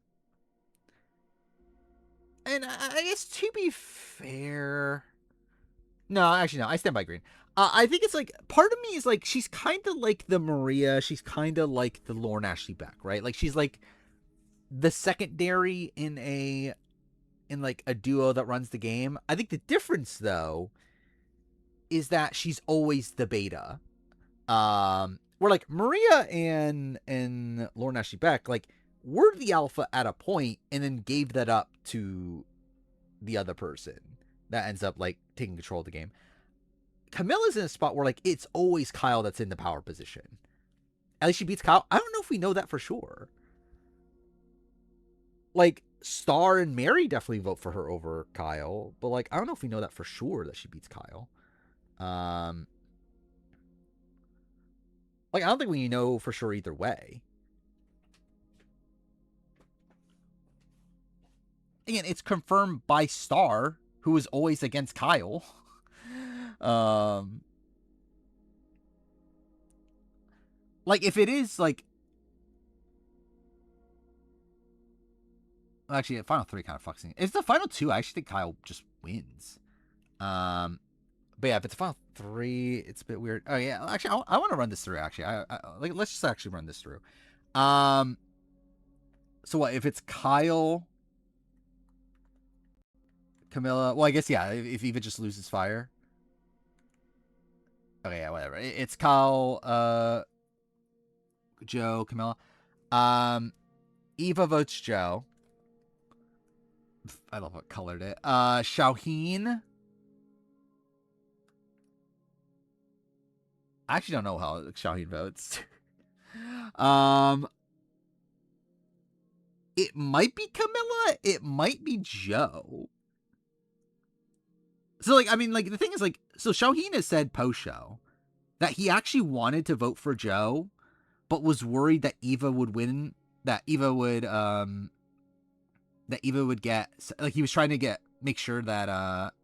Speaker 1: and I guess to be fair, no, actually no, I stand by green. I think it's like part of me is like she's kind of like the Maria, she's kind of like the Lauren Ashley Beck, right? Like she's like the secondary in like a duo that runs the game. I think the difference though is that she's always the beta. Where like Maria and Lauren Ashley Beck like were the alpha at a point and then gave that up to the other person that ends up like taking control of the game. Camilla's in a spot where like it's always Kyle that's in the power position. At least she beats Kyle. I don't know if we know that for sure. Like Star and Mary definitely vote for her over Kyle, but like I don't know if we know that for sure that she beats Kyle. Like I don't think we know for sure either way. Again, it's confirmed by Star, who is always against Kyle. Like if it is like, actually, the final 3 kind of fucks me. It's the final 2. I actually think Kyle just wins. But yeah, if it's the final 3, it's a bit weird. Oh yeah, actually, I want to run this through. Actually, like let's just actually run this through. So what if it's Kyle, Camilla? Well, I guess yeah. If Eva just loses fire. Okay, yeah, whatever. It's Kyle, Joe, Camilla. Eva votes Joe. I love what colored it. Shauheen. I actually don't know how Shauheen votes. It might be Camilla. It might be Joe. So, like, I mean, like, the thing is, like, so Shauheen has said post-show that he actually wanted to vote for Joe, but was worried that Eva would win, that Eva would get, like, he was trying to make sure that,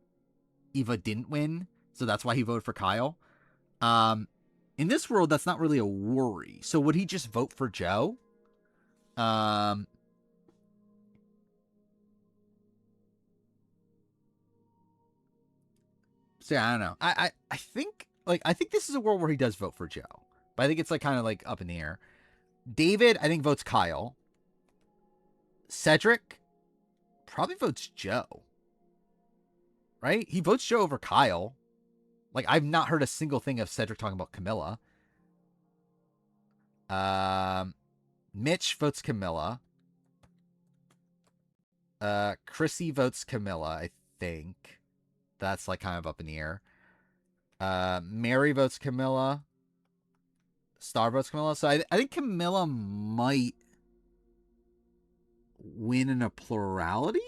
Speaker 1: Eva didn't win, so that's why he voted for Kyle. In this world, that's not really a worry. So would he just vote for Joe? So yeah, I don't know. I think this is a world where he does vote for Joe, But I think it's like kind of like up in the air. David, I think, votes Kyle. Cedric probably votes Joe. Right? He votes Joe over Kyle. Like, I've not heard a single thing of Cedric talking about Camilla. Mitch votes Camilla. Chrissy votes Camilla, I think. That's like kind of up in the air. Mary votes Camilla. Star votes Camilla. So I think Camilla might win in a plurality.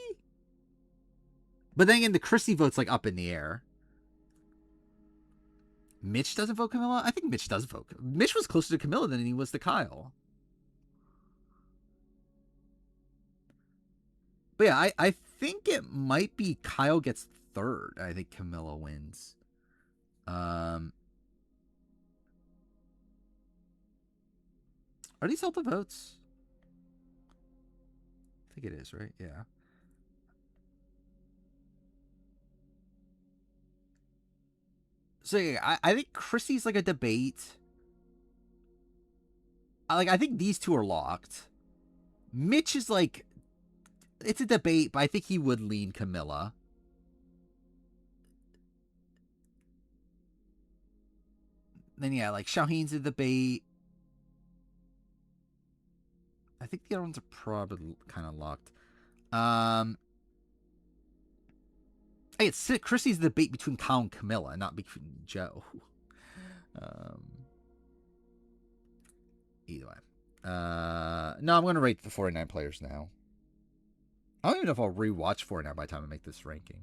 Speaker 1: But then again, the Chrissy vote's like up in the air. Mitch doesn't vote Camilla? I think Mitch does vote. Mitch was closer to Camilla than he was to Kyle. But yeah, I think it might be Kyle gets third. I think Camilla wins. Are these all the votes? I think it is, right? Yeah. So yeah, I think Chrissy's like a debate. I think these two are locked. Mitch is like, it's a debate, but I think he would lean Camilla. Then yeah, like Shaheen's a debate. I think the other ones are probably kind of locked. It's Chrissy's the debate between Kyle and Camilla, not between Joe. Either way. No, I'm going to rate the 49 players now. I don't even know if I'll rewatch 49 by the time I make this ranking.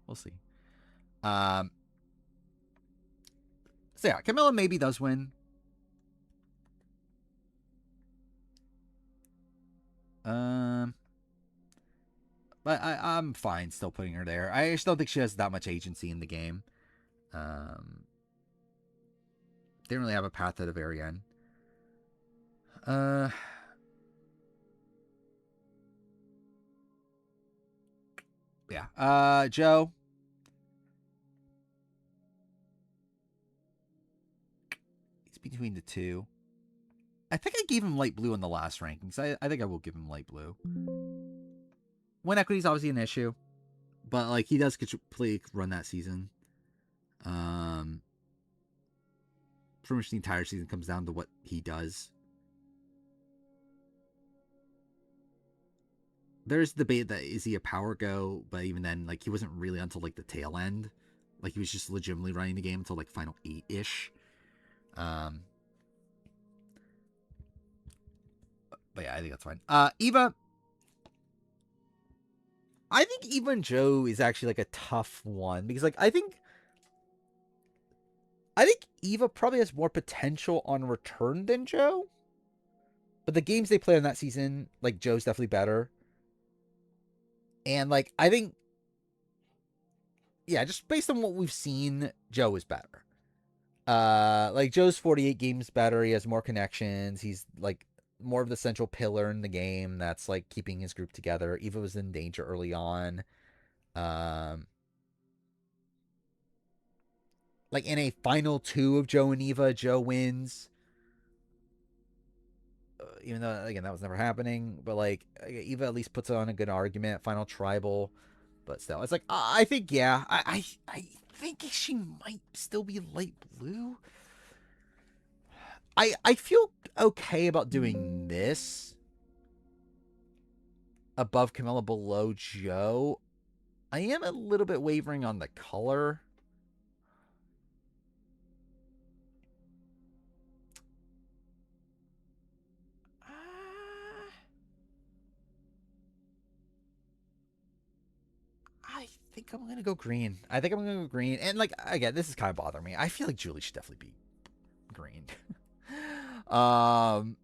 Speaker 1: We'll see. So yeah, Camilla maybe does win. But I'm fine still putting her there. I just don't think she has that much agency in the game. Didn't really have a path to the very end. Yeah. Joe. He's between the two. I think I gave him light blue in the last rankings. I think I will give him light blue. Win equity is obviously an issue, but like he does completely run that season. Pretty much the entire season comes down to what he does. There's debate that is he a power go, but even then, like he wasn't really until like the tail end. Like he was just legitimately running the game until like final 8-ish. But yeah, I think that's fine. Eva. I think Eva and Joe is actually like a tough one because like I think Eva probably has more potential on return than Joe. But the games they play on that season, like Joe's definitely better. And like I think, yeah, just based on what we've seen, Joe is better. Like Joe's 48 games better. He has more connections. He's like more of the central pillar in the game that's like keeping his group together. Eva was in danger early on. Like in a final 2 of Joe and Eva, Joe wins. Even though again that was never happening, but like Eva at least puts on a good argument. Final tribal, but still, it's like I think yeah, I think she might still be light blue. I feel okay about doing this above Camilla, below Joe. I am a little bit wavering on the color. I think I'm gonna go green. And like again, this is kind of bothering me. I feel like Julie should definitely be green. And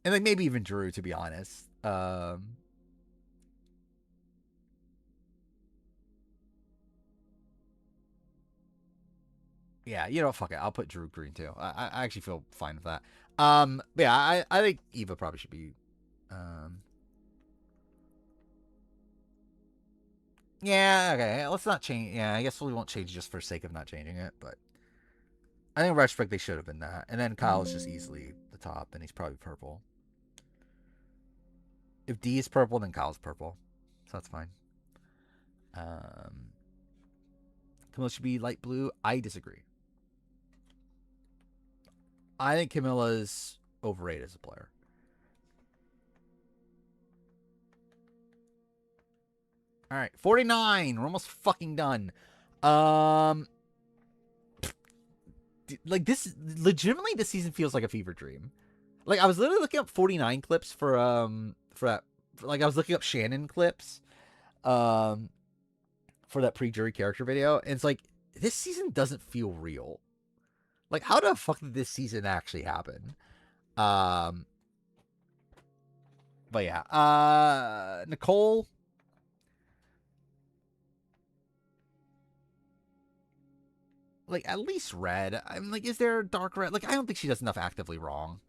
Speaker 1: like maybe even Drew, to be honest. Yeah, you know, fuck it. I'll put Drew green too. I actually feel fine with that. But yeah, I think Eva probably should be. Yeah, okay. Let's not change. Yeah, I guess we won't change just for sake of not changing it. But I think retrospect they should have been that. And then Kyle's just easily the top, and he's probably purple. If D is purple, then Kyle's purple. So that's fine. Camilla should be light blue. I disagree. I think Camilla's overrated as a player. All right, 49. We're almost fucking done. Like this, legitimately, this season feels like a fever dream. Like I was literally looking up 49 clips for that. Like I was looking up Shannon clips, for that pre-jury character video, and it's like this season doesn't feel real. Like how the fuck did this season actually happen? But yeah, Nicole. Like at least red. I'm like, is there dark red? Like I don't think she does enough actively wrong.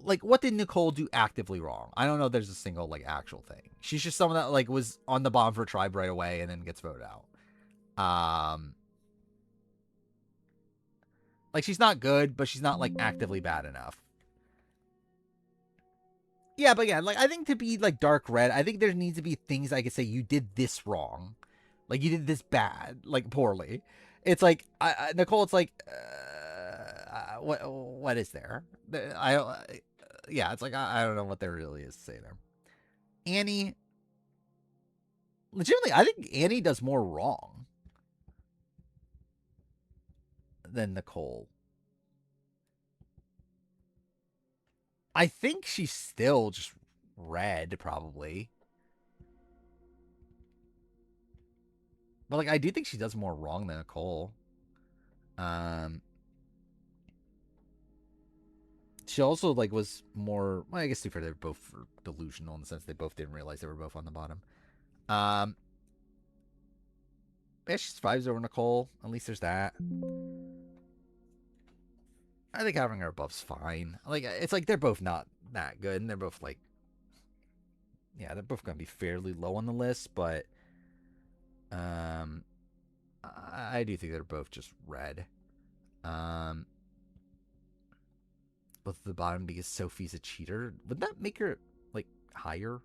Speaker 1: Like what did Nicole do actively wrong? I don't know. There's a single like actual thing. She's just someone that like was on the bottom for tribe right away and then gets voted out. Like she's not good, but she's not like actively bad enough. Yeah, but yeah, like I think to be like dark red, I think there needs to be things I could say you did this wrong. Like you did this bad, like poorly. It's like Nicole. It's like what is there? Yeah, it's like I don't know what there really is to say there. Annie, legitimately, I think Annie does more wrong than Nicole. I think she's still just red, probably. But like I do think she does more wrong than Nicole. She also like was more. Well, I guess to be fair, they're both delusional in the sense they both didn't realize they were both on the bottom. Yeah, she survives over Nicole. At least there's that. I think having her above's fine. Like it's like they're both not that good, and they're both like, yeah, they're both gonna be fairly low on the list, but I do think they're both just red. Both at the bottom because Sophie's a cheater. Would that make her like higher?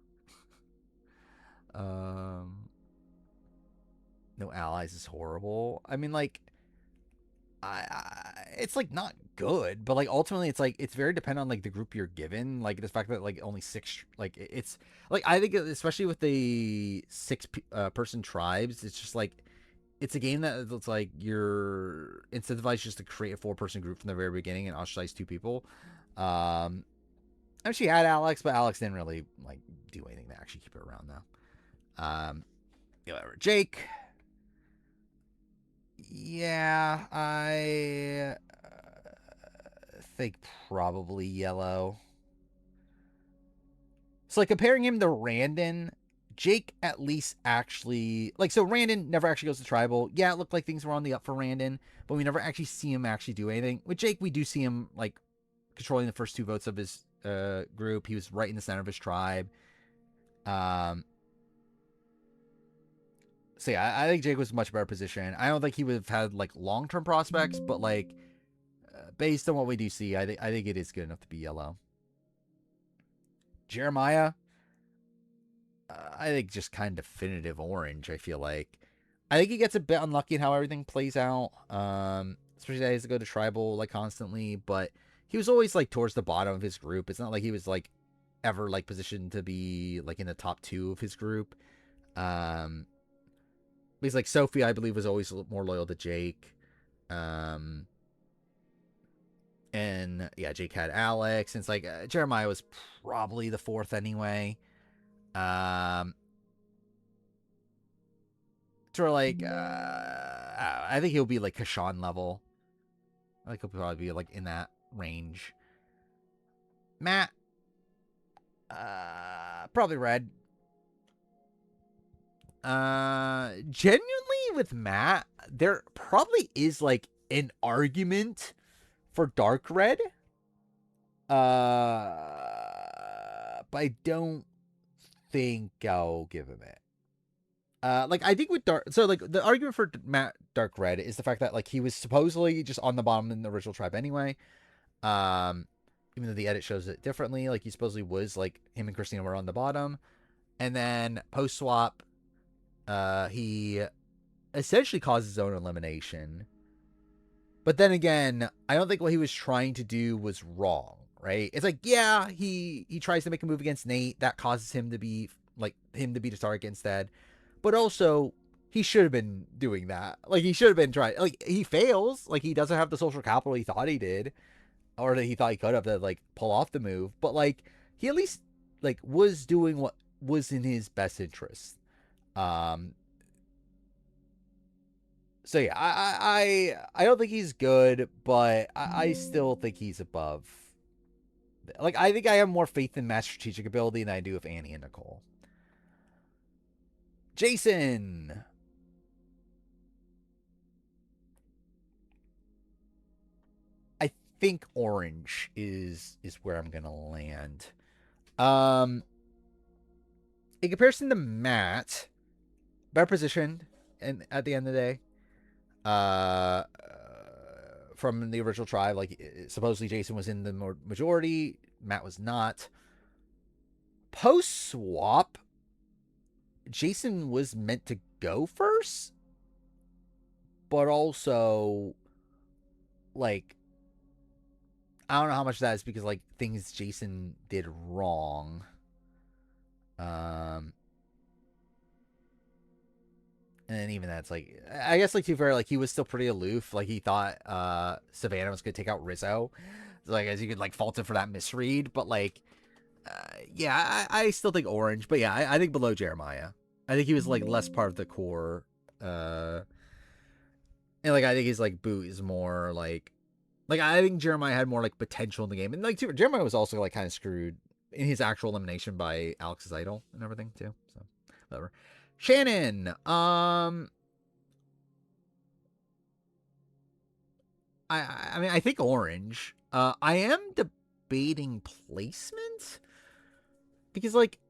Speaker 1: No allies is horrible. I mean, like, it's like not good, but like ultimately, it's like it's very dependent on like the group you're given. Like the fact that like only six, like it's like I think especially with the person tribes, it's just like it's a game that it's like you're incentivized just to create a 4-person group from the very beginning and ostracize 2 people. I mean, she had Alex, but Alex didn't really like do anything to actually keep her around though. Whatever. Jake. Yeah, I think probably yellow. So like comparing him to Randon, Jake at least actually like so Randon never actually goes to tribal. Yeah, it looked like things were on the up for Randon, but we never actually see him actually do anything. With Jake, we do see him like controlling the first 2 votes of his group. He was right in the center of his tribe. So yeah, I think Jake was a much better position. I don't think he would have had like long-term prospects, but like based on what we do see, I think it is good enough to be yellow. Jeremiah, I think just kind of definitive orange. I feel like I think he gets a bit unlucky in how everything plays out. Especially that he has to go to tribal like constantly, but he was always like towards the bottom of his group. It's not like he was like ever like positioned to be like in the top 2 of his group. Because like Sophie, I believe, was always more loyal to Jake. And yeah, Jake had Alex. And it's like Jeremiah was probably the 4th anyway. Sort of like I think he'll be like Kashawn level. I think he'll probably be like in that range. Matt, probably red. Genuinely with Matt, there probably is like an argument for dark red. But I don't think I'll give him it. Like I think with dark, so like the argument for Matt dark red is the fact that like he was supposedly just on the bottom in the original tribe anyway. Um, Even though the edit shows it differently, like he supposedly was like him and Christina were on the bottom, and then post swap, he essentially caused his own elimination. But then again, I don't think what he was trying to do was wrong, right? It's like, yeah, he tries to make a move against Nate that causes him to be the target instead. But also, he should have been doing that. Like he should have been trying. Like he fails. Like he doesn't have the social capital he thought he did, or that he thought he could have to like pull off the move. But like he at least like was doing what was in his best interest. So yeah, I don't think he's good, but I still think he's above. Like I think I have more faith in Matt's strategic ability than I do with Annie and Nicole. Jason. I think orange is where I'm gonna land. In comparison to Matt, better positioned, and at the end of the day, from the original tribe, like supposedly Jason was in the majority, Matt was not. Post swap, Jason was meant to go first, but also like I don't know how much of that is because like things Jason did wrong. And even that's like, I guess like to be fair, like he was still pretty aloof. Like he thought Savannah was gonna take out Rizzo, so, like as you could like fault him for that misread. But like, yeah, I still think orange. But yeah, I think below Jeremiah. I think he was like less part of the core. And like I think his like boot is more like I think Jeremiah had more like potential in the game, and like too, Jeremiah was also like kind of screwed in his actual elimination by Alex's idol and everything too. So whatever. Shannon, I mean, I think orange. I am debating placement because, like,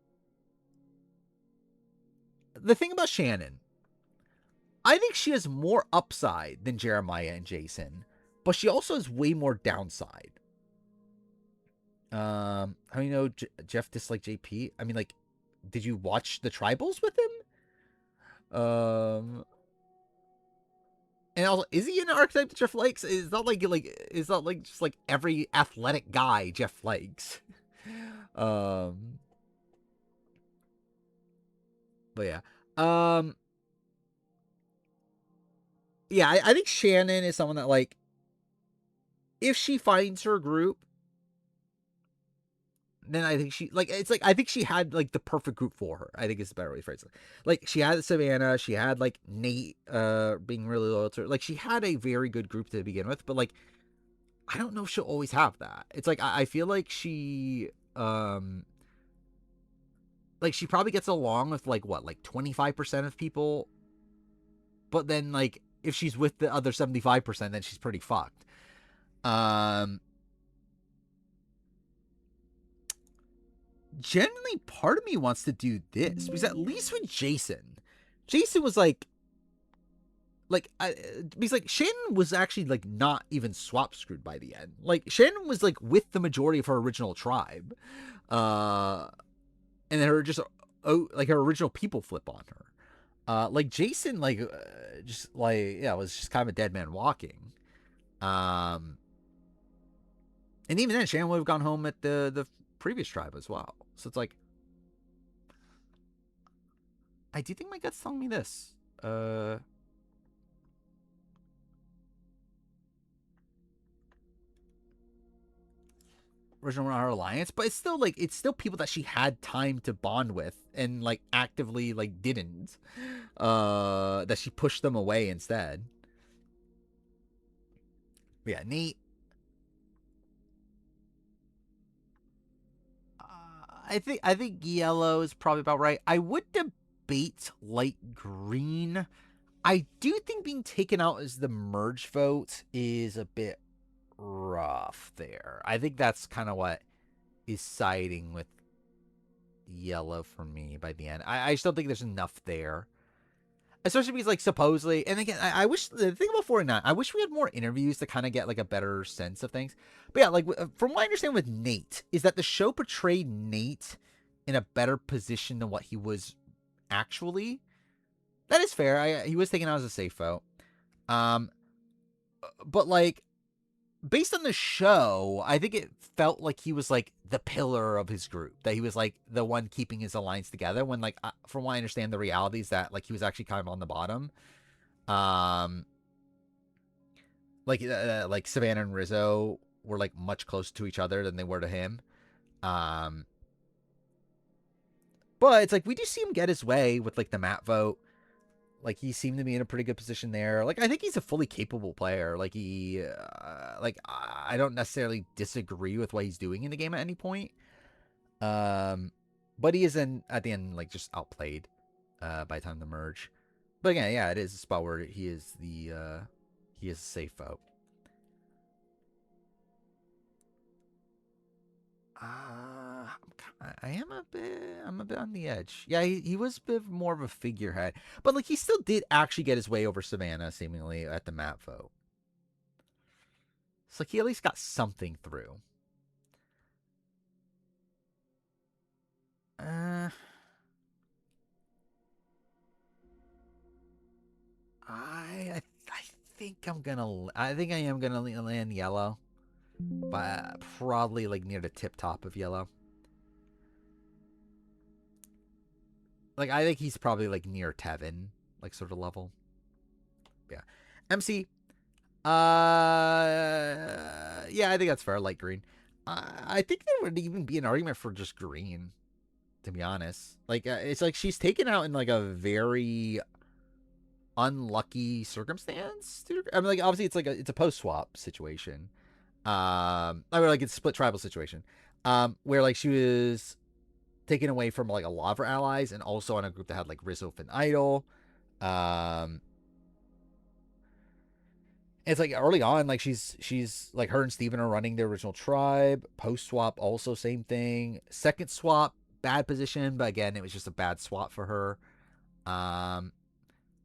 Speaker 1: the thing about Shannon, I think she has more upside than Jeremiah and Jason, but she also has way more downside. How do you know Jeff disliked JP? I mean, like, did you watch the tribals with him? And also, is he an archetype that Jeff likes? It's not like it's not like just like every athletic guy Jeff likes. But yeah. Yeah, I think Shannon is someone that like if she finds her group, then I think she like it's like I think she had like the perfect group for her. I think it's a better way to phrase it. Like she had Savannah, she had like Nate being really loyal to her. Like she had a very good group to begin with, but like I don't know if she'll always have that. It's like I feel like she probably gets along with like what, like 25% of people, but then like if she's with the other 75%, then she's pretty fucked. Generally, part of me wants to do this because at least with Jason was because like Shannon was actually like not even swap screwed by the end. Like Shannon was like with the majority of her original tribe, and then her just like her original people flip on her. Like Jason just like was just kind of a dead man walking. And even then Shannon would have gone home at the previous tribe as well. So it's like I do think my gut's telling me this. Original Runner Alliance, but it's still people that she had time to bond with and like actively like didn't. That she pushed them away instead. But yeah, Nate. I think yellow is probably about right. I would debate light green. I do think being taken out as the merge vote is a bit rough there. I think that's kind of what is siding with yellow for me by the end. I still think there's enough there. Especially because, like, supposedly, and again, I wish, the thing about 49, I wish we had more interviews to kind of get, like, a better sense of things. But yeah, like, from what I understand with Nate, is that the show portrayed Nate in a better position than what he was actually. That is fair. He was taken out as a safe vote. Um, but, like, based on the show, I think it felt like he was like the pillar of his group, that he was like the one keeping his alliance together. When, like, from what I understand, the reality is that, like, he was actually kind of on the bottom. Um, like Savannah and Rizzo were like much closer to each other than they were to him. Um, but it's like we do see him get his way with like the Matt vote. Like, he seemed to be in a pretty good position there. Like, I think he's a fully capable player. Like, I don't necessarily disagree with what he's doing in the game at any point. But he is at the end, like, just outplayed by the time of the merge. But again, yeah, it is a spot where he is a safe vote. I'm a bit on the edge. Yeah, he was a bit more of a figurehead, but like he still did actually get his way over Savannah, seemingly at the map vote. So like he at least got something through. Uh, I think I think I am gonna land yellow, but probably like near the tip top of yellow. Like, I think he's probably like near Tevin, like sort of level. Yeah. MC. Yeah, I think that's fair. Light green. I think there would even be an argument for just green, to be honest. Like, it's like she's taken out in like a very unlucky circumstance. I mean, like, obviously it's a post swap situation. I mean, like, it's a split tribal situation. Where like she was taken away from like a lot of her allies, and also on a group that had like Rizzo and Idol. Um, it's like early on, like she's like, her and Steven are running the original tribe. Post swap, also same thing. Second swap, bad position, but again, it was just a bad swap for her.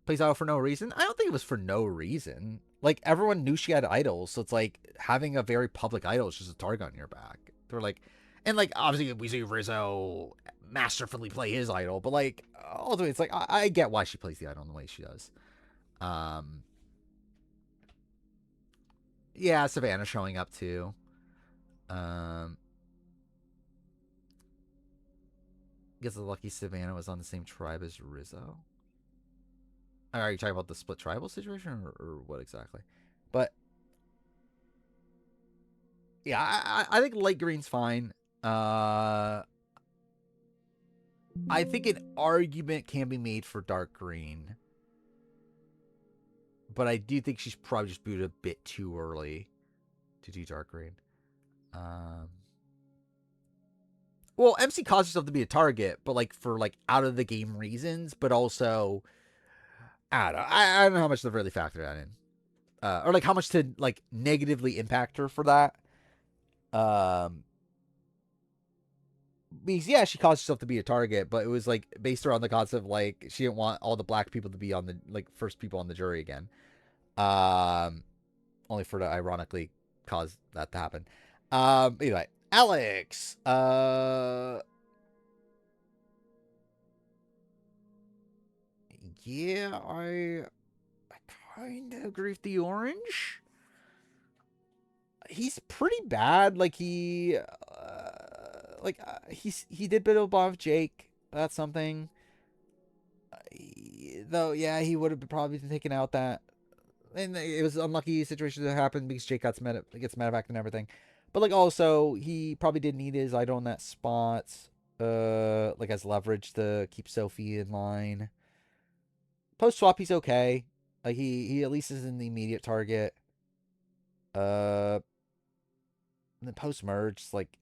Speaker 1: Plays out for no reason. I don't think it was for no reason. Like, everyone knew she had idols, so it's like having a very public idol is just a target on your back. They're like, and like obviously we see Rizzo masterfully play his idol, but like ultimately it's like I get why she plays the idol in the way she does. Um, yeah, Savannah showing up too. Um, guess the lucky Savannah was on the same tribe as Rizzo. Are you talking about the split tribal situation, or what exactly? But yeah, I think light green's fine. Uh, I think an argument can be made for dark green, but I do think she's probably just booted a bit too early to do dark green. Um, well, MC caused herself to be a target, but like for like out of the game reasons, but also I don't know how much to really factor that in, or like how much to like negatively impact her for that. Um, because yeah, she caused herself to be a target, but it was like based around the concept of like she didn't want all the black people to be on the like first people on the jury again. Um, only for to ironically cause that to happen. Anyway, Alex. Yeah, I kind of agree with the orange. He's pretty bad. Like he did bit above Jake. That's something. Though, yeah, he would have probably been taken out that, and it was an unlucky situation that happened because Jake gets medevac and everything. But like also, he probably did need his idol in that spot. Like as leverage to keep Sophie in line. Post swap, he's okay. Like he at least is in the immediate target. Uh, and then post merge, like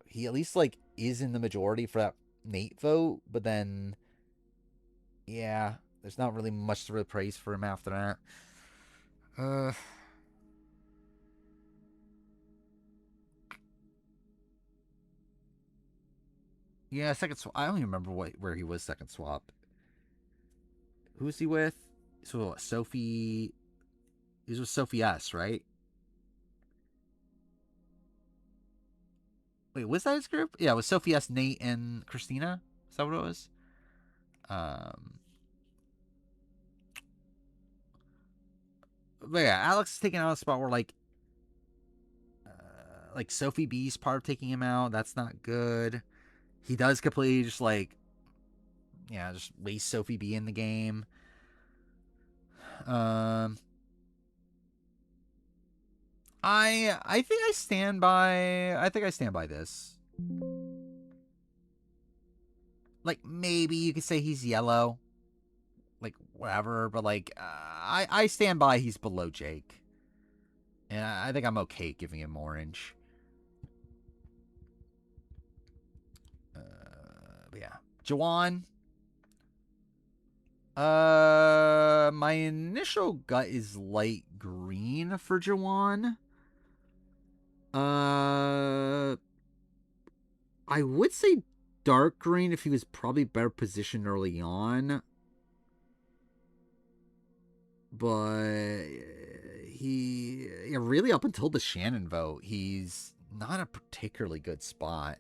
Speaker 1: he at least like is in the majority for that Nate vote, but then yeah, there's not really much to really praise for him after that. Uh, yeah, second swap. I don't even remember where he was second swap. Who's he with? So Sophie. He's with Sophie S, right? Wait, was that his group? Yeah, it was Sophie S, Nate, and Christina. Is that what it was? Um, but yeah, Alex is taking out a spot where like Sophie B's part of taking him out. That's not good. He does completely just just waste Sophie B in the game. Um, I think I stand by. I think I stand by this. Like maybe you could say he's yellow, like whatever, but I stand by he's below Jake, and I think I'm okay giving him orange. But yeah, Jawan. My initial gut is light green for Jawan. I would say dark green if he was probably better positioned early on. But really up until the Shannon vote, he's not a particularly good spot.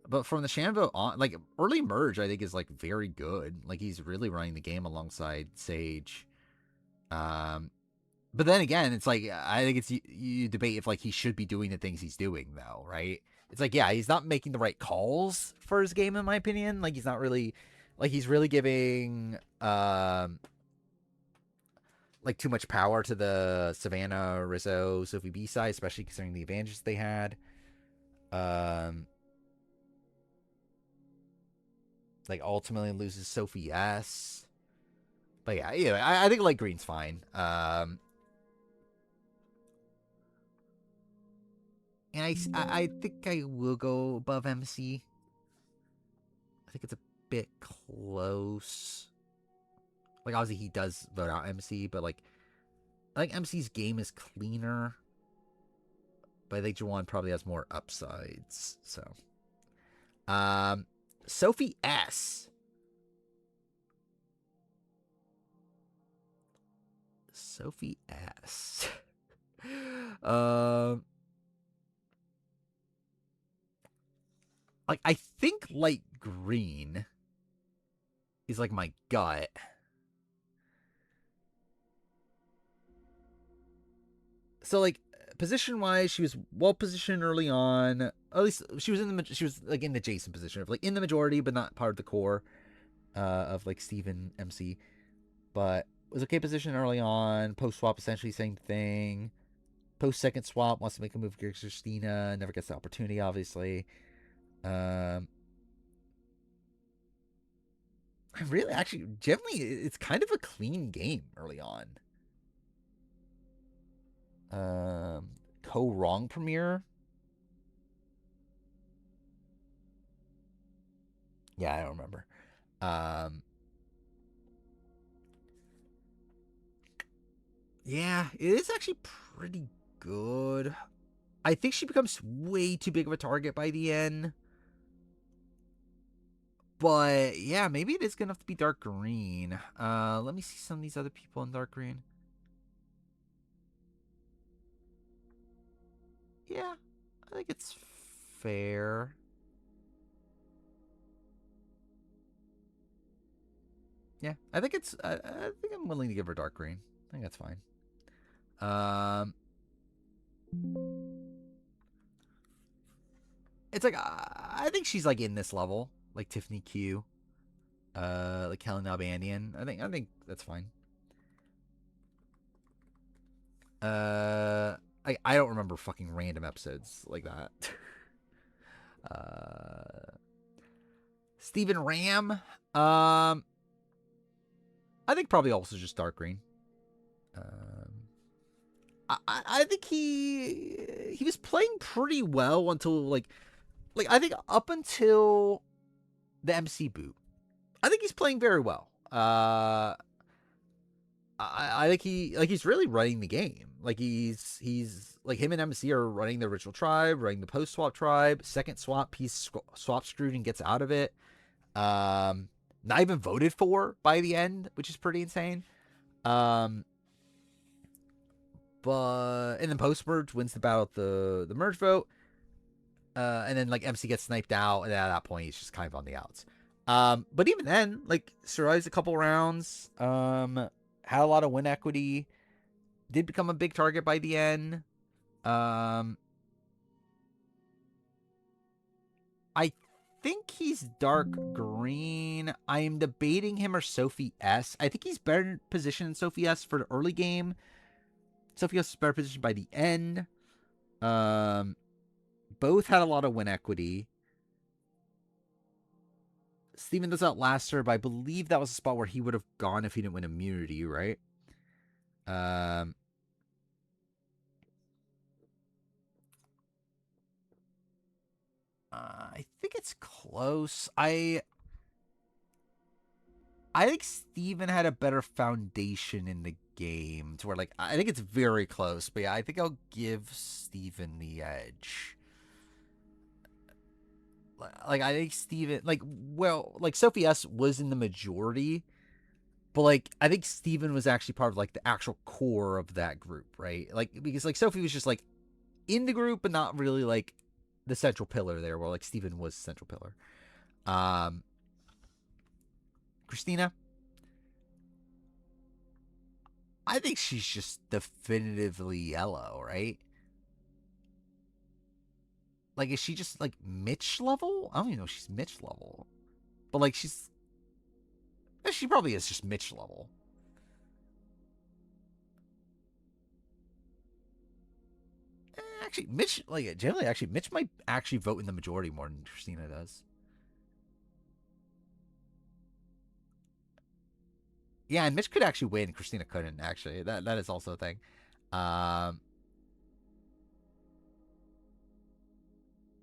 Speaker 1: But from the Shannon vote on, like early merge, I think is like very good. Like he's really running the game alongside Sage. But then again, it's like I think it's you debate if like he should be doing the things he's doing though, right? It's like yeah, he's not making the right calls for his game in my opinion. Like he's not really like he's really giving like too much power to the Savannah, Rizzo, Sophie B side, especially considering the advantages they had. Like ultimately loses Sophie S. But yeah, I think like green's fine. And I think I will go above MC. I think it's a bit close. Like obviously he does vote out MC, but like I think MC's game is cleaner. But I think Jawan probably has more upsides. So Sophie S. Sophie S. Like I think light green is like my gut. So like position wise, she was well positioned early on. At least she was like in the Jason position of like in the majority, but not part of the core of like Steven MC. But was okay position early on. Post swap essentially same thing. Post second swap wants to make a move against Christina, never gets the opportunity obviously. Really, actually, generally, it's kind of a clean game early on. Co-wrong premiere. Yeah, I don't remember. Yeah, it is actually pretty good. I think she becomes way too big of a target by the end. But yeah, maybe it is gonna have to be dark green. Let me see some of these other people in dark green. Yeah, I think it's fair. Yeah, I think it's. I think I'm willing to give her dark green. I think that's fine. It's like I think she's like in this level, like Tiffany Q, like Kelly Nalbandian. I think that's fine. I don't remember fucking random episodes like that. Stephen Ram. I think probably also just dark green. I think he was playing pretty well until like I think up until the MC boot. I think he's playing very well. I think he's really running the game. Like he's like him and MC are running the Ritual Tribe, running the Post Swap Tribe. Second swap, he's swap screwed and gets out of it. not even voted for by the end, which is pretty insane. Um, but and then post merge wins the battle at the merge vote. And then like MC gets sniped out, and at that point he's just kind of on the outs. But even then, like survives a couple rounds. Had a lot of win equity. Did become a big target by the end. I think he's dark green. I am debating him or Sophie S. I think he's better positioned than Sophie S for the early game. Sophie S is better positioned by the end. Both had a lot of win equity. Steven does outlast her, but I believe that was a spot where he would have gone if he didn't win immunity, right? I think it's close. I think Steven had a better foundation in the game to where, like, I think it's very close. But yeah, I think I'll give Steven the edge. Like, I think Steven, like, well, like, Sophie S was in the majority. But, like, I think Steven was actually part of, like, the actual core of that group, right? Like, because, like, Sophie was just, like, in the group, but not really, like, the central pillar there, where, like, Steven was central pillar. Christina, I think she's just definitively yellow, right? Like, is she just, like, Mitch level? I don't even know if she's Mitch level. But, like, she probably is just Mitch level. Actually, Mitch, like, generally, actually, Mitch might actually vote in the majority more than Christina does. Yeah, and Mitch could actually win. Christina couldn't, actually. That is also a thing.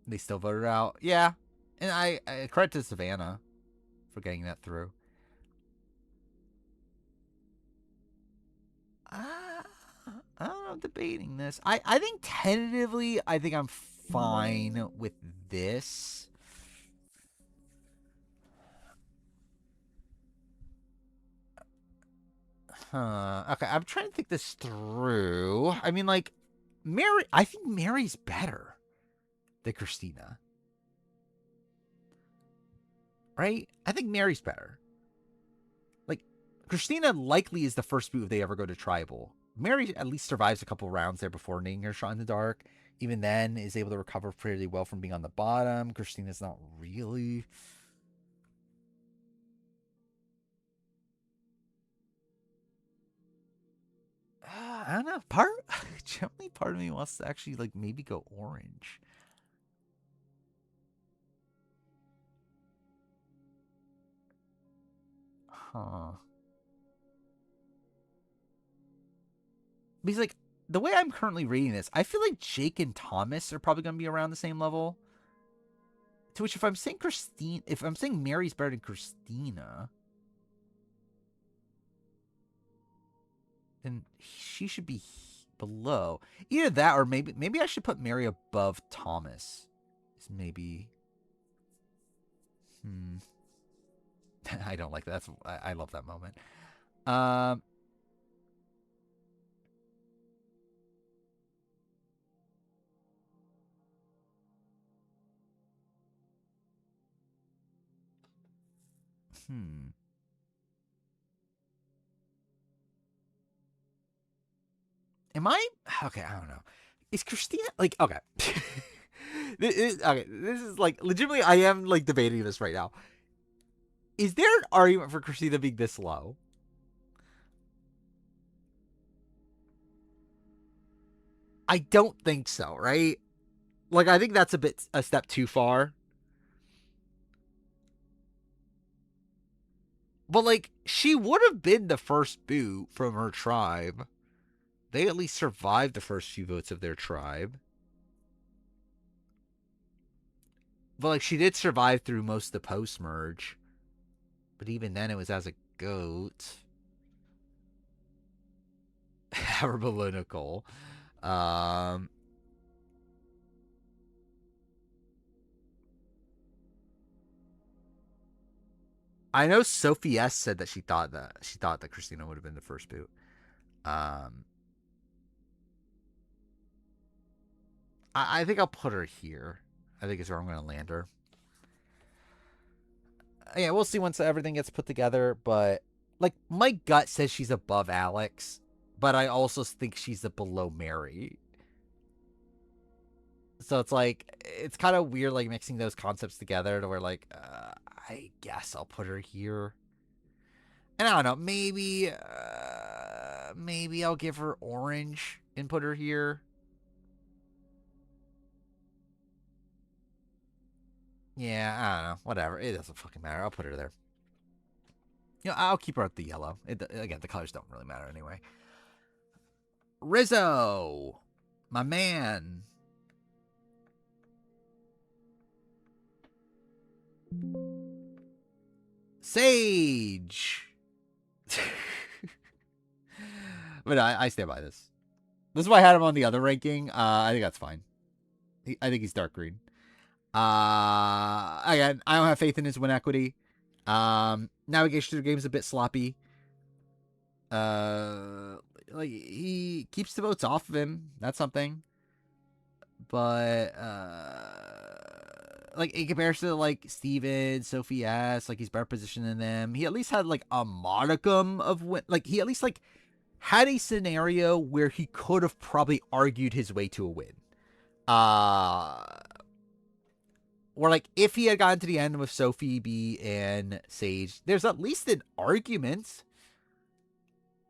Speaker 1: They still voted out. Yeah. And I credit to Savannah for getting that through. I don't know, I'm debating this. I think tentatively, I think I'm fine with this. Okay, I'm trying to think this through. I mean, like, I think Mary's better than Christina. Right? I think Mary's better. Like, Christina likely is the first boot if they ever go to tribal. Mary at least survives a couple rounds there before needing her shot in the dark. Even then, is able to recover pretty well from being on the bottom. Christina's not really. I don't know. Generally, part of me wants to actually like maybe go orange. Huh. Because like the way I'm currently reading this, I feel like Jake and Thomas are probably going to be around the same level. To which, if I'm saying Mary's better than Christina, then she should be below. Either that, or maybe I should put Mary above Thomas. Is maybe. I don't like that. I love that moment. Um. Am I okay? I don't know. Is Christina like okay? This is like legitimately. I am like debating this right now. Is there an argument for Christina being this low? I don't think so. Right? Like I think that's a step too far. But like she would have been the first boot from her tribe. They at least survived the first few votes of their tribe. But like she did survive through most of the post merge. But even then it was as a goat. Ever below Nicole. Um I know Sophie S said that she thought that Christina would have been the first boot. I think I'll put her here. I think is where I'm going to land her. Yeah, we'll see once everything gets put together. But like, my gut says she's above Alex, but I also think she's below Mary. So it's like, it's kind of weird, like mixing those concepts together to where like, I guess I'll put her here. And I don't know, maybe I'll give her orange and put her here. Yeah, I don't know. Whatever. It doesn't fucking matter. I'll put her there. I'll keep her at the yellow. Again, the colors don't really matter anyway. Rizzo, my man. Sage. But I stand by this. This is why I had him on the other ranking. I think that's fine. I think he's dark green. Again, I don't have faith in his win equity. Navigation through the game is a bit sloppy. Like he keeps the votes off of him. That's something. But like in comparison to like Steven, Sophie S, like he's better positioned than them. He at least had like a modicum of win. Like he at least like had a scenario where he could have probably argued his way to a win. Or like if he had gotten to the end with Sophie B and Sage, there's at least an argument.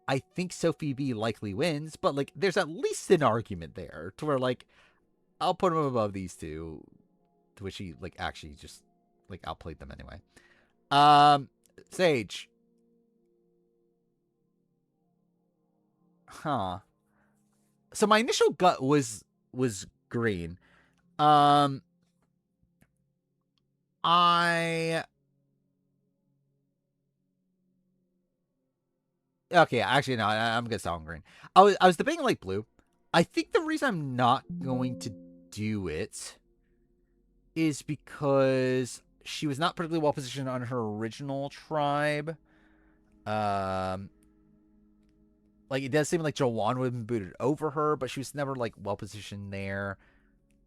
Speaker 1: I think Sophie B likely wins, but like there's at least an argument there to where like I'll put him above these two, to which he like actually just like outplayed them anyway. Sage. Huh. So my initial gut was green. Okay, actually no, I'm gonna sound green. I was debating like blue. I think the reason I'm not going to do it is because she was not particularly well positioned on her original tribe. Like it does seem like Joanne would have been booted over her, but she was never like well positioned there.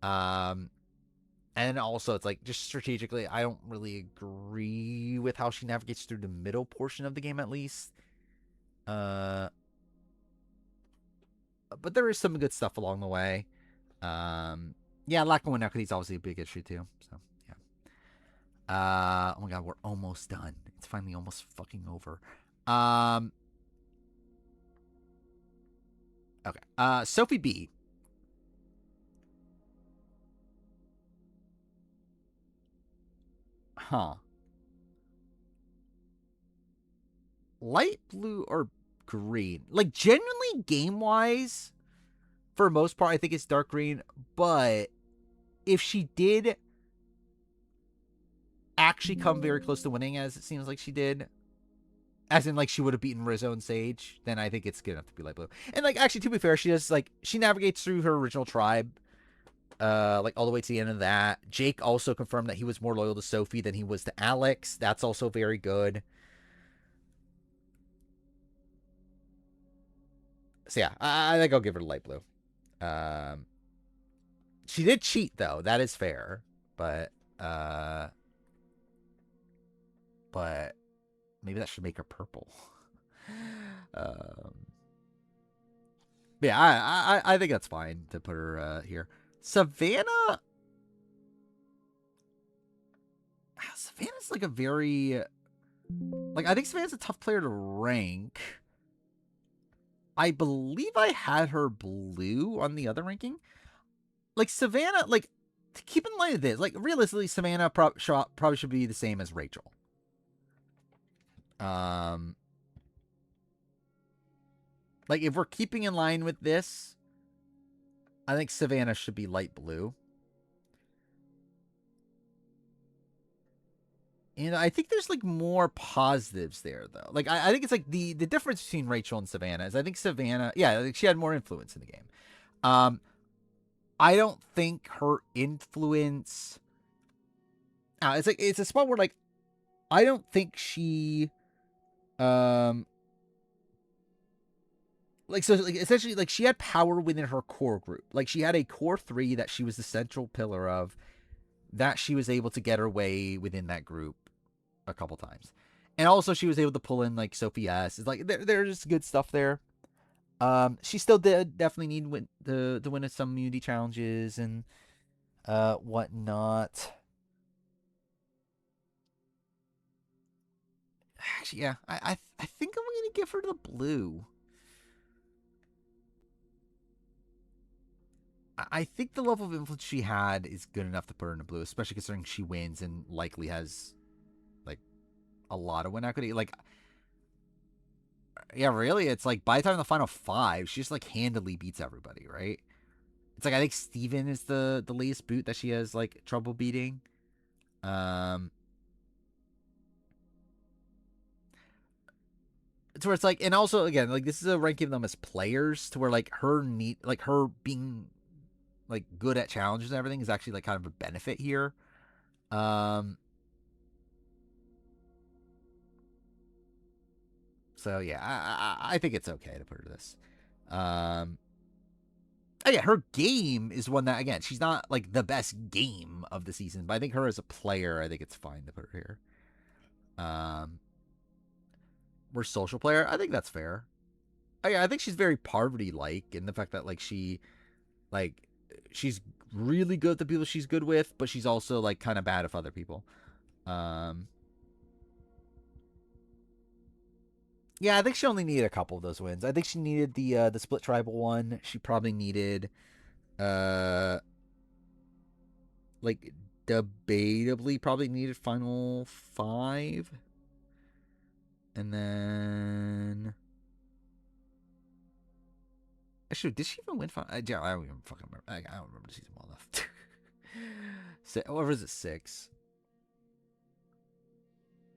Speaker 1: And also it's like just strategically, I don't really agree with how she navigates through the middle portion of the game at least. But there is some good stuff along the way. Yeah, lack of win equity is obviously a big issue too. So yeah. Oh my god, we're almost done. It's finally almost fucking over. Okay. Sophie B. Huh. Light blue or green? Like genuinely game wise, for most part, I think it's dark green. But if she did actually come very close to winning, as it seems like she did, as in like she would have beaten Rizzo and Sage, then I think it's good enough to be light blue. And like actually, to be fair, she does like she navigates through her original tribe, like all the way to the end of that. Jake also confirmed that he was more loyal to Sophie than he was to Alex. That's also very good. So yeah, I think I'll give her light blue. She did cheat though. That is fair, but maybe that should make her purple. Yeah, I think that's fine to put her here. Savannah. Savannah's like a very like I think Savannah's a tough player to rank. I believe I had her blue on the other ranking. Like Savannah, like keep in mind this, like realistically, Savannah probably should be the same as Rachel. Like if we're keeping in line with this, I think Savannah should be light blue. And I think there's like more positives there though. Like I think it's like the difference between Rachel and Savannah is I think Savannah, yeah, like she had more influence in the game. I don't think her influence. It's like it's a spot where like I don't think she like, so like essentially like she had power within her core group. Like she had a core 3 that she was the central pillar of, that she was able to get her way within that group a couple times. And also she was able to pull in like Sophie S. It's like there's good stuff there. She still did definitely need to win some immunity challenges and whatnot. Actually, yeah, I think I'm gonna give her the blue. I think the level of influence she had is good enough to put her in the blue, especially considering she wins and likely has like a lot of win equity. Like, yeah, really, it's like by the time in the final 5, she just like handily beats everybody, right? It's like I think Steven is the latest boot that she has like trouble beating. To where it's like, and also again, like this is a ranking them as players, to where like her being like good at challenges and everything is actually like kind of a benefit here. So yeah, I think it's okay to put her this. Oh yeah, her game is one that, again, she's not like the best game of the season, but I think her as a player, I think it's fine to put her here. We're social player. I think that's fair. Oh yeah, I think she's very Parvati like in the fact that like like she's really good at the people she's good with, but she's also like kind of bad with other people. Yeah, I think she only needed a couple of those wins. I think she needed the split tribal one. She probably needed uh like debatably probably needed final 5. And then actually, did she even win final? I don't even fucking remember. I don't remember the season well enough. Or was it 6?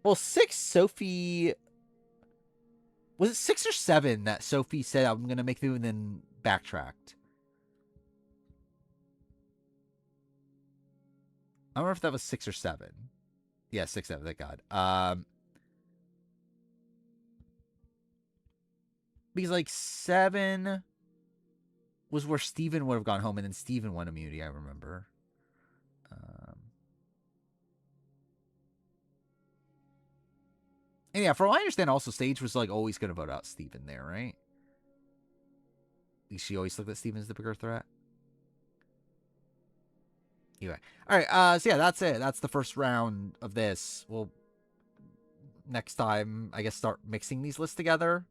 Speaker 1: Well, 6, Sophie. Was it 6 or 7 that Sophie said I'm gonna make through and then backtracked? I don't remember if that was 6 or 7. Yeah, 6, 7. Thank God. Because like 7 was where Steven would have gone home, and then Steven won immunity. I remember. And yeah, from what I understand, also Sage was like always gonna vote out Steven there, right? At least she always looked at Steven as the bigger threat. Anyway, all right. So yeah, that's it. That's the first round of this. We'll next time, I guess, start mixing these lists together.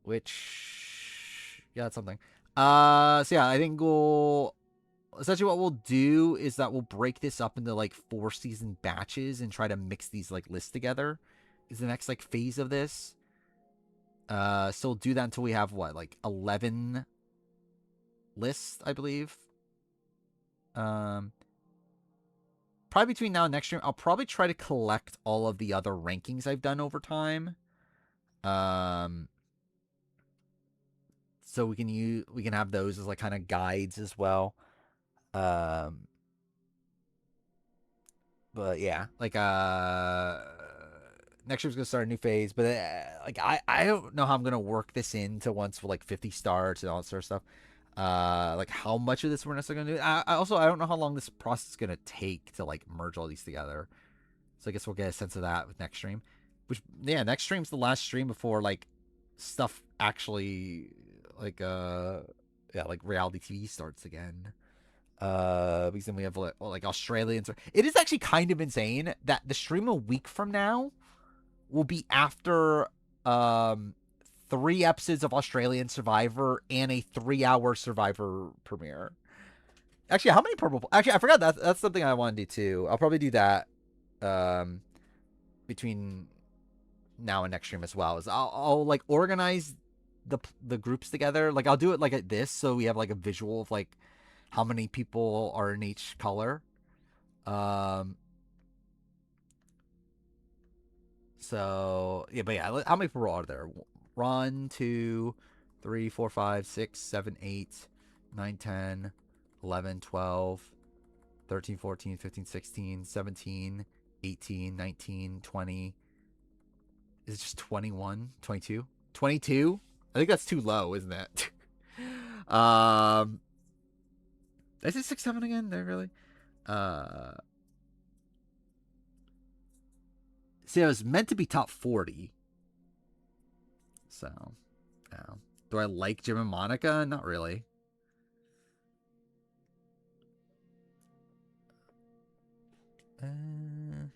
Speaker 1: Which, yeah, that's something. So yeah, I think we'll essentially what we'll do is that we'll break this up into like 4-season batches and try to mix these like lists together. Is the next like phase of this. So we'll do that until we have what, like 11 lists, I believe. Probably between now and next year, I'll probably try to collect all of the other rankings I've done over time. So we can have those as like kind of guides as well. But yeah, like next year's gonna start a new phase, but like I don't know how I'm gonna work this into once like 50 starts and all that sort of stuff. Like how much of this we're necessarily gonna do. I don't know how long this process is gonna take to like merge all these together. So I guess we'll get a sense of that with next stream. Which, yeah, next stream's the last stream before like stuff actually like yeah, like reality TV starts again. Because then we have like Australians. It is actually kind of insane that the stream a week from now will be after 3 episodes of Australian Survivor and a 3-hour Survivor premiere. Actually, how many purple? Actually, I forgot that's something I want to do too. I'll probably do that between now and next stream as well. Is I'll like organize the groups together. Like I'll do it like at this, so we have like a visual of like how many people are in each color. So yeah, but yeah, how many people are there? 1, 2, 3, 4, 5, 6, 7, 8, 9, 10, 11, 12, 13, 14, 15, 16, 17, 18, 19, 20. Is it just 21, 22? 22? I think that's too low, isn't it? Is it 6, 7 again? There really? Uh, See, it was meant to be top 40. So, yeah. Do I like Jim and Monica? Not really. I'm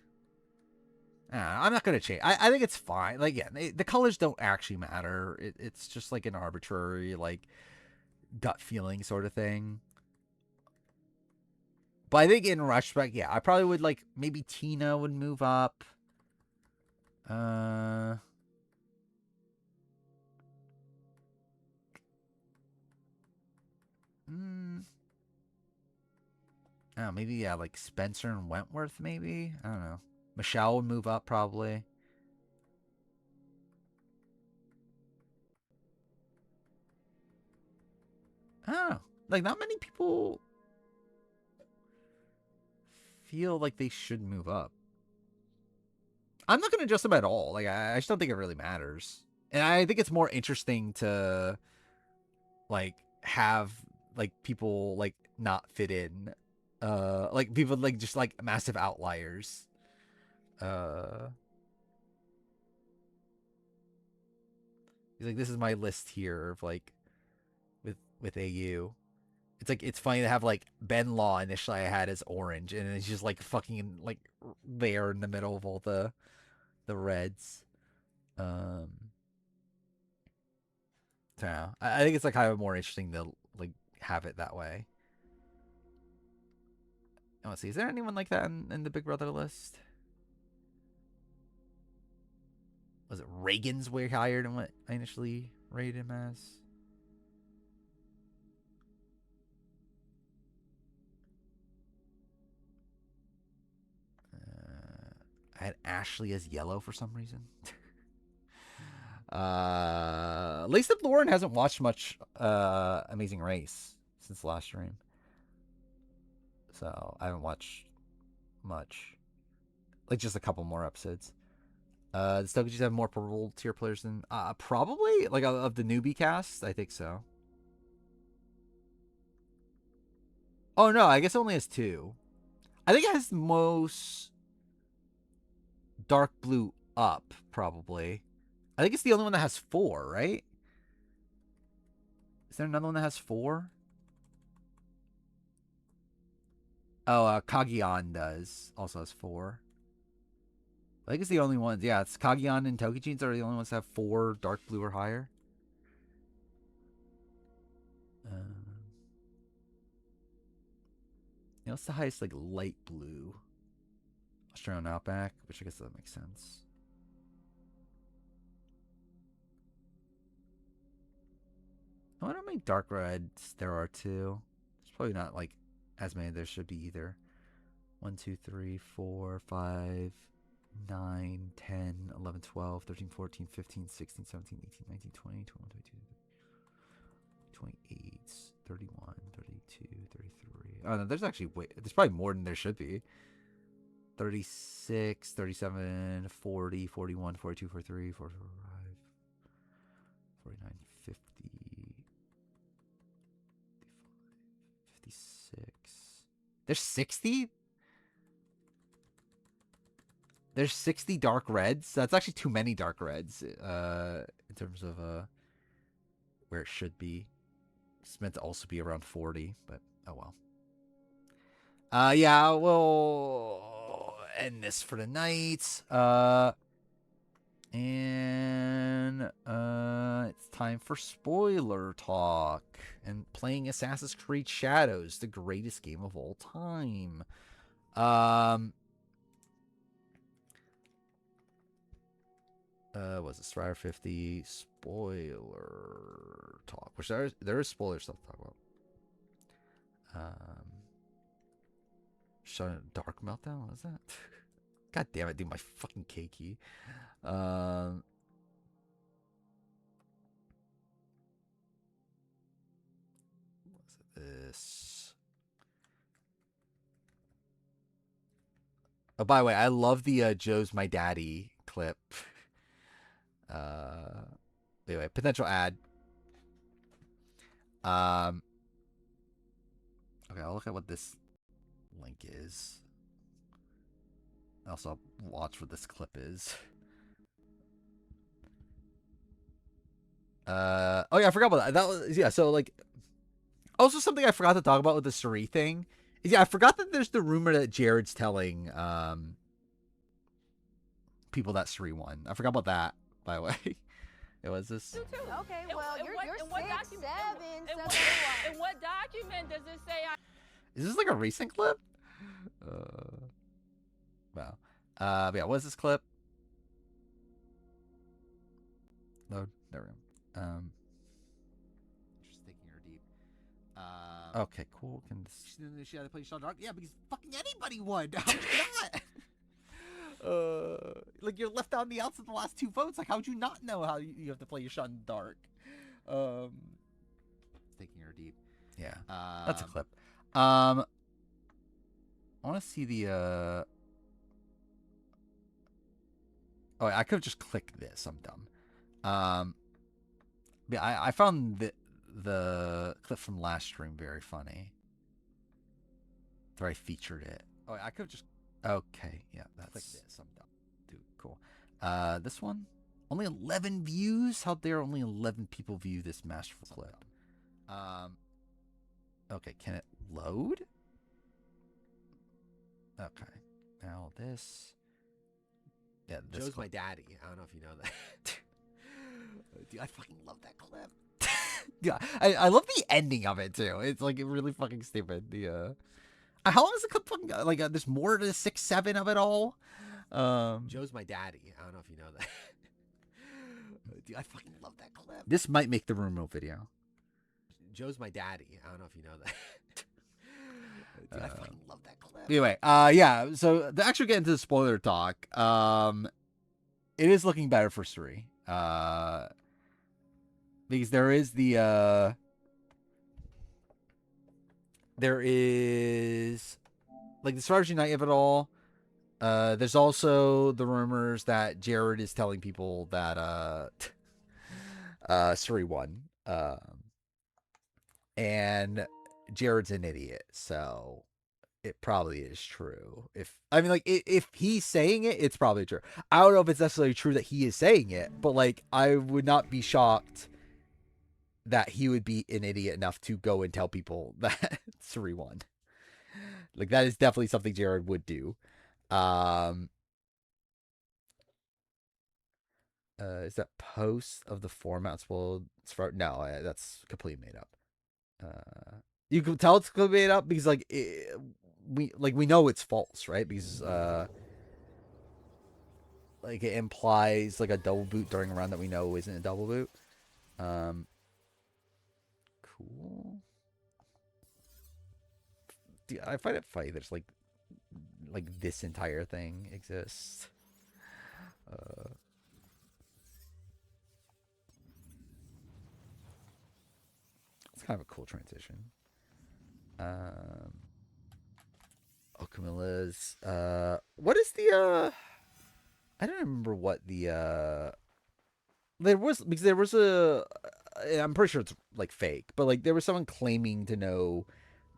Speaker 1: not gonna change. I think it's fine. Like, yeah, the colors don't actually matter. It's just like an arbitrary, like, gut feeling sort of thing. But I think in retrospect, yeah, I probably would like maybe Tina would move up. Uh, mm, I don't know, maybe yeah, like Spencer and Wentworth, maybe. I don't know. Michelle would move up probably. I don't know. Like, not many people feel like they should move up. I'm not gonna adjust them at all. Like, I just don't think it really matters. And I think it's more interesting to like have like people like not fit in. Like people like just like massive outliers. Uh like, this is my list here of like with AU. It's like, it's funny to have like Ben Law initially I had as orange, and it's just like fucking like there in the middle of all the reds. Um so yeah, I think it's like kind of more interesting to like have it that way. I want to see, is there anyone like that in the Big Brother list? Was it Reagan's way higher than what I initially rated him as? I had Ashley as yellow for some reason. Lisa Lauren hasn't watched much Amazing Race since the last stream, so I haven't watched much. Like, just a couple more episodes. Does Togeki's have more purple tier players than probably like of the newbie cast? I think so. Oh no, I guess it only has two. I think it has most dark blue up probably. I think it's the only one that has four, right? Is there another one that has four? Oh, Kagiyan does. Also has four. I think it's the only ones. Yeah, it's Kagiyan and Tokijins are the only ones that have four dark blue or higher. What's the highest, like, light blue? Australian Outback, which I guess that makes sense. I wonder how many dark reds there are, too. There's probably not, like, as many there should be either. 1, 2, 3, 4, 5, 9, 10, 11, 12, 13, 14, 15, 16, 17, 18, 19, 20, 21, 22, 28, 31, 32, 33. Oh, no, there's actually, there's probably more than there should be. 36, 37, 40, 41, 42, 43, 45, 49, 50, 56. There's 60? There's 60 dark reds? That's actually too many dark reds in terms of where it should be. It's meant to also be around 40, but oh well. Yeah, we'll end this for the night. And it's time for spoiler talk and playing Assassin's Creed Shadows, the greatest game of all time. Was it Strider 50 spoiler talk? Which there is spoiler stuff to talk about. Dark Meltdown, what is that? God damn it, dude, my fucking K key. What's this? Oh, by the way, I love the Joe's My Daddy clip. Uh, anyway, potential ad. Okay, I'll look at what this link is. Also, I'll watch what this clip is. Oh yeah, I forgot about that. That was yeah. So like, also something I forgot to talk about with the Suri thing is I forgot that there's the rumor that Jared's telling people that Suri won. I forgot about that. By the way, it was this.
Speaker 2: Okay, well, you're 6'7",
Speaker 3: in what document does it say
Speaker 1: Is this like a recent clip? Wow. Yeah, what is this clip? Load. There we go. Just taking her deep. Okay, cool. Can she had to play Sean Dark? Yeah, because fucking anybody would. How would you not? Like you're left out on the outs of the last 2 votes. Like, how would you not know how you have to play your Sean Dark? Taking her deep. Yeah, that's a clip. I want to see the. Oh, I could have just clicked this. I'm dumb. Yeah, I found the clip from last stream very funny. Where I featured it. Oh, I could have just. Okay, yeah, that's. Click this. I'm dumb. Dude, cool. This one, only 11 views. How dare only 11 people view this masterful clip? Okay, can it load? Okay, now this. Yeah, this
Speaker 4: Joe's
Speaker 1: clip.
Speaker 4: My Daddy. I don't know if you know that.
Speaker 1: Dude, I fucking love that clip. Yeah, I love the ending of it too. It's like really fucking stupid. The how long is the clip fucking like? There's more to the 6-7 of it all.
Speaker 4: Joe's My Daddy. I don't know if you know that.
Speaker 1: Dude, I fucking love that clip. This might make the Rumo video.
Speaker 4: Joe's My Daddy. I don't know if you know that.
Speaker 1: Dude, I fucking love that clip. Anyway, yeah. So to actually get into the spoiler talk, it is looking better for Suri. Because there is the there is like the Stars Unite of it all. There's also the rumors that Jared is telling people that Suri won. And Jared's an idiot, so it probably is true. If he's saying it, it's probably true. I don't know if it's necessarily true that he is saying it, but like I would not be shocked that he would be an idiot enough to go and tell people that Suri won. Like that is definitely something Jared would do. Is that post of the formats? Well, no, that's completely made up. You can tell it's completely made up because we know it's false, right? Because like it implies like a double boot during a round that we know isn't a double boot. Cool. Dude, I find it funny. There's like this entire thing exists. It's kind of a cool transition. Oh, Camilla's. What is the? I don't remember what the. There was a. I'm pretty sure it's like fake, but like there was someone claiming to know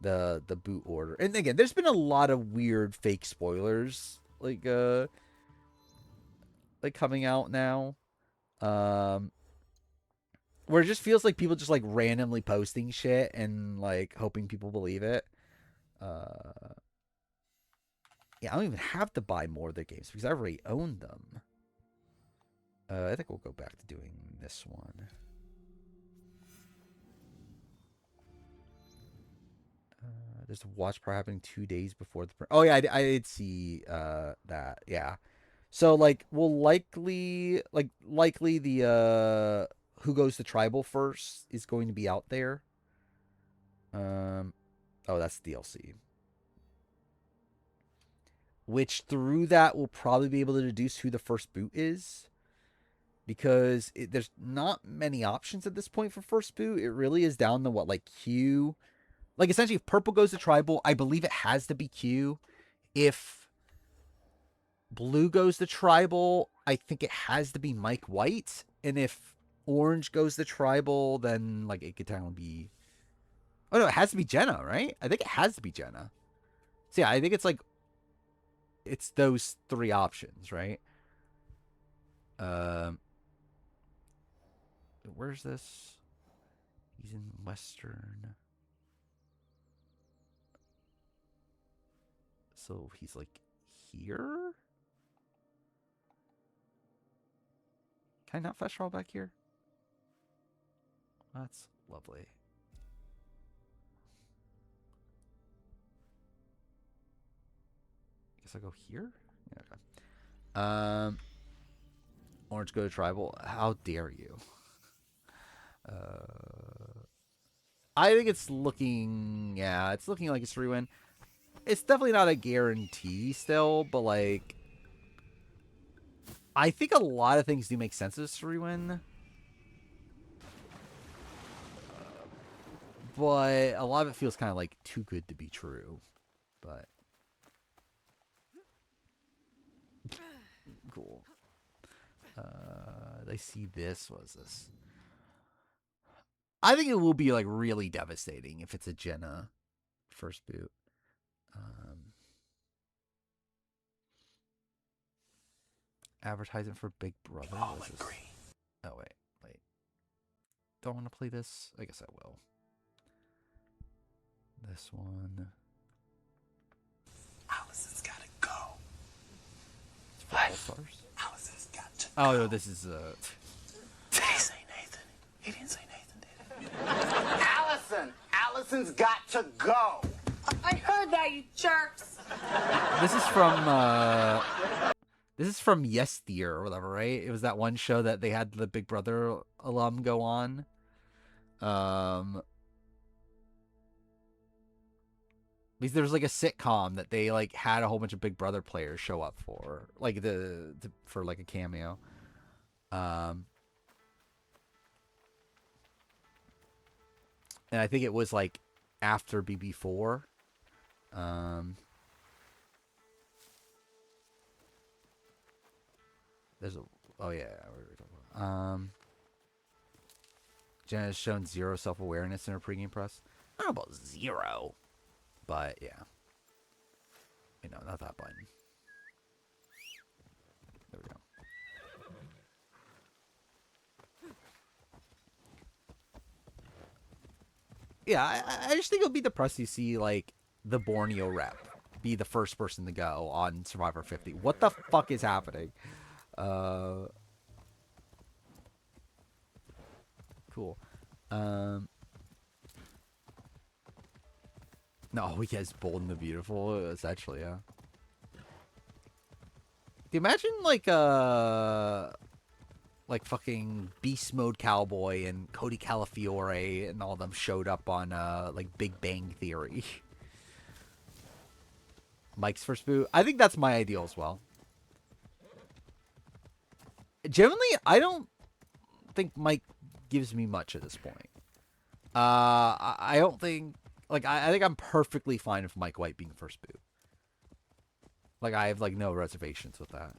Speaker 1: the boot order. And again, there's been a lot of weird fake spoilers like coming out now. Where it just feels like people just like randomly posting shit and like hoping people believe it. Yeah, I don't even have to buy more of their games because I already own them. I think we'll go back to doing this one. There's a watch party happening 2 days before the. Oh yeah, I did see that. Yeah, so like we'll likely the Who Goes to Tribal First is going to be out there. Oh, that's DLC. Which through that we'll probably be able to deduce who the first boot is. Because there's not many options at this point for first boot. It really is down to what, like Q. Like essentially if purple goes to tribal, I believe it has to be Q. If blue goes to tribal, I think it has to be Mike White. And if orange goes to tribal, then like it could technically be. Oh no, it has to be Jenna, right? I think it has to be Jenna. So yeah, I think it's like it's those three options, right? Where's this? He's in Western. So he's like here? Can I not fast travel back here? That's lovely. I guess I'll go here? Yeah, okay. Orange go to tribal. How dare you? I think it's looking... Yeah, it's looking like it's 3-win. It's definitely not a guarantee still, but like... I think a lot of things do make sense as 3-win. But a lot of it feels kind of like too good to be true. But... Cool. I see this. What is this? I think it will be like really devastating if it's a Jenna first boot. Advertisement for Big Brother. Oh wait. Don't want to play this. I guess I will. This one.
Speaker 5: Allison's gotta go.
Speaker 1: It's for All Stars.
Speaker 5: Allison's got to go.
Speaker 1: Oh no, this is
Speaker 5: Did he say Nathan? He didn't say Nathan, did he?
Speaker 6: Allison's got to go.
Speaker 2: I heard that, you jerks.
Speaker 1: This is from Yes Dear or whatever, right? It was that one show that they had the Big Brother alum go on. Because there was like a sitcom that they like had a whole bunch of Big Brother players show up for, like for like a cameo. And I think it was like after BB4. There's a Jenna has shown zero self-awareness in her pregame press. I don't know about zero, but yeah. No, not that button. There we go. Yeah, I just think it'll be depressing to see like the Borneo rep be the first person to go on Survivor 50. What the fuck is happening? Cool. No, he has Bold and the Beautiful, essentially, yeah. Do you imagine like fucking Beast Mode Cowboy and Cody Calafiore and all of them showed up on like Big Bang Theory? Mike's first boot. I think that's my ideal as well. Generally, I don't think Mike gives me much at this point. I don't think... Like, I think I'm perfectly fine with Mike White being first boot. Like, I have, like, no reservations with that.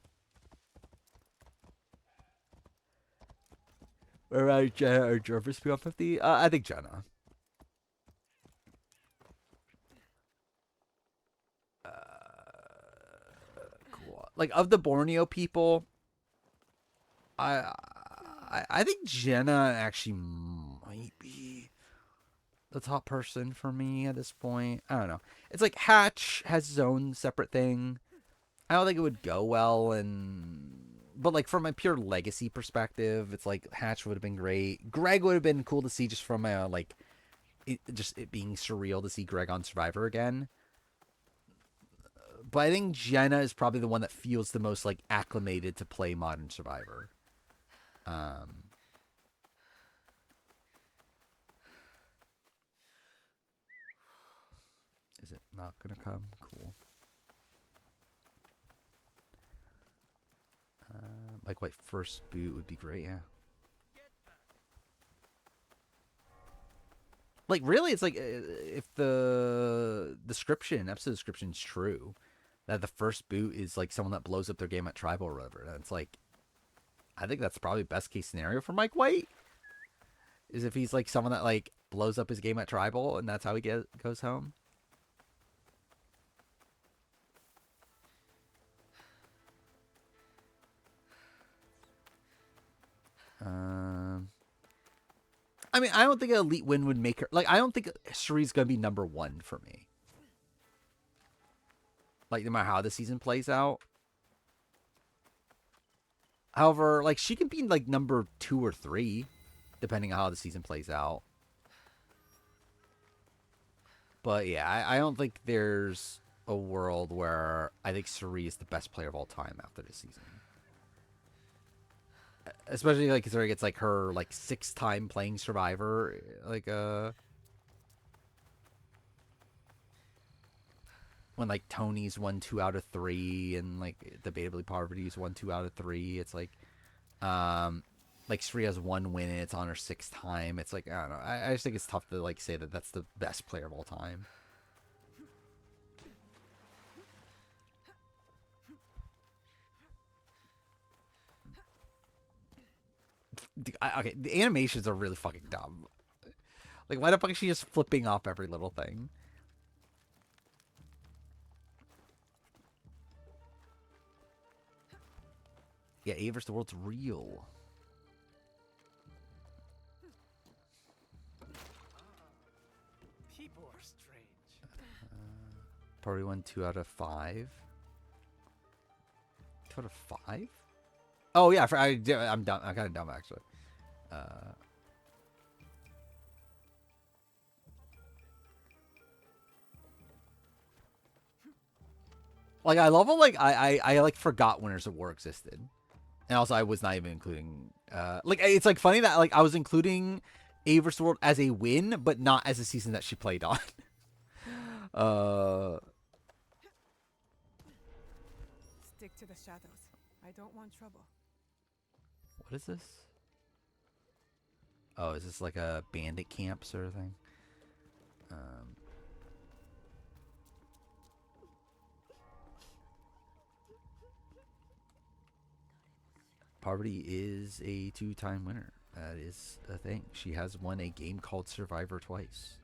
Speaker 1: Alright, Jenna or Jervis boot on 50? I think Jenna. Cool. Like, of the Borneo people... I think Jenna actually might be the top person for me at this point. I don't know. It's like Hatch has his own separate thing. I don't think it would go well, but like from a pure legacy perspective, it's like Hatch would have been great. Greg would have been cool to see just from a like it being surreal to see Greg on Survivor again. But I think Jenna is probably the one that feels the most like acclimated to play modern Survivor. Is it not gonna come? Cool. Mike White first boot would be great, yeah. Like, really, it's like, if the episode description is true, that the first boot is like someone that blows up their game at tribal or whatever. And it's like, I think that's probably best case scenario for Mike White. Is if he's like someone that like blows up his game at tribal and that's how he goes home. I mean, I don't think an elite win would make her like. I don't think Cherie's gonna be number 1 for me. Like, no matter how the season plays out. However, like, she can be like number 2 or 3, depending on how the season plays out. But yeah, I don't think there's a world where I think Cherie is the best player of all time after this season. Especially like considering it's like her like 6th time playing Survivor, like when like Tony's won 2 out of 3 and like debatably Parvati's won 2 out of 3. It's like Sri has 1 win and it's on her 6th time. It's like, I don't know. I just think it's tough to like say that that's the best player of all time. Okay, the animations are really fucking dumb. Like, why the fuck is she just flipping off every little thing? Yeah, Avers, the world's real.
Speaker 5: People are strange.
Speaker 1: Probably won 2 out of 5. 2 out of 5? Oh yeah, I'm dumb. I'm kind of dumb actually. Like I love how like I like forgot Winners of War existed, and also I was not even including. Like it's like funny that like I was including A vs World as a win, but not as a season that she played on.
Speaker 7: Stick to the shadows. I don't want trouble.
Speaker 1: What is this? Oh, is this like a bandit camp sort of thing? Parvati is a 2-time winner. That is a thing. She has won a game called Survivor twice.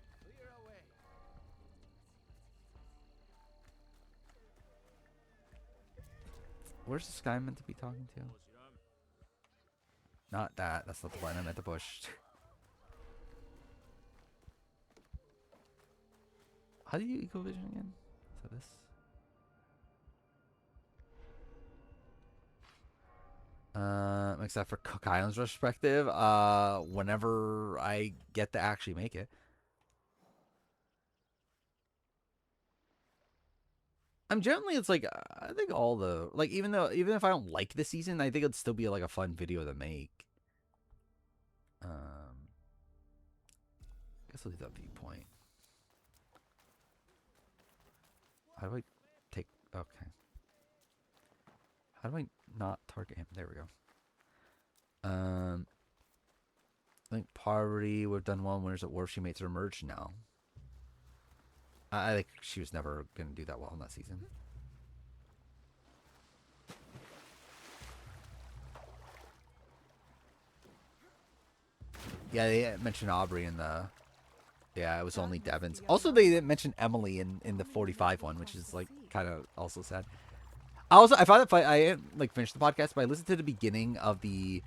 Speaker 1: Where's this guy meant to be talking to? Not that. That's not the line I meant to push. How do you eco vision again? So this. Except for Cook Islands perspective, whenever I get to actually make it. I'm generally, it's like, I think all the, like, even if I don't like the season, I think it'd still be like a fun video to make. I guess I'll do that viewpoint. How do I take, okay. How do I not target him? There we go. I think Parvati would have done well in Winners at War if she makes her merge now. I think she was never going to do that well in that season. Yeah, they mentioned Aubrey in the... Yeah, it was only Devon's. Also, they didn't mention Emily in the 45 one, which is like kind of also sad. I found that fight. I didn't like finish the podcast, but I listened to the beginning of the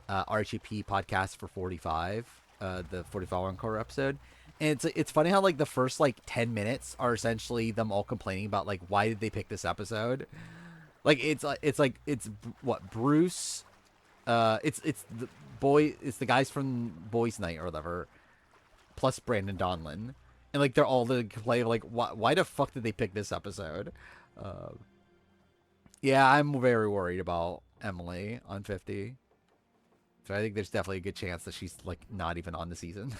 Speaker 1: RHAP podcast for 45, the 45 Encore episode. And it's funny how like the first like 10 minutes are essentially them all complaining about like why did they pick this episode? Like it's what Bruce, it's the guys from Boys Night or whatever, plus Brandon Donlin, and like they're all the play like why the fuck did they pick this episode? Yeah, I'm very worried about Emily on 50. So I think there's definitely a good chance that she's like not even on the season.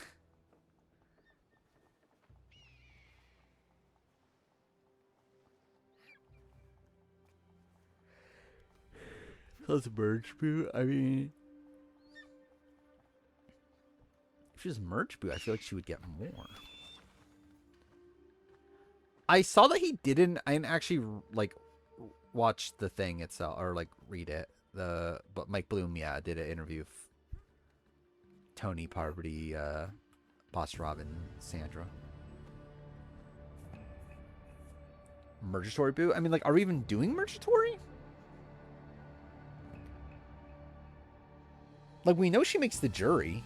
Speaker 1: Let's merge boot. I mean, if she was merge boot, I feel like she would get more. I saw that he didn't. I didn't actually like watch the thing itself or like read it. But Mike Bloom, yeah, did an interview of Tony, Parvati, Boss Robin, Sandra. Mergatory Boo? I mean, like, are we even doing Mergatory? Like, we know she makes the jury.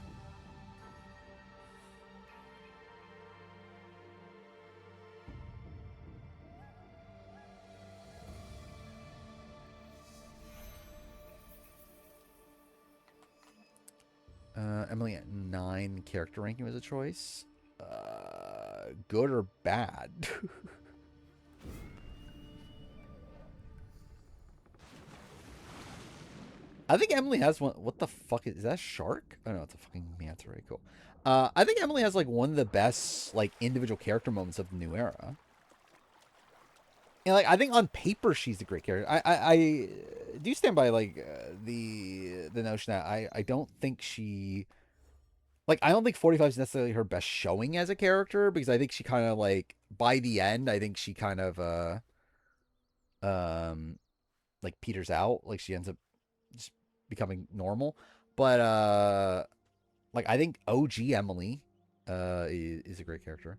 Speaker 1: Emily at 9, character ranking was a choice. Good or bad? I think Emily has one. What the fuck is that? A shark? Oh no, it's a fucking manta ray. Cool. I think Emily has like one of the best like individual character moments of the new era. And like I think on paper she's a great character. I do stand by like the notion that I don't think she like I don't think 45 is necessarily her best showing as a character, because I think she kind of like by the end I think she kind of like peters out, like she ends up just becoming normal. But like I think OG Emily is a great character.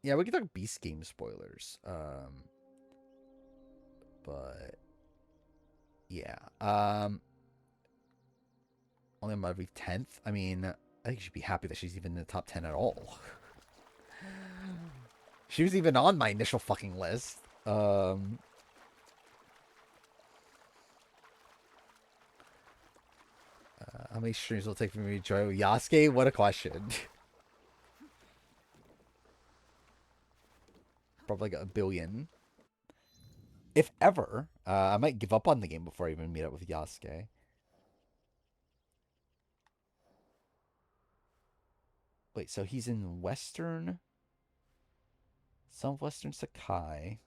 Speaker 1: Yeah, we can talk Beast Game spoilers. But yeah. Only on Marvel 10th. I mean, I think you should be happy that she's even in the top 10 at all. She was even on my initial fucking list. How many streams will it take for me to join Yasuke? What a question. Probably like 1 billion. If ever. I might give up on the game before I even meet up with Yasuke. Wait, so he's in Western... Southwestern Sakai.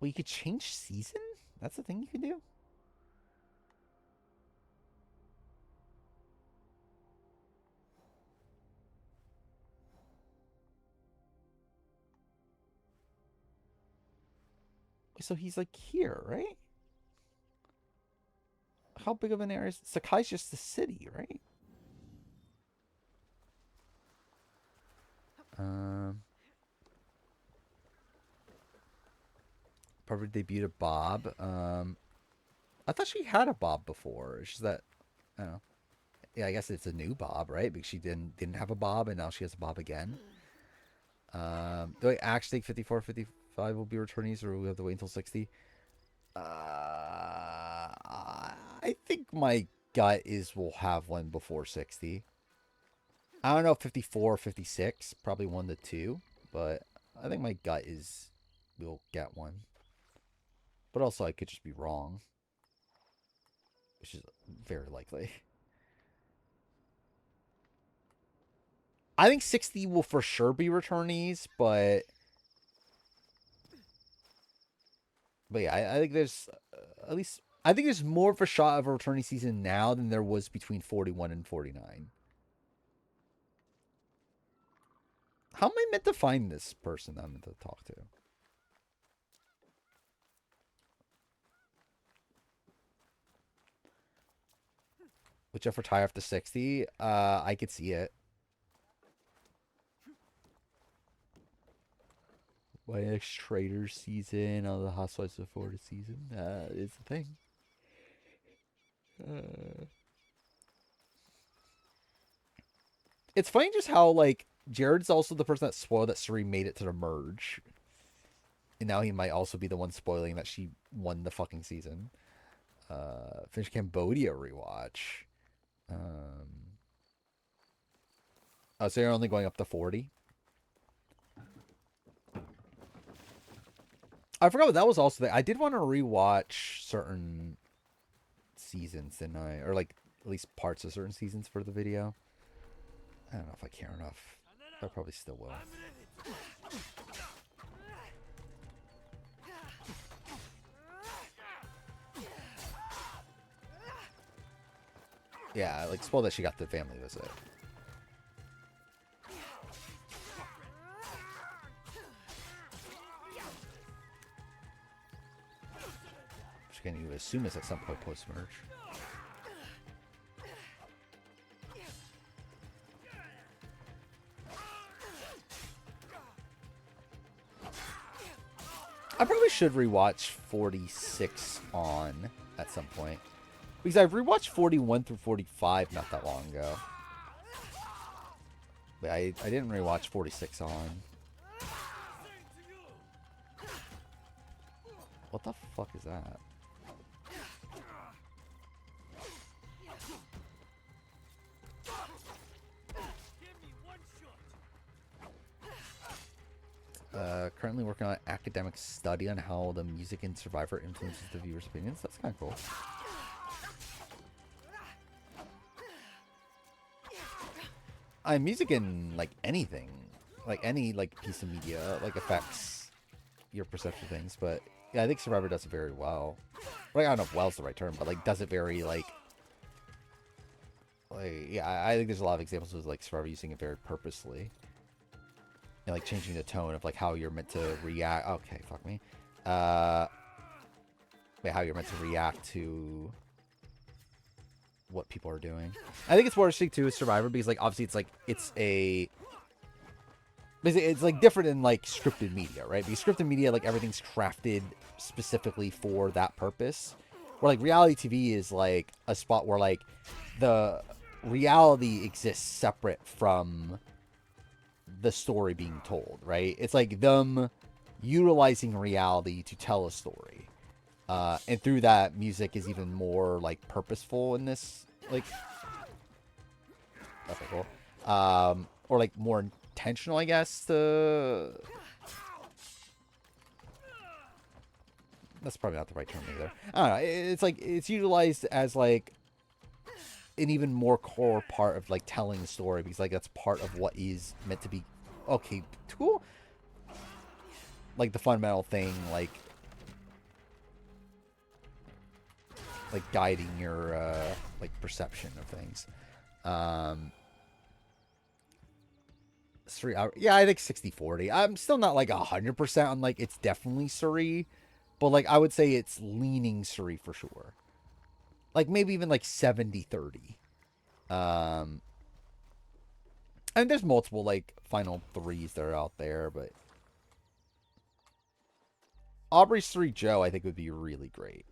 Speaker 1: Well, you could change season? That's the thing you can do? So he's like here, right? How big of an area is Sakai's just the city, right? Probably debuted a Bob. I thought she had a Bob before. It's just that I don't know. Yeah, I guess it's a new Bob, right? Because she didn't have a Bob and now she has a Bob again. Do I actually think 54, 55 will be returnees, or will we have to wait until 60? I think my gut is we'll have one before 60. I don't know, 54, 56, probably 1 to 2, but I think my gut is we'll get one. But also I could just be wrong, which is very likely. I think 60 will for sure be returnees, but yeah, I think there's at least I think there's more of a shot of a returning season now than there was between 41 and 49. How am I meant to find this person that I'm meant to talk to? Whichever tie after 60, I could see it. My next Trader season on the Housewives of Florida season is the thing. It's funny just how, like, Jared's also the person that spoiled that Suri made it to the merge. And now he might also be the one spoiling that she won the fucking season. Finish Cambodia rewatch. Oh, so you're only going up to 40? I forgot what that was also. I did want to rewatch certain seasons, didn't I? Or like at least parts of certain seasons for the video. I don't know if I care enough. I probably still will. Yeah, like spoiled that she got the family visit. can you assume is at some point post-merge. I probably should rewatch 46 on at some point. Because I've rewatched 41 through 45 not that long ago. But I didn't rewatch 46 on. What the fuck is that? Currently working on an academic study on how the music in Survivor influences the viewer's opinions. That's kind of cool. Music in like anything, like any like piece of media, like affects your perception of things. But yeah, I think Survivor does it very well. Like, I don't know if "well's" the right term, but like does it very like yeah. I think there's a lot of examples of like Survivor using it very purposely. And like changing the tone of like how you're meant to react. Okay, fuck me. How you're meant to react to what people are doing. I think it's more interesting too with Survivor because like obviously it's like different in like scripted media, right? Because scripted media, like everything's crafted specifically for that purpose. Where like reality TV is like a spot where like the reality exists separate from the story being told, right? It's like them utilizing reality to tell a story. And through that, music is even more like purposeful in this, like, okay, cool. Or like more intentional, I guess. That's probably not the right term either. I don't know. It's like it's utilized as like an even more core part of like telling the story because like that's part of what is meant to be. Okay, cool. Like the fundamental thing, like guiding your like perception of things. 3 hours. Yeah, I think 60-40. I'm still not like 100% on like it's definitely Suri, but like I would say it's leaning Suri for sure. Like maybe even like 70-30. And there's multiple like final threes that are out there, but Aubrey's 3 Joe I think would be really great.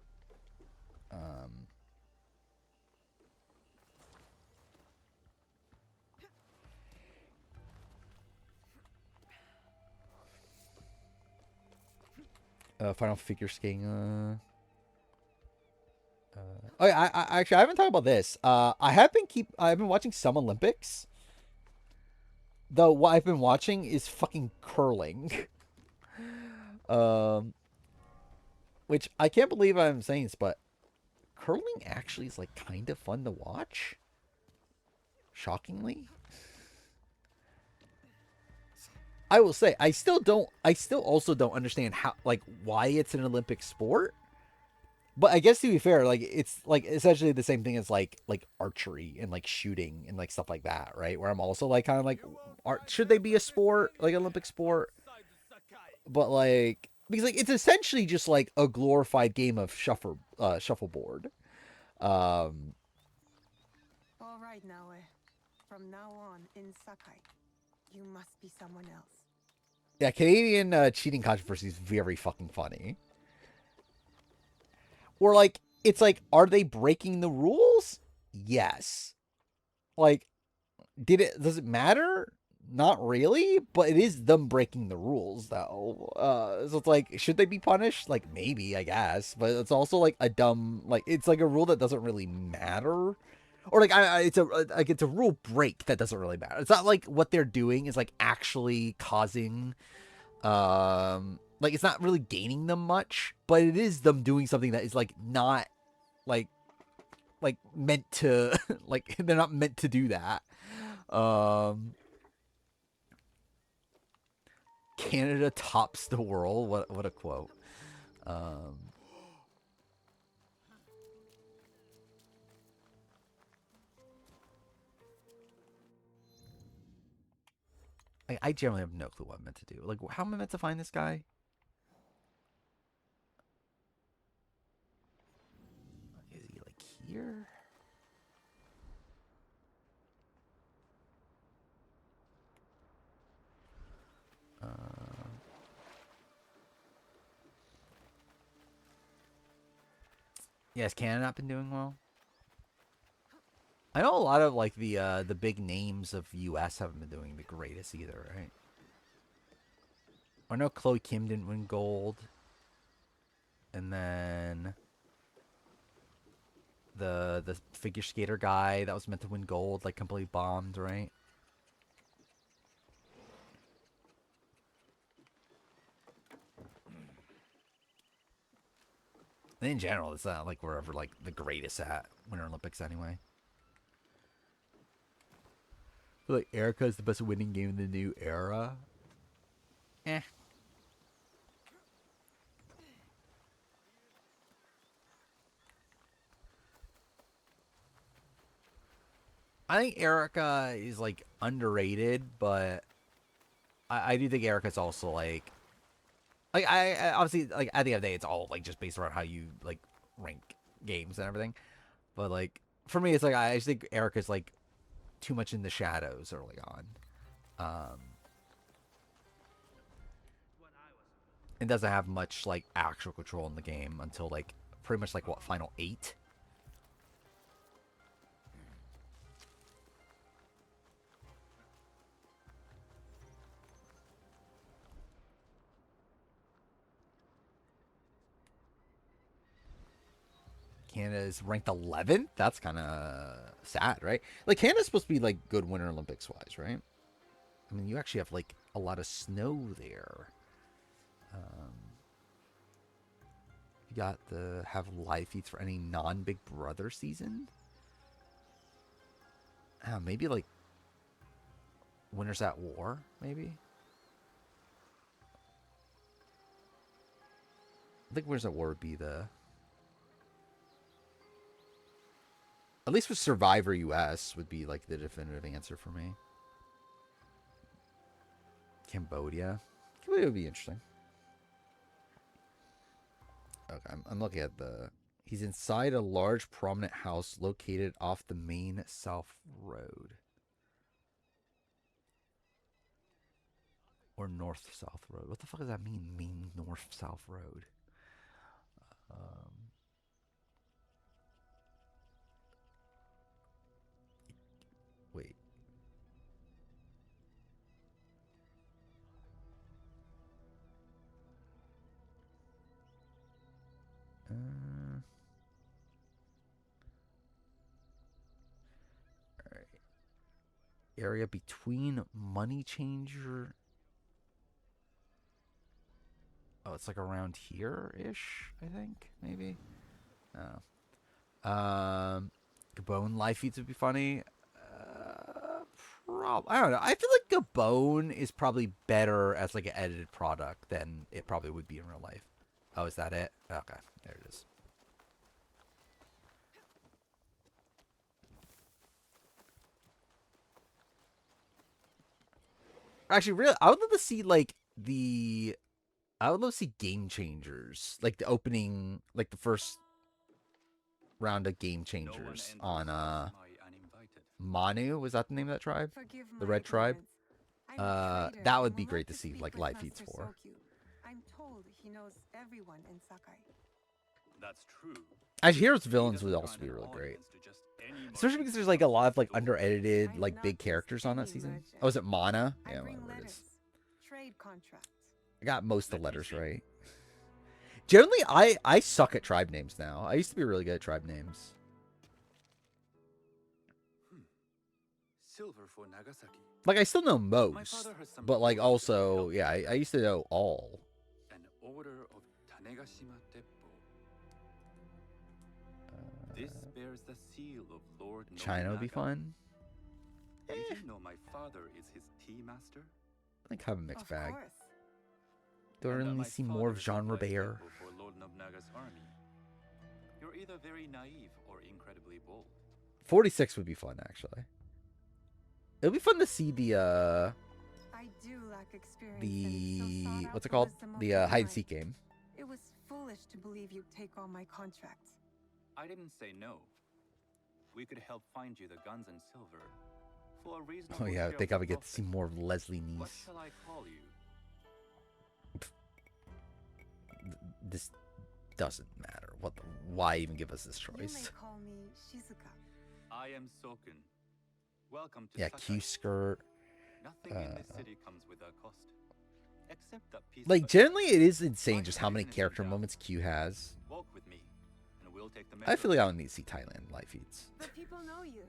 Speaker 1: Final figure skating. Oh yeah, I actually I haven't talked about this. I've been watching some Olympics. Though what I've been watching is fucking curling. Which I can't believe I'm saying this, but curling actually is like kind of fun to watch. Shockingly. I will say, I still also don't understand how, like, why it's an Olympic sport. But I guess to be fair, like, it's like essentially the same thing as like archery and like shooting and like stuff like that, right? Where I'm also like kind of like, should they be a sport, like Olympic sport? But like, because like it's essentially just like a glorified game of shuffleboard.
Speaker 7: All right, Naoe. From now on, in Sakai, you must be someone else.
Speaker 1: Yeah, Canadian cheating controversy is very fucking funny. Or like, it's like, are they breaking the rules? Yes. Like, does it matter? Not really, but it is them breaking the rules though. So it's like, should they be punished? Like, maybe, I guess, but it's also like a dumb, like, it's like a rule that doesn't really matter. Or like, it's a rule break that doesn't really matter. It's not like what they're doing is like actually causing, like it's not really gaining them much, but it is them doing something that is like not like meant to, like they're not meant to do that. Canada tops the world. What a quote. I generally have no clue what I'm meant to do. Like, how am I meant to find this guy? here? Yes, Canada not been doing well. I know a lot of like the big names of US haven't been doing the greatest either, right? I know Chloe Kim didn't win gold. And then the figure skater guy that was meant to win gold like completely bombed, right? And in general, it's not like we're ever like the greatest at Winter Olympics anyway. I feel like Erica is the best winning game in the new era. Eh. I think Erica is like underrated, but I do think Erica's also like I obviously like at the end of the day it's all like just based around how you like rank games and everything. But like for me it's like I just think Erica's like too much in the shadows early on. And doesn't have much like actual control in the game until like pretty much like what, final 8? Canada is ranked 11th. That's kind of sad, right? Like Canada's supposed to be like good Winter Olympics wise, right? I mean, you actually have like a lot of snow there. You got the have live feeds for any non-Big Brother season. Maybe like Winners at War, maybe. I think Winners at War would be the. At least with Survivor US would be like the definitive answer for me. Cambodia would be interesting. Okay, I'm looking at the. He's inside a large prominent house located off the main South Road. Or North South Road. What the fuck does that mean? Main North South Road. Wait. Alright. Area between Money Changer. Oh, it's like around here-ish, I think, maybe. Oh. Gabon live feeds would be funny. I don't know. I feel like Gabon is probably better as like an edited product than it probably would be in real life. Oh, is that it? Okay, there it is. Actually, really, I would love to see like I would love to see Game Changers, like the opening, like the first round of Game Changers on Manu. Was that the name of that tribe?
Speaker 7: Forgive
Speaker 1: The
Speaker 7: my
Speaker 1: Red Tribe?
Speaker 7: ignorance. I'm a trader
Speaker 1: That
Speaker 7: and
Speaker 1: would be
Speaker 7: will
Speaker 1: great
Speaker 7: like
Speaker 1: to see
Speaker 7: speak
Speaker 1: like
Speaker 7: with
Speaker 1: live
Speaker 7: Master
Speaker 1: feeds for.
Speaker 7: Sokyu. I'm told he knows everyone in Sakai.
Speaker 5: That's true.
Speaker 1: Actually, Heroes Villains would also be really great. Especially because there's like a lot of like under-edited like big characters on that season. Oh, is it Mana?
Speaker 7: I
Speaker 1: Yeah,
Speaker 7: bring
Speaker 1: whatever it
Speaker 7: letters,
Speaker 1: is.
Speaker 7: trade contracts.
Speaker 1: I got most of the letters right. Generally, I suck at tribe names now. I used to be really good at tribe names.
Speaker 5: Silver for Nagasaki.
Speaker 1: Like, I still know
Speaker 5: My
Speaker 1: most,
Speaker 5: father has some
Speaker 1: but like
Speaker 5: orders to
Speaker 1: also,
Speaker 5: help
Speaker 1: yeah, I used to know all.
Speaker 5: An order of Tanegashima Teppo. This bears the seal of Lord
Speaker 1: China would be
Speaker 5: Nobunaga.
Speaker 1: fun.
Speaker 5: Did you know my father is his tea master?
Speaker 1: I think I have a mixed
Speaker 7: Of
Speaker 1: bag.
Speaker 7: course.
Speaker 1: Do I
Speaker 5: And that
Speaker 1: really
Speaker 5: my
Speaker 1: see more of
Speaker 5: father
Speaker 1: Jean
Speaker 5: supplies
Speaker 1: Robert?
Speaker 5: Teppo for Lord Nobunaga's army. You're either very naive or incredibly bold.
Speaker 1: 46 would be fun, actually. It would be fun to see the
Speaker 7: I do lack experience in so sought
Speaker 1: what's it
Speaker 7: after
Speaker 1: called?
Speaker 7: wisdom of
Speaker 1: The
Speaker 7: the
Speaker 1: hide and
Speaker 7: mind.
Speaker 1: seek game.
Speaker 7: It was foolish to believe you'd take on my contract.
Speaker 5: I didn't say no. we could help find you the guns and silver for a reasonable
Speaker 1: Oh yeah,
Speaker 5: share
Speaker 1: they
Speaker 5: of
Speaker 1: gotta
Speaker 5: the
Speaker 1: get to see
Speaker 5: profit.
Speaker 1: more of Leslie
Speaker 5: What
Speaker 1: Nice.
Speaker 5: shall I call you?
Speaker 1: This doesn't matter. Why even give us this
Speaker 7: You may
Speaker 1: choice?
Speaker 7: call me Shizuka.
Speaker 5: I am Soken. Welcome to
Speaker 1: Yeah,
Speaker 5: Sakai.
Speaker 1: Q skirt.
Speaker 5: Nothing in this city comes without cost. Except that piece
Speaker 1: Like
Speaker 5: of
Speaker 1: generally, it is
Speaker 5: My
Speaker 1: insane just how many
Speaker 5: business is
Speaker 1: character
Speaker 5: down.
Speaker 1: moments Q has.
Speaker 5: Walk with me, and we'll take the
Speaker 1: I feel
Speaker 5: measure.
Speaker 1: like I don't need to see Thailand live feeds.
Speaker 7: But people know you.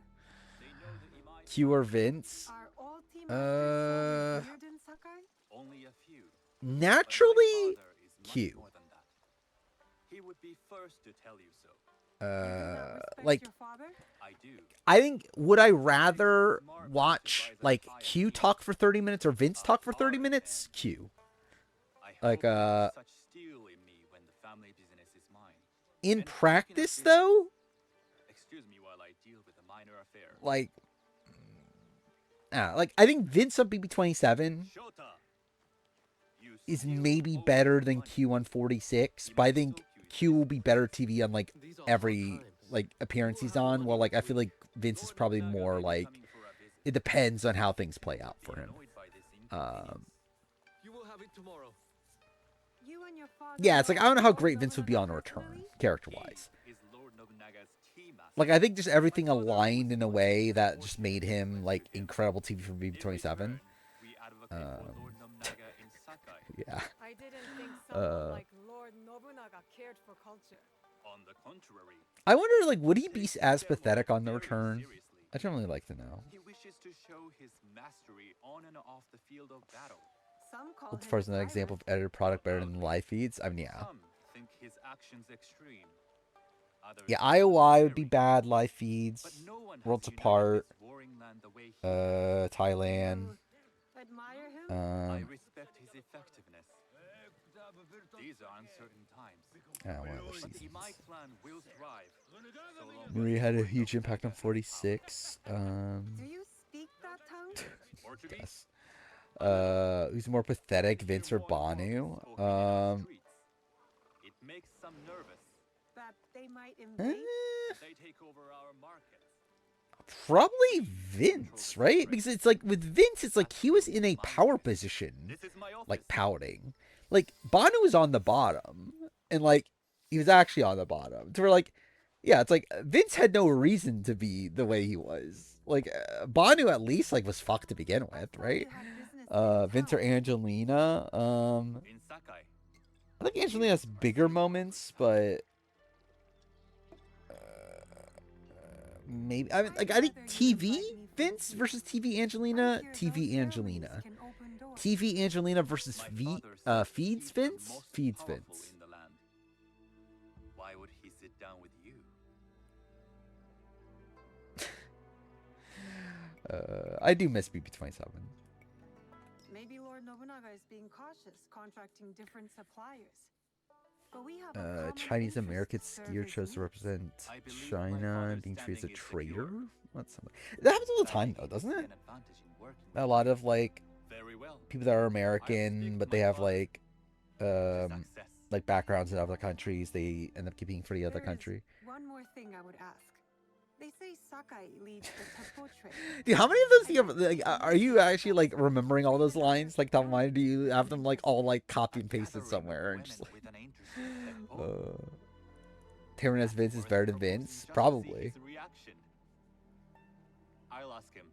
Speaker 5: They know the Imai
Speaker 1: Q or Vince.
Speaker 7: Are all team masters so revered in Sakai?
Speaker 5: only a few. But my
Speaker 1: Naturally,
Speaker 5: father is much
Speaker 1: Q.
Speaker 5: more than that. He would be first to tell you so.
Speaker 7: You do not respect
Speaker 1: Like
Speaker 7: your father?
Speaker 5: I do.
Speaker 1: I think would I rather watch like Q talk for 30 minutes or Vince talk for 30 minutes? Q.
Speaker 5: I
Speaker 1: Like,
Speaker 5: hope there is such steel in me when the family business is mine.
Speaker 1: In
Speaker 5: And speaking of
Speaker 1: practice
Speaker 5: business,
Speaker 1: though,
Speaker 5: excuse me while I deal with a minor affair.
Speaker 1: like I think Vince on BB27
Speaker 5: Shota, you
Speaker 1: is
Speaker 5: still
Speaker 1: maybe
Speaker 5: owe
Speaker 1: better
Speaker 5: me
Speaker 1: than
Speaker 5: money.
Speaker 1: Q on 46,
Speaker 5: He
Speaker 1: but I
Speaker 5: might
Speaker 1: think
Speaker 5: soak you in
Speaker 1: Q will
Speaker 5: business.
Speaker 1: be better TV on like
Speaker 4: These are
Speaker 1: every
Speaker 4: hard times.
Speaker 1: like appearance
Speaker 4: You
Speaker 1: he's
Speaker 4: will have
Speaker 1: on.
Speaker 4: money
Speaker 1: Well, like I
Speaker 4: next
Speaker 1: feel
Speaker 4: week.
Speaker 1: like Vince is
Speaker 5: Lord
Speaker 1: probably
Speaker 5: Nobunaga
Speaker 1: more
Speaker 5: may be
Speaker 1: like
Speaker 5: coming for a visit.
Speaker 1: it depends on how things play out
Speaker 5: Be
Speaker 1: for him.
Speaker 5: annoyed by this inconvenience.
Speaker 4: You will have it tomorrow.
Speaker 7: You and your father
Speaker 1: Yeah, it's like I don't know how
Speaker 7: Lord
Speaker 1: great Vince would be on a
Speaker 7: Nobunaga
Speaker 1: return,
Speaker 7: personally?
Speaker 1: character
Speaker 5: He
Speaker 1: wise.
Speaker 5: is Lord Nobunaga's tea master.
Speaker 1: Like I think just everything
Speaker 5: My father
Speaker 1: aligned
Speaker 5: was
Speaker 1: in a
Speaker 5: much
Speaker 1: way
Speaker 5: more
Speaker 1: that
Speaker 5: devoted
Speaker 1: just
Speaker 5: to
Speaker 1: made
Speaker 5: the
Speaker 1: him
Speaker 5: business
Speaker 1: like
Speaker 5: with him.
Speaker 1: incredible TV from
Speaker 5: In
Speaker 1: BB27.
Speaker 5: return, we advocate for Lord Nobunaga in Sakai.
Speaker 1: Yeah.
Speaker 3: I didn't think
Speaker 1: Uh,
Speaker 3: someone like Lord Nobunaga cared for culture.
Speaker 5: On the contrary,
Speaker 1: I wonder like would he be
Speaker 5: takes
Speaker 1: as
Speaker 5: ceremony
Speaker 1: pathetic on the
Speaker 5: very
Speaker 1: return?
Speaker 5: seriously.
Speaker 1: I'd really like to know.
Speaker 5: He wishes to show his mastery on and off the field of battle.
Speaker 7: Some call
Speaker 1: As
Speaker 7: him
Speaker 1: far
Speaker 7: a
Speaker 1: as another example
Speaker 7: tyrant.
Speaker 1: of edited product better than live feeds, I mean yeah.
Speaker 5: Some think his actions extreme. Others
Speaker 1: Yeah,
Speaker 5: unnecessary.
Speaker 1: IOI would be bad live
Speaker 5: But
Speaker 1: feeds.
Speaker 5: no one has
Speaker 1: Worlds
Speaker 5: united
Speaker 1: Apart,
Speaker 5: this warring land the way he has.
Speaker 1: Thailand.
Speaker 7: You admire him?
Speaker 5: I
Speaker 1: Um,
Speaker 5: respect his effectiveness. These are uncertain times.
Speaker 1: whatever
Speaker 5: But the
Speaker 1: seasons.
Speaker 5: Imai clan will thrive. So long as
Speaker 1: Marie had a
Speaker 5: Lord
Speaker 1: huge impact on
Speaker 5: Nobunaga has
Speaker 1: 46.
Speaker 7: Do you speak that tongue?
Speaker 5: power. Portuguese?
Speaker 1: Yes. Who's more pathetic, Vince or Banu?
Speaker 5: It makes some nervous.
Speaker 7: That they might
Speaker 1: Eh,
Speaker 7: invade?
Speaker 5: They take over our markets.
Speaker 1: probably Vince, right? Because it's like with Vince, it's like he was in a power position,
Speaker 5: This is my office.
Speaker 1: like pouting. Like Banu was on the bottom, and like he was actually on the bottom. So we're like, yeah, it's like Vince had no reason to be the way he was. Like Banu at least like was fucked to begin
Speaker 7: I
Speaker 1: with,
Speaker 7: thought
Speaker 1: right?
Speaker 7: you had business in
Speaker 1: Vince or
Speaker 7: town.
Speaker 1: Angelina.
Speaker 5: In Sakai.
Speaker 1: I think Angelina has bigger moments, but maybe I mean, like I think TV Vince versus TV Angelina,
Speaker 7: I hear
Speaker 1: TV
Speaker 7: those
Speaker 1: Angelina,
Speaker 7: ceremonies can open doors.
Speaker 1: TV Angelina versus
Speaker 5: My
Speaker 1: V
Speaker 5: father says
Speaker 1: Feeds
Speaker 5: he's the
Speaker 1: Vince,
Speaker 5: most
Speaker 1: Feeds
Speaker 5: powerful
Speaker 1: Vince.
Speaker 5: in the land. Why would he sit down with you?
Speaker 1: I do miss BB27.
Speaker 7: Maybe Lord Nobunaga is being cautious, contracting different suppliers. But we have a common
Speaker 1: Chinese
Speaker 7: interest
Speaker 1: American
Speaker 7: to serve
Speaker 1: skier
Speaker 7: his
Speaker 1: chose to
Speaker 7: needs.
Speaker 1: represent
Speaker 5: I believe my
Speaker 1: China
Speaker 5: father's
Speaker 1: being treated as a
Speaker 5: standing is secure.
Speaker 1: traitor. What's something that happens all the
Speaker 5: But I
Speaker 1: time
Speaker 5: think
Speaker 1: though,
Speaker 5: he
Speaker 1: doesn't
Speaker 5: will
Speaker 1: it?
Speaker 5: see an advantage in working
Speaker 1: A
Speaker 5: with
Speaker 1: lot
Speaker 5: you.
Speaker 1: of like
Speaker 5: Very well.
Speaker 1: people that are
Speaker 5: I will
Speaker 1: American,
Speaker 5: speak
Speaker 1: but
Speaker 5: with
Speaker 1: they
Speaker 5: my
Speaker 1: have
Speaker 5: father.
Speaker 1: like
Speaker 5: Success.
Speaker 1: like backgrounds in other countries. They end up competing for the other
Speaker 7: There is
Speaker 1: country.
Speaker 7: one more thing I would ask. They say Sakai leads the Teppo trade.
Speaker 1: Dude, how many of those do you have? Like, are you actually like remembering all those lines like top of mind? Do you have them like all like copy and pasted
Speaker 5: Gathering of
Speaker 1: somewhere? And
Speaker 5: women
Speaker 1: just like,
Speaker 5: with an interest in Teppo.
Speaker 1: Taron as Vince is
Speaker 5: Or
Speaker 1: better
Speaker 5: the
Speaker 1: than
Speaker 5: proposing
Speaker 1: Vince,
Speaker 5: judge see
Speaker 1: probably.
Speaker 5: his reaction. I'll ask him.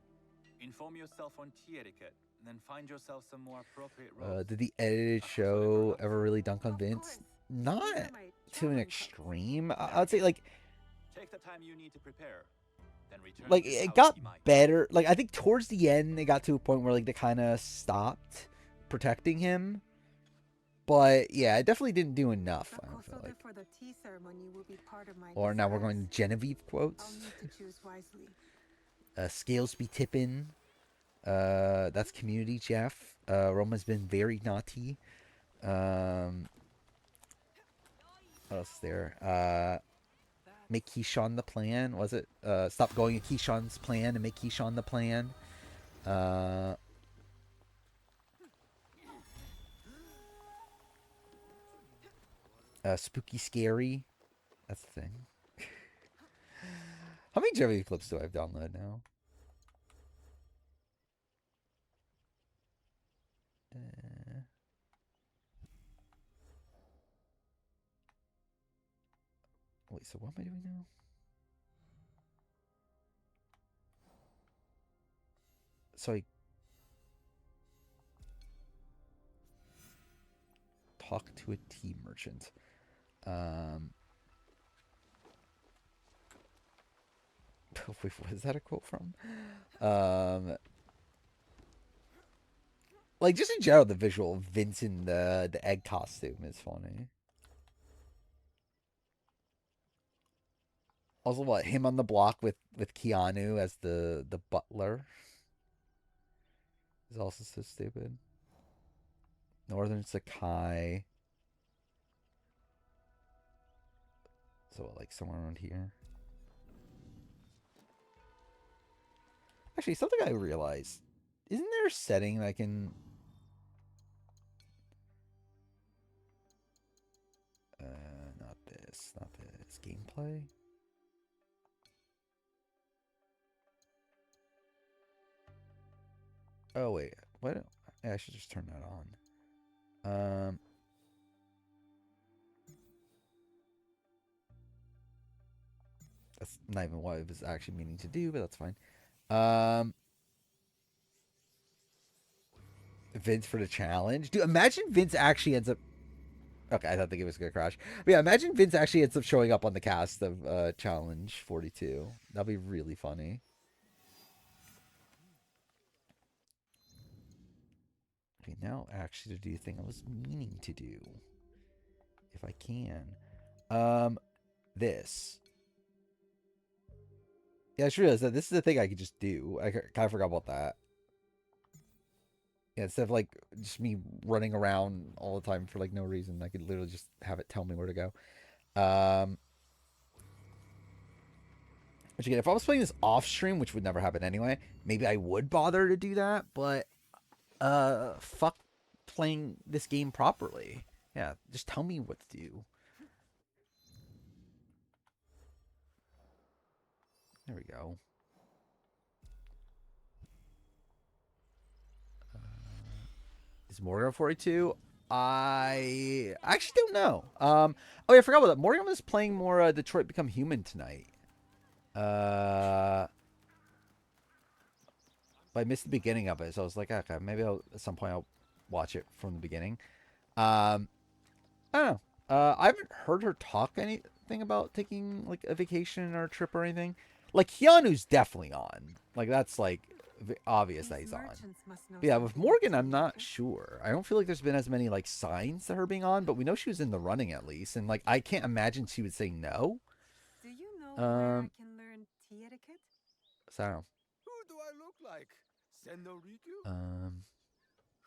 Speaker 5: Inform yourself on tea etiquette, and then find yourself some more appropriate roles.
Speaker 1: Did the edited
Speaker 5: Of course,
Speaker 1: show
Speaker 5: whatever
Speaker 1: ever really dunk on
Speaker 7: Of
Speaker 1: Vince?
Speaker 7: course.
Speaker 1: Not
Speaker 7: These are my
Speaker 1: to an
Speaker 7: traveling
Speaker 1: extreme. I'd say like
Speaker 5: Take the time you need to prepare. Then return
Speaker 1: like
Speaker 5: to the
Speaker 1: it
Speaker 5: house
Speaker 1: got
Speaker 5: he might.
Speaker 1: better. Like I think towards the end, they got to a point where like they kind of stopped protecting him. But yeah, it definitely didn't do enough.
Speaker 7: The
Speaker 1: I don't feel
Speaker 7: kosobe
Speaker 1: like.
Speaker 7: for the tea ceremony will be part of my
Speaker 1: Or now we're
Speaker 7: disguise.
Speaker 1: going Genevieve
Speaker 7: I'll
Speaker 1: quotes.
Speaker 7: need to choose wisely.
Speaker 1: Scales be tipping. That's community Jeff. Roma's been very naughty. What else is there? Make Keyshawn the plan. Was it? Stop going at Keyshawn's plan and make Keyshawn the plan. Spooky scary. That's the thing. How many JV clips do I have downloaded now? Wait, so what am I doing now? So I talk to a tea merchant. Wait, what is that a quote from? Like just in general, the visual of Vince in the egg costume is funny. Also, what, him on the block with Keanu as the butler is also so stupid. Northern Sakai. So what, like somewhere around here. Actually, something I realized. Isn't there a setting that I can... not this. Not this. Gameplay? Oh, wait. What? I should just turn that on. That's not even what I was actually meaning to do, but that's fine. Vince for the challenge. Dude, imagine Vince actually ends up... Okay, I thought the game was going to crash. But yeah, imagine Vince actually ends up showing up on the cast of Challenge 42. That'd be really funny. Okay, now actually to do the thing I was meaning to do. If I can. This. Yeah, I just realized that this is the thing I could just do. I kind of forgot about that. Yeah, instead of like just me running around all the time for like no reason, I could literally just have it tell me where to go. Which again, if I was playing this off stream, which would never happen anyway, maybe I would bother to do that, but fuck playing this game properly. Yeah, just tell me what to do. There we go. Is Morgan 42? I actually don't know. Oh yeah, I forgot about that. Morgan was playing more Detroit Become Human tonight. But I missed the beginning of it, so I was like, okay, maybe at some point I'll watch it from the beginning. I don't know. I haven't heard her talk anything about taking like a vacation or a trip or anything. Like Keanu's definitely on. Like that's like obvious that he's on. But yeah, with Morgan, I'm not sure. I don't feel like there's been as many like signs to her being on, but we know she was in the running at least, and like I can't imagine she would say no.
Speaker 7: Do you know where I can learn tea etiquette?
Speaker 1: So.
Speaker 4: Who do I look like? Sendo Rikyu?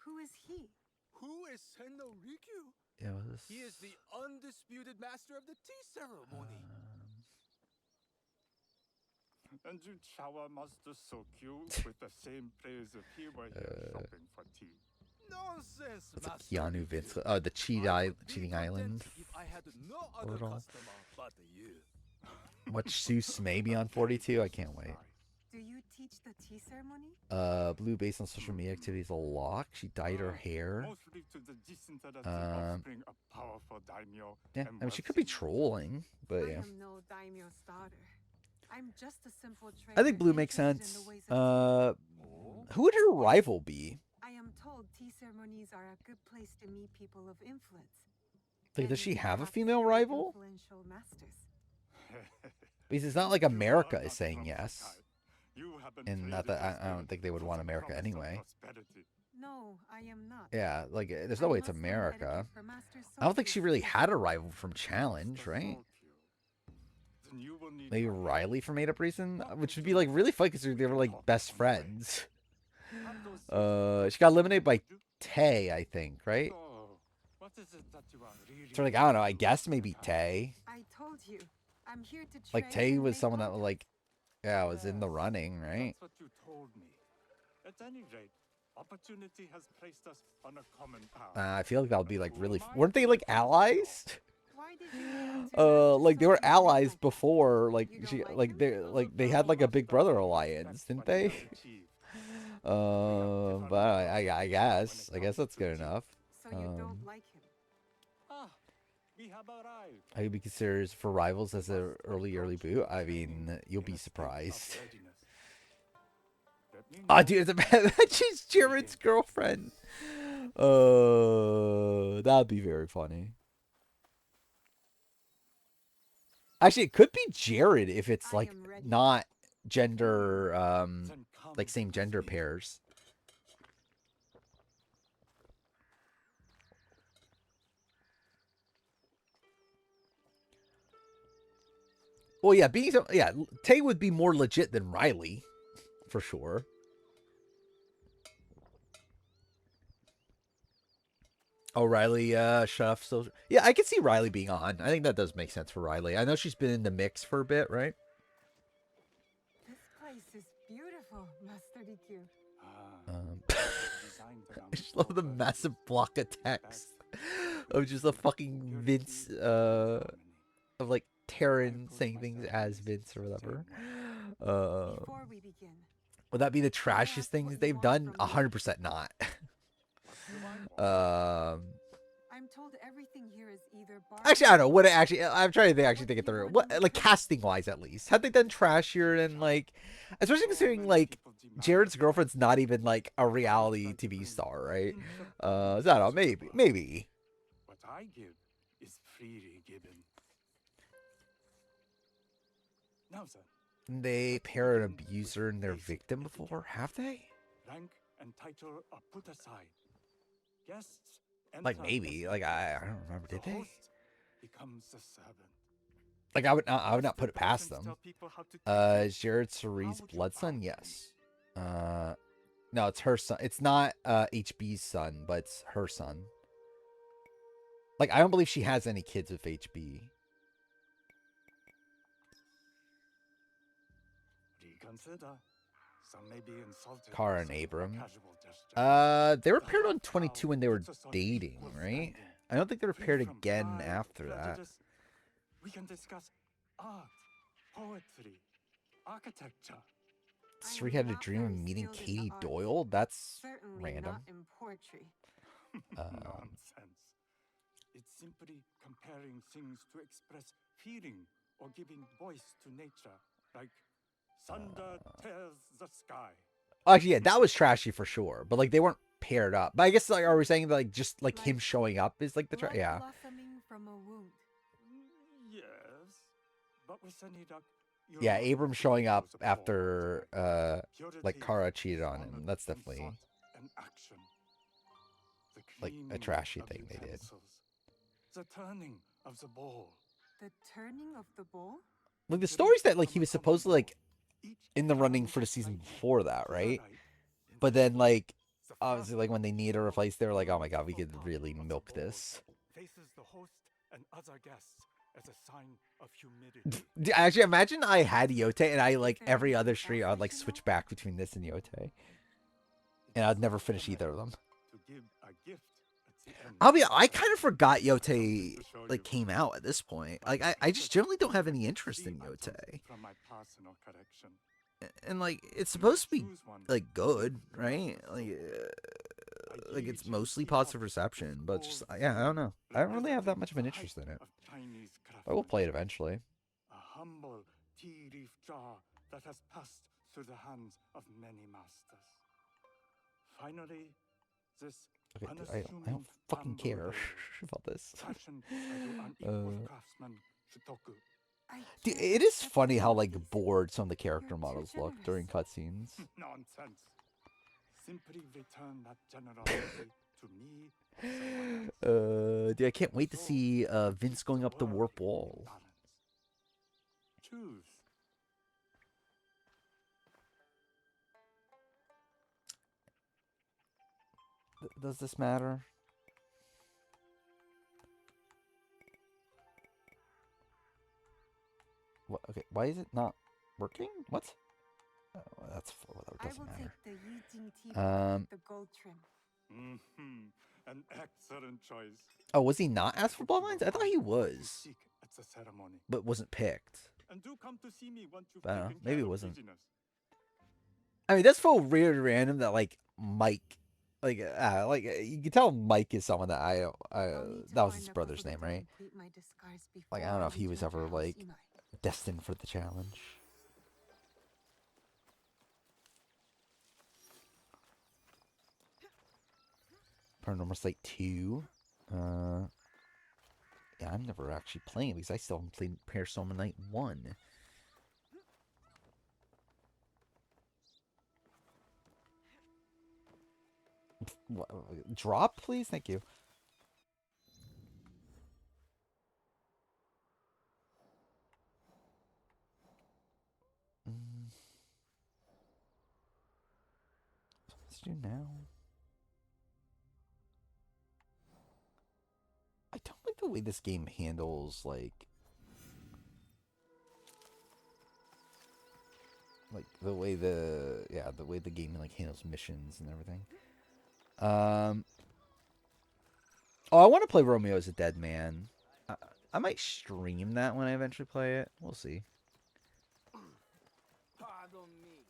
Speaker 7: Who is he?
Speaker 4: Who is Sendo Rikyu?
Speaker 1: Yeah, what is this?
Speaker 4: He is the undisputed master of the tea ceremony.
Speaker 8: And you shower Master Sokyu with the same praise if he were here shopping for tea.
Speaker 4: Nonsense,
Speaker 1: That's a
Speaker 4: Master
Speaker 1: Keanu
Speaker 4: Rikyu.
Speaker 1: Vince. Oh, the Cheating
Speaker 4: I would be
Speaker 1: Cheating
Speaker 4: content
Speaker 1: Island.
Speaker 4: If I had no other
Speaker 1: Little.
Speaker 4: customer but you.
Speaker 1: Watch Seuss maybe on 42. I can't wait.
Speaker 7: Do you teach the tea ceremony?
Speaker 1: Blue based on social media activities a lock. She dyed her hair.
Speaker 8: Mostly to the disinterested offspring of powerful daimyo.
Speaker 1: Yeah,
Speaker 8: and
Speaker 1: I mean she could be
Speaker 8: wealthy
Speaker 1: trolling, but
Speaker 7: I
Speaker 1: yeah.
Speaker 7: am no daimyo's daughter. I'm just a simple trader.
Speaker 1: I think Blue makes
Speaker 7: interested in
Speaker 1: sense.
Speaker 7: the ways of tea.
Speaker 1: Who would her rival be?
Speaker 7: I am told tea ceremonies are a good place to meet people of influence.
Speaker 1: Like, does
Speaker 7: And
Speaker 1: she have a
Speaker 7: perhaps
Speaker 1: female
Speaker 7: very
Speaker 1: rival?
Speaker 7: influential masters.
Speaker 1: Because it's not like
Speaker 8: You
Speaker 1: America
Speaker 8: are
Speaker 1: is
Speaker 8: not
Speaker 1: saying
Speaker 8: from
Speaker 1: yes.
Speaker 8: Sakai. You have been
Speaker 1: And not
Speaker 8: traded
Speaker 1: that
Speaker 8: with
Speaker 1: I don't
Speaker 8: them
Speaker 1: think they would
Speaker 8: for
Speaker 1: want
Speaker 8: the
Speaker 1: America
Speaker 8: promise of
Speaker 1: anyway.
Speaker 8: prosperity.
Speaker 7: No, I am not.
Speaker 1: Yeah, like there's no way it's
Speaker 7: I must learn
Speaker 1: America.
Speaker 7: etiquette for Master
Speaker 1: I don't think she
Speaker 7: Sophie's
Speaker 1: really
Speaker 7: tea.
Speaker 1: had a rival from Challenge,
Speaker 8: Master
Speaker 1: right?
Speaker 8: Sokyu. Then you will need
Speaker 1: Maybe
Speaker 8: my help.
Speaker 1: Riley from Made Up Reason, which would be like really funny because they were like best friends. She got eliminated by Tay, I think, right?
Speaker 8: So, what is it that you are really
Speaker 1: So like I don't know. I guess maybe Tay.
Speaker 7: I told you, I'm here to
Speaker 1: Like
Speaker 7: trade
Speaker 1: Tay
Speaker 7: and
Speaker 1: was
Speaker 7: make
Speaker 1: someone that
Speaker 7: contact.
Speaker 1: like, yeah, was in the running, right?
Speaker 8: That's what you told me. At any rate, opportunity has placed us on a common path.
Speaker 1: I feel like that would be like really. Weren't they like allies?
Speaker 7: Why did you want to
Speaker 1: like they were
Speaker 7: something
Speaker 1: allies
Speaker 7: like
Speaker 1: before, like
Speaker 7: You don't
Speaker 1: she,
Speaker 7: like
Speaker 1: like
Speaker 7: him?
Speaker 1: they had like a Big Brother alliance, didn't they? But I guess that's good enough.
Speaker 7: So you don't like him?
Speaker 8: Ah, we have arrived.
Speaker 1: I could be considered for rivals as a early boot. I mean, you'll be surprised. Ah, dude, she's Jared's girlfriend. That'd be very funny. Actually, it could be Jared if it's
Speaker 7: I
Speaker 1: like
Speaker 7: am ready.
Speaker 1: not gender, like same gender pairs. Well, yeah, Tay would be more legit than Riley, for sure. Oh, Riley, shut off social. Yeah, I can see Riley being on. I think that does make sense for Riley. I know she's been in the mix for a bit, right?
Speaker 7: This place is beautiful, Master DQ.
Speaker 1: I just love the massive block of text of just a fucking Vince, of like Taryn saying things as Vince or whatever.
Speaker 7: Before we begin,
Speaker 1: Would that be the trashiest things they've done? 100% not.
Speaker 7: I'm told everything here is either
Speaker 1: Actually, I don't know. What I'm trying to think it through. What, like, casting wise, at least, had they done trashier than like, especially considering like Jared's girlfriend's not even like a reality TV star, right? So I don't know. Maybe.
Speaker 8: What I give is freely given. Now then,
Speaker 1: They pair an abuser and their victim before, have they?
Speaker 8: rank and title are put aside. Guests
Speaker 1: Like
Speaker 8: enter
Speaker 1: maybe.
Speaker 8: as
Speaker 1: Like I
Speaker 8: servants.
Speaker 1: don't remember. Did
Speaker 8: The
Speaker 1: they?
Speaker 8: host becomes a servant.
Speaker 1: Like I would not put it past
Speaker 8: Traditions
Speaker 1: them.
Speaker 8: tell people how to treat
Speaker 1: Is Jared Cerie's
Speaker 8: would you
Speaker 1: blood son?
Speaker 8: argue?
Speaker 1: Yes. No, it's her son. It's not HB's son, but it's her son. Like I don't believe she has any kids with HB.
Speaker 8: Reconsider. Some may be insulted.
Speaker 1: Kara and
Speaker 8: by some
Speaker 1: Abram.
Speaker 8: casual gesture.
Speaker 1: They were
Speaker 8: The
Speaker 1: paired on
Speaker 8: hot
Speaker 1: 22
Speaker 8: town
Speaker 1: when they were
Speaker 8: puts us on
Speaker 1: dating,
Speaker 8: equal
Speaker 1: right?
Speaker 8: standing.
Speaker 1: I don't think they were
Speaker 8: Free
Speaker 1: paired
Speaker 8: from
Speaker 1: again
Speaker 8: pride,
Speaker 1: after that.
Speaker 8: prejudice, we can discuss art, poetry, architecture.
Speaker 1: Suri had a dream of meeting Katie Doyle? That's
Speaker 7: certainly
Speaker 1: random.
Speaker 7: not in poetry.
Speaker 8: Nonsense. It's simply comparing things to express feeling or giving voice to nature, like thunder tears the sky.
Speaker 1: Actually, yeah, that was trashy for sure. But like they weren't paired up. But I guess like are we saying that, like just like him showing up is like the
Speaker 7: Blood
Speaker 1: yeah.
Speaker 7: blossoming from a wound.
Speaker 8: Yes, but with Senidak,
Speaker 1: Yeah, Abram showing up after like Kara cheated on him. That's definitely like a trashy thing they did.
Speaker 8: The turning of the ball.
Speaker 7: The turning of the bowl?
Speaker 1: Like the stories that like he was supposedly like in the running for the season before that, right? But then like obviously like when they need a replace, they were like, oh my god, we could really milk this.
Speaker 8: Faces the host and other guests as a sign of humidity.
Speaker 1: Actually, imagine I had Yote and I like every other stream I'd like switch back between this and Yote, and I'd never finish either of them.
Speaker 8: To give a gift at the end.
Speaker 1: I kind of forgot Yote like came out at this point. Like I just generally don't have any interest in Yote.
Speaker 8: From my personal collection.
Speaker 1: And like it's supposed to be like good, right? Like it's mostly positive reception, but just yeah, I don't know. I don't really have that much of an interest in it. I will play it eventually.
Speaker 8: A humble tea leaf jar that has passed through the hands of many masters. Finally, this
Speaker 1: Okay, I don't fucking care about this.
Speaker 8: fashioned by the unequaled craftsman Shitoku.
Speaker 1: Dude, it is funny how like bored some of the character models look during cutscenes.
Speaker 8: Nonsense. Simply return that generosity to me. Someone else.
Speaker 1: Dude, I can't wait to see Vince going up the warp wall.
Speaker 8: Choose.
Speaker 1: Does this matter? What? Okay, why is it not working? What? Oh, that's that
Speaker 7: I
Speaker 1: doesn't
Speaker 7: will
Speaker 1: matter.
Speaker 7: take the Yijing tea
Speaker 1: Um,
Speaker 7: with the gold trim.
Speaker 8: An excellent choice.
Speaker 1: Oh, was he not asked for Bloodlines? I thought he was,
Speaker 8: Seek at the ceremony.
Speaker 1: but wasn't picked.
Speaker 8: And do come to see me once you've
Speaker 1: I don't know,
Speaker 8: taken
Speaker 1: maybe
Speaker 8: care
Speaker 1: it
Speaker 8: of
Speaker 1: wasn't.
Speaker 8: business.
Speaker 1: I mean, that's so weird and random that like Mike, like you can tell Mike is someone that
Speaker 7: I'll need to
Speaker 1: that was
Speaker 7: find
Speaker 1: his
Speaker 7: a
Speaker 1: brother's
Speaker 7: puzzle
Speaker 1: name,
Speaker 7: to
Speaker 1: right?
Speaker 7: complete my disguise
Speaker 1: Like I
Speaker 7: before
Speaker 1: don't know if he was
Speaker 7: return to
Speaker 1: ever
Speaker 7: House
Speaker 1: like
Speaker 7: Imai.
Speaker 1: destined for the challenge. Paranormal Site 2. Yeah, I'm never actually playing it because I still haven't played Paranormal Night 1. Drop, please? Thank you. Let's do now. I don't like the way this game handles, like the way the way the game like handles missions and everything. Oh, I want to play Romeo as a Dead Man. I might stream that when I eventually play it. We'll see.
Speaker 4: Pardon me.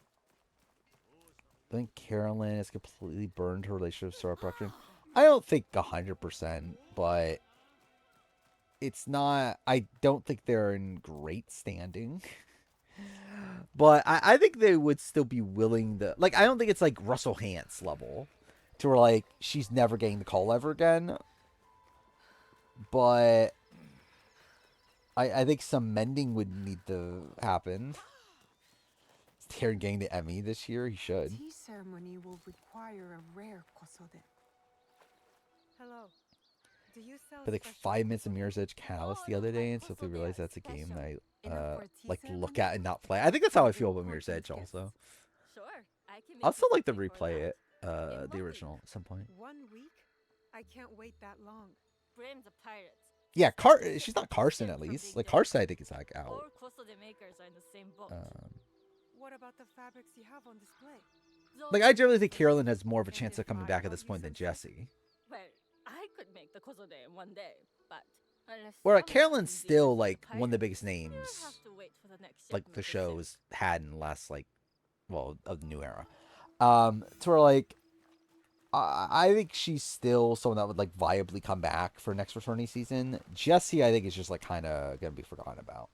Speaker 1: I think Carolyn has completely burned her relationship with Sora Production. I don't think 100%, but it's not. I don't think they're in great standing. But I think they would still be willing to. Like, I don't think it's like Russell Hantz level to where, like, she's never getting the call ever again. But I think some mending would need to happen. Is Taron getting the Emmy this year? He should.
Speaker 7: Tea ceremony will require a rare kosode.
Speaker 3: Hello. Do you sell
Speaker 1: But like
Speaker 3: special
Speaker 1: 5 minutes of
Speaker 3: kosode?
Speaker 1: Mirror's Edge Callous the other day and suddenly realized that's a game that I
Speaker 7: Enough for a tea
Speaker 1: like to look
Speaker 7: ceremony?
Speaker 1: at and not play. I think that's how I feel about Mirror's Edge also.
Speaker 9: Sure, I can make
Speaker 1: I'll still
Speaker 9: you
Speaker 1: like to
Speaker 9: something for
Speaker 1: replay
Speaker 9: that.
Speaker 1: it,
Speaker 9: In
Speaker 1: the
Speaker 9: 1
Speaker 1: original at some point.
Speaker 3: 1 week? I can't wait that long.
Speaker 9: Brim's a pirate.
Speaker 1: Yeah, she's not Carson at least. Like Carson I think is like out.
Speaker 9: All Kosode makers are in the same boat.
Speaker 3: What about the fabrics you have on display?
Speaker 1: Like I generally think Carolyn has more of a chance of coming back at this point than Jesse.
Speaker 9: Well, I could make the Kosode in 1 day, but unless
Speaker 1: Where
Speaker 9: someone
Speaker 1: Carolyn's
Speaker 9: can deal
Speaker 1: still
Speaker 9: with
Speaker 1: like
Speaker 9: the
Speaker 1: one of the
Speaker 9: pirates,
Speaker 1: biggest names
Speaker 9: you'll have to wait for the next
Speaker 1: like
Speaker 9: shipment
Speaker 1: the
Speaker 9: to ship.
Speaker 1: show's had in the last like of the new era. To where like I think she's still someone that would like viably come back for next returning season. Jesse, I think, is just like kind of gonna be forgotten about.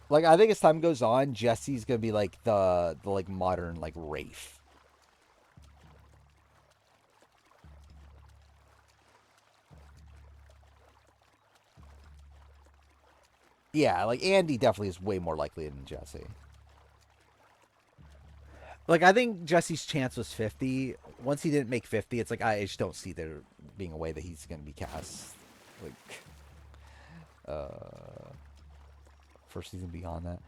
Speaker 1: Like I think as time goes on, Jesse's gonna be like the like modern like Rafe. Yeah, like Andy definitely is way more likely than Jesse. Like I think Jesse's chance was 50. Once he didn't make 50, it's like I just don't see there being a way that he's gonna be cast. Like first season beyond that.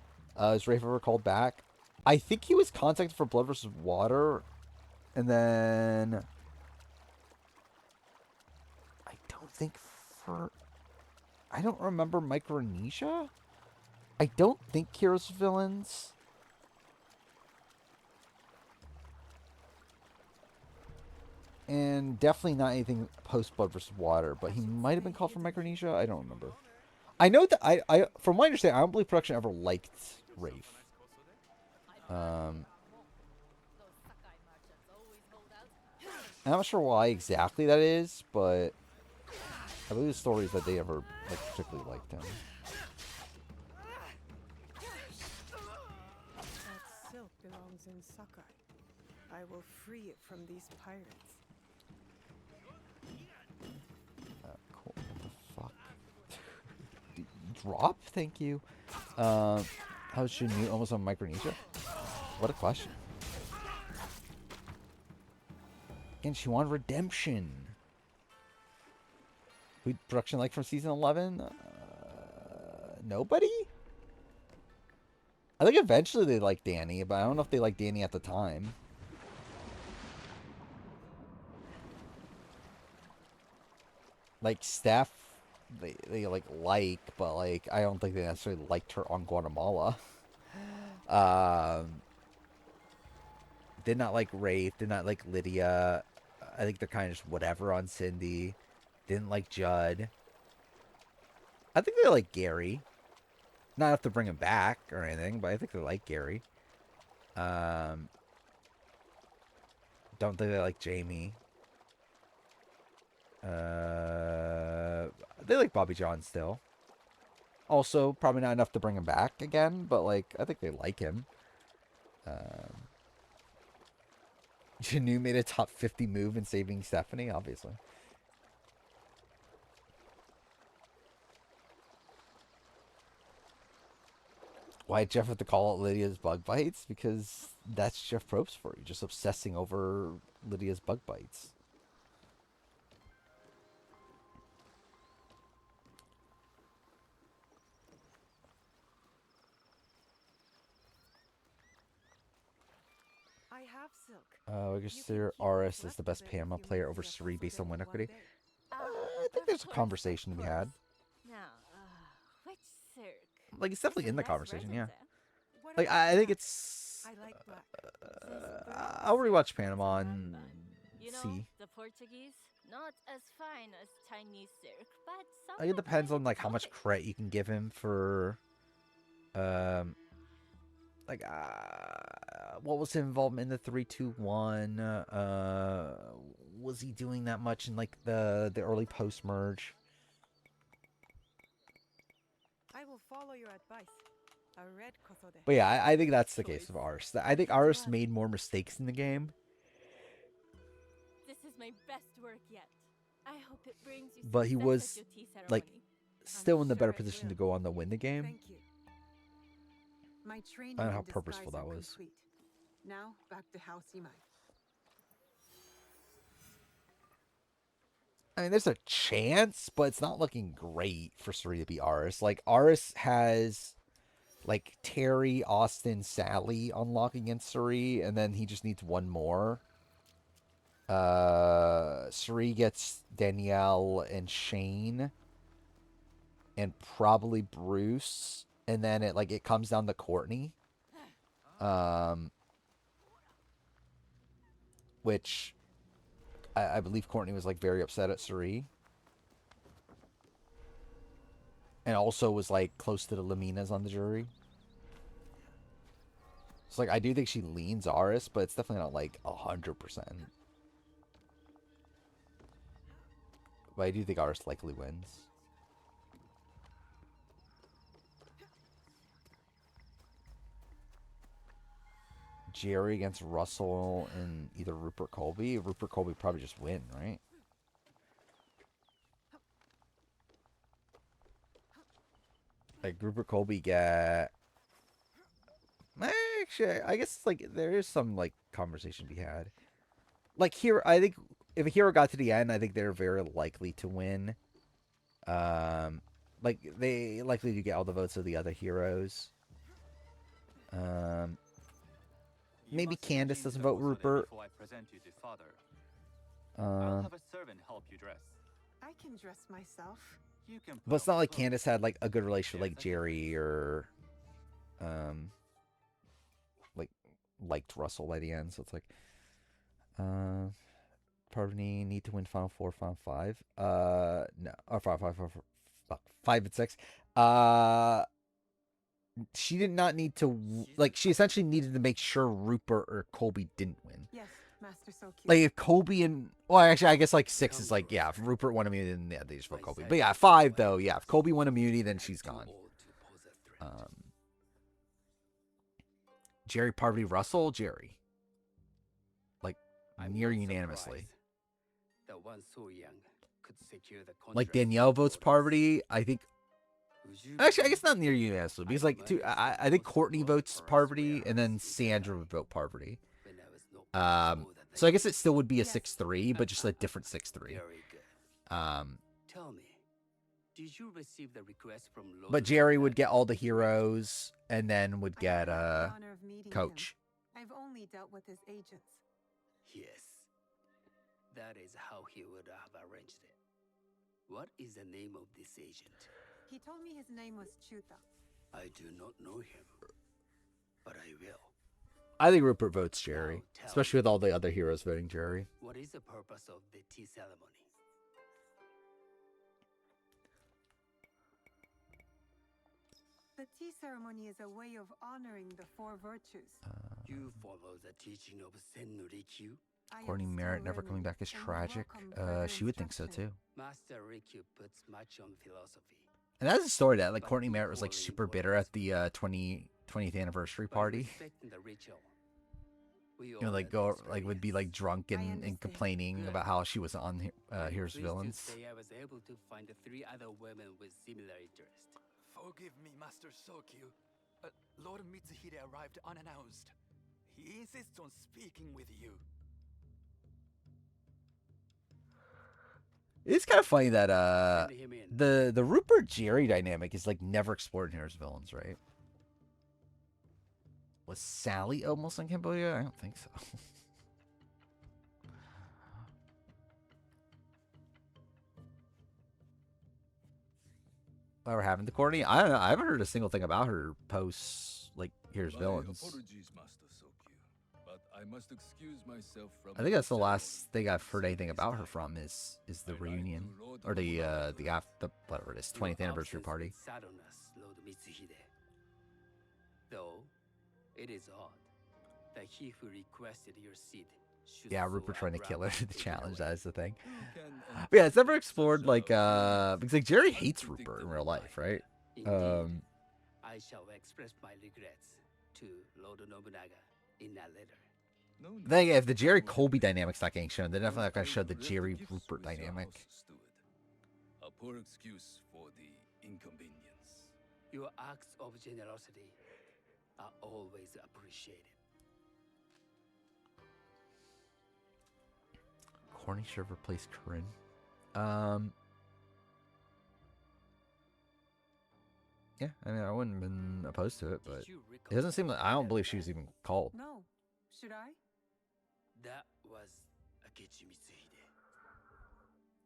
Speaker 1: Is Rafe ever called back? I think he was contacted for Blood vs. Water, and then I don't think for. I don't remember Micronesia. I don't think Heroes Villains. And definitely not anything post Blood vs. Water, but he might have been called for Micronesia. I don't remember. I know that I from my understanding, I don't believe production ever liked Rafe. I'm not sure why exactly that is, but I believe the story is that they ever like particularly liked him.
Speaker 3: That silk belongs in Sakai. I will free it from these pirates.
Speaker 1: Cool. What the fuck? Drop? Thank you. How should you almost on Micronesia? What a question. And she wanted redemption. Who production like from season 11? Nobody? I think eventually they liked Danny, but I don't know if they liked Danny at the time. Like Steph they like, but like I don't think they necessarily liked her on Guatemala. Did not like Wraith, did not like Lydia. I think they're kind of just whatever on Cindy. Didn't like Judd. I think they like Gary. Not enough to bring him back or anything, but I think they like Gary. Don't think they like Jamie. They like Bobby John still. Also, probably not enough to bring him back again, but like I think they like him. Janu made a top 50 move in saving Stephanie, obviously. Why Jeff have to call out Lydia's bug bites? Because that's Jeff Probst for you, just obsessing over Lydia's bug bites.
Speaker 3: I have silk.
Speaker 1: We consider Aris as the best Pama player over Suri based on win equity. I think there's a conversation to be had.
Speaker 9: Now, which circ?
Speaker 1: Like, it's definitely in the conversation, yeah.
Speaker 3: What
Speaker 1: Like,
Speaker 3: about
Speaker 1: I think
Speaker 3: black?
Speaker 1: it's...
Speaker 3: I like black.
Speaker 1: I'll rewatch Panama and
Speaker 9: You know,
Speaker 1: see.
Speaker 9: the Portuguese, not as fine as Chinese circ, but
Speaker 1: Like, it depends on, like, how much credit you can give him for... Like, what was his involvement in the 3-2-1? Was he doing that much in, like, the early post-merge?
Speaker 3: I will follow your advice. A red kosode.
Speaker 1: But yeah, I think that's the case of Aris. I think Aris made more mistakes in the game,
Speaker 9: This is my best work yet. I hope it brings you
Speaker 1: but he
Speaker 9: success
Speaker 1: was,
Speaker 9: at your tea
Speaker 1: like,
Speaker 9: ceremony.
Speaker 1: still in the
Speaker 3: sure
Speaker 1: better
Speaker 3: it
Speaker 1: position to
Speaker 3: will.
Speaker 1: go on to win the game.
Speaker 3: Thank you. My training
Speaker 1: I don't know
Speaker 3: and
Speaker 1: how purposeful
Speaker 3: disguise
Speaker 1: that
Speaker 3: are
Speaker 1: was.
Speaker 3: complete. Now back to House Imai.
Speaker 1: I mean, there's a chance, but it's not looking great for Suri to be Aris. Like, Aris has, like, Terry, Austin, Sally unlock against Suri, and then he just needs one more. Suri gets Danielle and Shane, and probably Bruce, and then it comes down to Courtney. Which... I believe Courtney was, like, very upset at Suri. And also was, like, close to the Laminas on the jury. So, like, I do think she leans Aris, but it's definitely not, like, 100%. But I do think Aris likely wins. Jerry against Russell and either Rupert Colby. Rupert Colby probably just win, right? Like, Rupert Colby get... Actually, I guess, like, there is some, like, conversation to be had. Like, here, I think, if a hero got to the end, I think they're very likely to win. Like, they likely to get all the votes of the other heroes. Maybe Candace doesn't vote Rupert.
Speaker 5: Before I present you to father. I'll have a servant help you dress.
Speaker 7: I can dress myself.
Speaker 5: You can
Speaker 1: But it's not like Candace had, like, a good relationship with, like, Jerry or, like, liked Russell by the end. So it's like, Parvati need to win Final 4, Final 5. No, or 5 and 6. She did not need to, like, she essentially needed to make sure Rupert or Colby didn't win.
Speaker 7: Yes, Master Sokyu.
Speaker 1: Like, if Colby and... Well, actually, I guess, like, 6 is, like, yeah, if Rupert won immunity, then, yeah, they just vote Colby. But, yeah, 5, though, yeah, if Colby won immunity, then she's gone. Jerry, Parvati, Russell, Jerry. Like, near unanimously. Like, Danielle votes Parvati, I think... Actually, I guess not near unanimously, because, like, I think Courtney votes Parvati, and then Sandra would vote Parvati. So I guess it still would be a 6-3, but just a different 6-3.
Speaker 10: Tell me, did you receive the request from Lord
Speaker 1: But Jerry would get all the heroes, and then would get
Speaker 7: honor of meeting
Speaker 1: Coach.
Speaker 7: him. I've only dealt with his agents.
Speaker 10: Yes. That is how he would have arranged it. What is the name of this agent?
Speaker 7: He told me his name was Chuta.
Speaker 10: I do not know him, but I will.
Speaker 1: I think Rupert votes Jerry,
Speaker 10: Now tell
Speaker 1: especially with all the other heroes voting Jerry.
Speaker 10: What is the purpose of the tea ceremony?
Speaker 7: The tea ceremony is a way of honoring the four virtues.
Speaker 10: You follow the teaching of Sennu Rikyu?
Speaker 7: I am
Speaker 1: Courtney
Speaker 7: still
Speaker 1: Merritt never
Speaker 7: learning
Speaker 1: coming back is
Speaker 7: and
Speaker 1: tragic.
Speaker 7: welcome further
Speaker 1: She would think so
Speaker 7: instruction.
Speaker 1: too.
Speaker 10: Master Rikyu puts much on philosophy.
Speaker 1: And that's a story that like
Speaker 10: But
Speaker 1: Courtney Merritt was like
Speaker 10: equally
Speaker 1: super bitter
Speaker 10: important.
Speaker 1: at the 20th anniversary
Speaker 10: By
Speaker 1: party.
Speaker 10: respecting the ritual, we
Speaker 1: You know,
Speaker 10: all
Speaker 1: like
Speaker 10: at
Speaker 1: go
Speaker 10: least
Speaker 1: like would be like drunk
Speaker 7: I
Speaker 1: and
Speaker 7: understand.
Speaker 1: complaining
Speaker 10: Good.
Speaker 1: about how she was on
Speaker 10: I'm
Speaker 1: Here's
Speaker 10: pleased
Speaker 1: Villains.
Speaker 10: To say I was able to find 3 other women with similar interests.
Speaker 4: Forgive me, Master Sokyu. Lord Mitsuhide arrived unannounced. He insists on speaking with you.
Speaker 1: It's kind of funny that
Speaker 10: Send him in.
Speaker 1: the Rupert Jerry dynamic is like never explored in Here's Villains, right? Was Sally almost in Cambodia? I don't think so. Whatever happened to Courtney? I don't know. I haven't heard a single thing about her posts like Here's Villains.
Speaker 11: Apologies, Master Sokyu, but I must excuse myself from
Speaker 1: I think that's the
Speaker 11: ceremony
Speaker 1: last thing I've heard anything
Speaker 11: this
Speaker 1: about her
Speaker 11: time.
Speaker 1: from is the
Speaker 11: I write
Speaker 1: reunion
Speaker 11: to Lord
Speaker 1: or the
Speaker 11: Nobunaga
Speaker 1: after whatever it is
Speaker 10: Your
Speaker 1: 20th anniversary
Speaker 10: absence
Speaker 1: party.
Speaker 10: would sadden us, Lord Mitsuhide. Though, it is odd that he who requested your seat should
Speaker 1: Yeah,
Speaker 10: so
Speaker 1: Rupert trying to kill her
Speaker 10: abruptly
Speaker 1: to the
Speaker 10: take it
Speaker 1: challenge.
Speaker 10: away.
Speaker 1: That is the thing.
Speaker 11: Who can
Speaker 1: But yeah, it's never
Speaker 11: anticipate
Speaker 1: explored
Speaker 11: such
Speaker 1: like
Speaker 11: a
Speaker 1: because like Jerry hates
Speaker 11: unpredictable
Speaker 1: Rupert in real life,
Speaker 11: time?
Speaker 1: right?
Speaker 10: Indeed, I shall express my regrets to Lord Nobunaga in a letter.
Speaker 11: No
Speaker 1: Then
Speaker 11: need
Speaker 1: again, if the Jerry
Speaker 11: to
Speaker 1: Colby dynamic's not getting shown, they're
Speaker 11: Once
Speaker 1: definitely not going
Speaker 11: I
Speaker 1: to show the
Speaker 11: read
Speaker 1: Jerry
Speaker 11: gifts
Speaker 1: Rupert
Speaker 11: with your
Speaker 1: dynamic.
Speaker 11: house steward. A poor excuse for the inconvenience.
Speaker 10: Your acts of generosity are always appreciated.
Speaker 1: Corny should have replaced Corinne. Yeah, I mean, I wouldn't have been opposed to it, but
Speaker 10: Did you
Speaker 1: it doesn't seem like I don't
Speaker 10: that
Speaker 1: believe she was
Speaker 10: man?
Speaker 1: even called.
Speaker 7: No. Should I?
Speaker 10: That was Akechi Mitsuhide,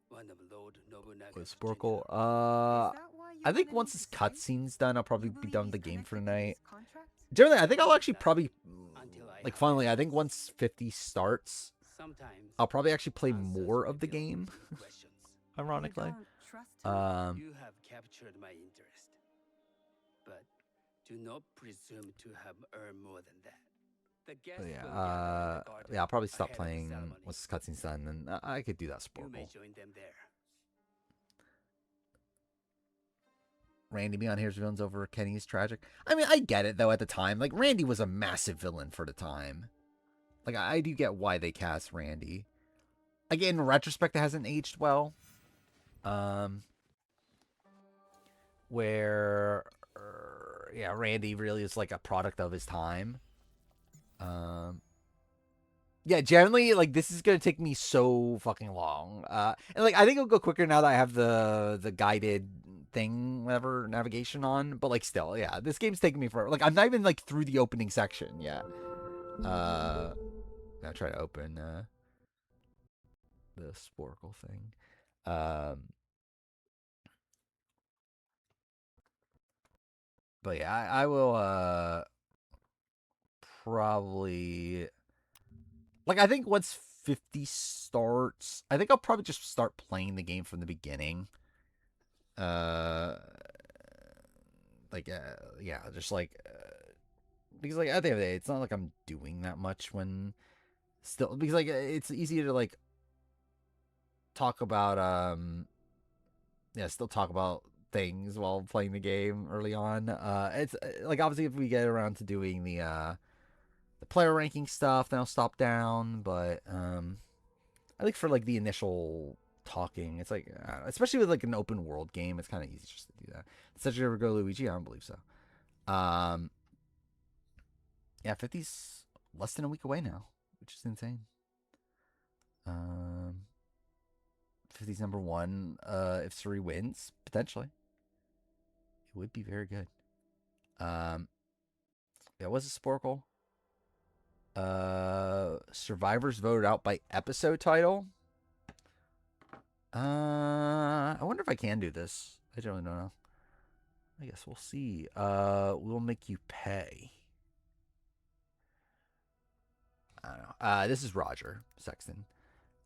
Speaker 10: one of Lord Nobunaga's
Speaker 1: Was Sporkle?
Speaker 7: Is that why you
Speaker 1: I think
Speaker 7: wanted
Speaker 1: once
Speaker 7: me
Speaker 1: this
Speaker 7: to stay?
Speaker 1: cutscene's done, I'll probably
Speaker 7: You
Speaker 1: be
Speaker 7: believe
Speaker 1: done with the
Speaker 7: he's
Speaker 1: game for
Speaker 7: connected to
Speaker 1: tonight.
Speaker 7: this contract?
Speaker 1: Generally, I think I'll actually probably
Speaker 10: Until I
Speaker 1: like
Speaker 10: have
Speaker 1: finally. I think
Speaker 10: answers.
Speaker 1: once 50 starts,
Speaker 10: Sometimes
Speaker 1: I'll probably actually play
Speaker 10: answers
Speaker 1: more of the
Speaker 10: reveal
Speaker 1: game.
Speaker 10: questions.
Speaker 7: You
Speaker 1: Ironically,
Speaker 7: don't trust him?
Speaker 10: You have captured my interest, but do not presume to have earned more than that. The guests
Speaker 1: but
Speaker 10: will
Speaker 1: yeah,
Speaker 10: gather in the garden
Speaker 1: yeah. I'll probably stop
Speaker 10: ahead of the
Speaker 1: playing
Speaker 10: ceremony.
Speaker 1: once this cutscene's done, and I could do that
Speaker 10: You may
Speaker 1: Sporkle.
Speaker 10: join them there.
Speaker 1: Randy being on Here's Villains over Kenny is tragic. I mean, I get it though. At the time, like Randy was a massive villain for the time. Like I do get why they cast Randy. Again, in retrospect, it hasn't aged well. Where yeah, Randy really is like a product of his time. Yeah, generally, like this is gonna take me so fucking long. And like I think it'll go quicker now that I have the guided thing, whatever navigation on. But like still, yeah, this game's taking me forever. Like I'm not even like through the opening section yet. I'll try to open the Sporkle thing. But yeah, I will probably like I think once 50 starts, I think I'll probably just start playing the game from the beginning. Yeah, just like because like at the end of the day, it's not like I'm doing that much when still because like it's easier to like talk about still talk about things while playing the game early on. It's like obviously if we get around to doing the player ranking stuff, then I'll stop down. But I think for like the initial talking, it's like especially with like an open world game, it's kind of easy just to do that. Such ever go Luigi? I don't believe so. Yeah, 50's less than a week away now, which is insane. 50's number one. If Suri wins, potentially, it would be very good. Yeah, was it Sporkle? Survivors voted out by episode title. I wonder if I can do this. I don't know. I guess we'll see. We'll make you pay. I don't know. This is Roger Sexton.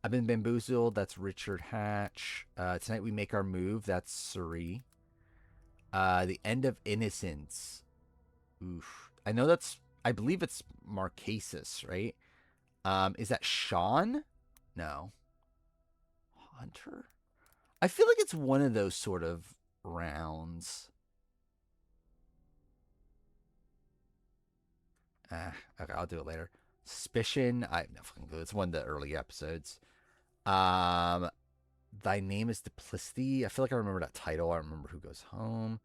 Speaker 1: I've been bamboozled. That's Richard Hatch. Tonight we make our move. That's Suri. The end of innocence. Oof. I know that's. I believe it's Marquesas, right? Is that Sean? No. Hunter? I feel like it's one of those sort of rounds. Okay, I'll do it later. Suspicion. I have no fucking clue. It's one of the early episodes. Thy name is Duplicity. I feel like I remember that title. I remember Who Goes Home.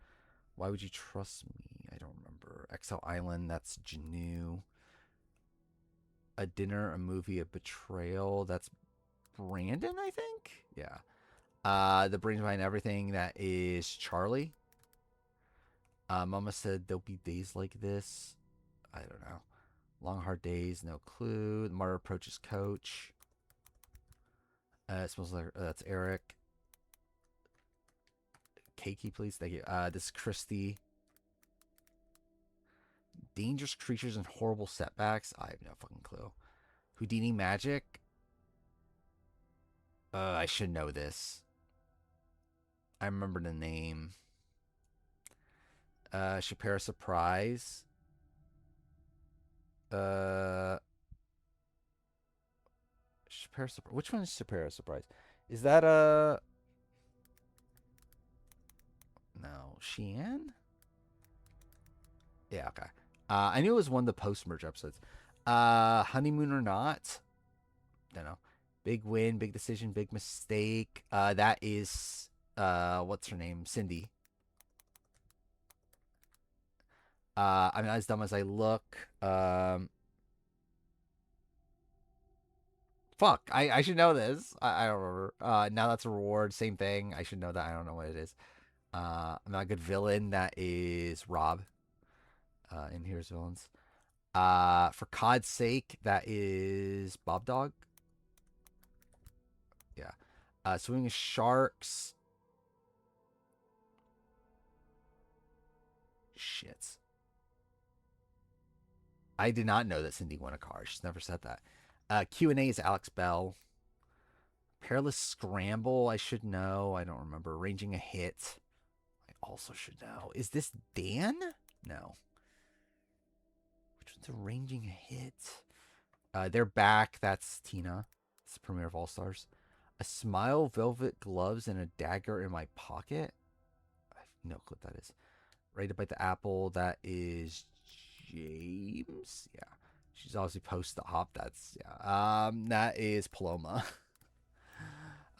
Speaker 1: Why would you trust me? I don't remember. Exile Island. That's Janu. A dinner, a movie, a betrayal. That's Brandon, I think. Yeah. The brains behind everything. That is Charlie. Mama said there'll be days like this. I don't know. Long hard days, no clue. The martyr approaches coach. It smells like that's Eric. Cakey, please. Thank you. This is Christy. Dangerous creatures and horrible setbacks. I have no fucking clue. Houdini magic. I should know this. I remember the name. Shapira Surprise. Shapira Surprise. Which one is Shapira Surprise? Is that no, Sheehan? Yeah, okay. I knew it was one of the post-merge episodes. Honeymoon or Not? Don't know. Big win, big decision, big mistake. That is, what's her name? Cindy. I'm not as dumb as I look. Fuck, I should know this. I don't remember. Now that's a reward. Same thing. I should know that. I don't know what it is. I'm not a good villain. That is Rob. In Here's Villains. For COD's sake, that is Bob Dog. Yeah. Swimming with Sharks. Shit. I did not know that Cindy won a car. She's never said that. Q&A is Alex Bell. Perilous Scramble, I should know. I don't remember. Arranging a Hit. I also should know. Is this Dan? No. Which one's Arranging a Hit? They're back. That's Tina. It's the premiere of All Stars. A Smile, Velvet Gloves, and a Dagger in My Pocket. I have no clue what that is. Ready to Bite the Apple. That is James. Yeah. She's obviously post-op. That's, yeah. That is Paloma.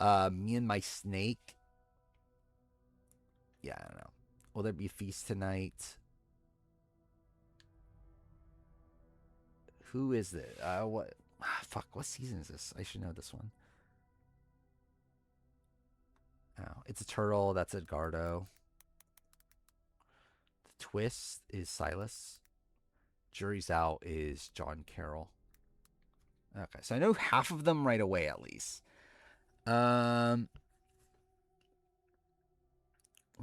Speaker 1: Me and My Snake. Yeah, I don't know. Will there be a feast tonight? Who is it? What? Fuck, what season is this? I should know this one. Oh, it's a turtle. That's Edgardo. The Twist is Silas. Jury's Out is John Carroll. Okay, so I know half of them right away at least. We'll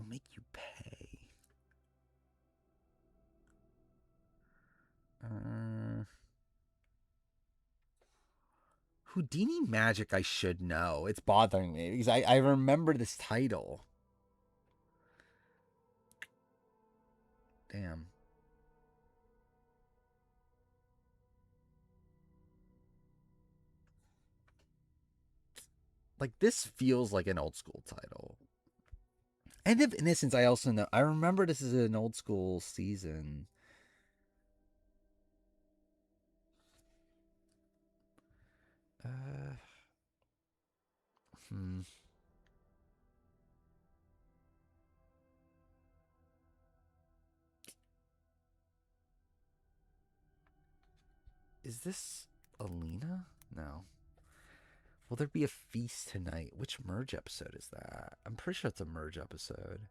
Speaker 1: make you pay. Houdini Magic I should know. It's bothering me because I remember this title. Damn. Like, this feels like an old school title. End of Innocence, I also know. I remember this is an old school season. Is this Alina? No. Will there be a feast tonight? Which merge episode is that? I'm pretty sure it's a merge episode.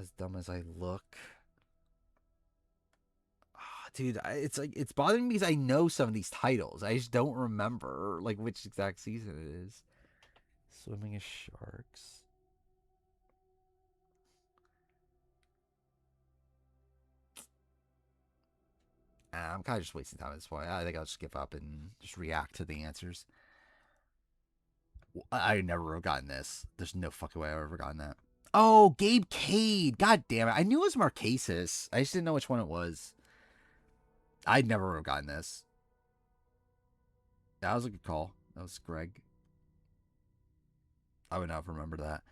Speaker 1: as dumb as I look. Dude, it's like it's bothering me because I know some of these titles. I just don't remember like which exact season it is. Swimming as Sharks. I'm kind of just wasting time at this point. I think I'll just give up and just react to the answers. I never would have gotten this. There's no fucking way I would have ever gotten that. Oh, Gabe Cade. God damn it. I knew it was Marquesas. I just didn't know which one it was. I'd never would have gotten this. That was a good call. That was Greg. I would not remember that.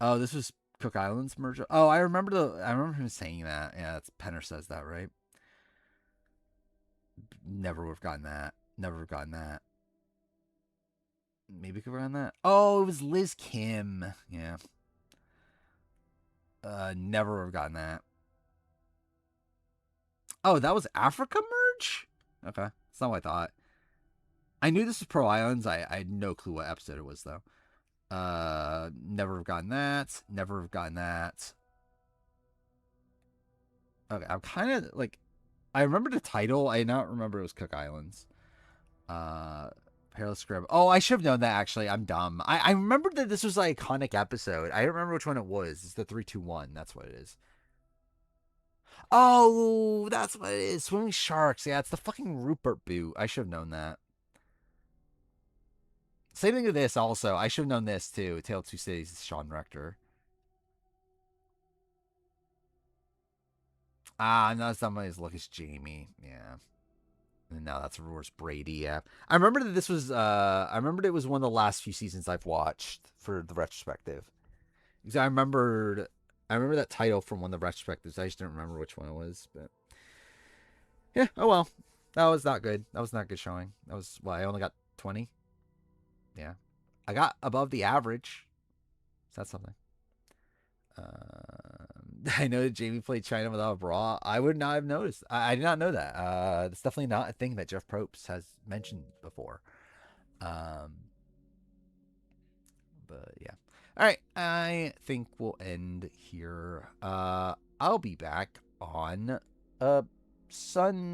Speaker 1: Oh, this was Cook Islands merger. Oh, I remember him saying that. Yeah, that's Penner says that, right? Never would have gotten that. Never would have gotten that. Maybe could have gotten that. Oh, it was Liz Kim. Yeah. Never would have gotten that. Oh, that was Africa merge? Okay. That's not what I thought. I knew this was Pro Islands. I had no clue what episode it was, though. Never have gotten that. Never have gotten that. Okay, I'm kind of like, I remember the title. I did not remember it was Cook Islands. Perilous Scrib. Oh, I should have known that, actually. I'm dumb. I remember that this was an iconic episode. I don't remember which one it was. It's the 3-2-1. That's what it is. Oh, that's what it is. Swimming Sharks. Yeah, it's the fucking Rupert boot. I should have known that. Same thing with this also. I should have known this too. Tale of Two Cities, Sean Rector. No, somebody's look is Jamie. Yeah. And now that's Roars Brady. Yeah. I remember that this was I remembered it was one of the last few seasons I've watched for the retrospective. Because I remember that title from one of the retrospectives. I just didn't remember which one it was, but yeah, oh well. That was not good. That was not good showing. That was I only got 20. Yeah. I got above the average. So that's something. I know that Jamie played China without a bra. I would not have noticed. I did not know that. It's definitely not a thing that Jeff Probst has mentioned before. But yeah. All right. I think we'll end here. I'll be back on Sunday.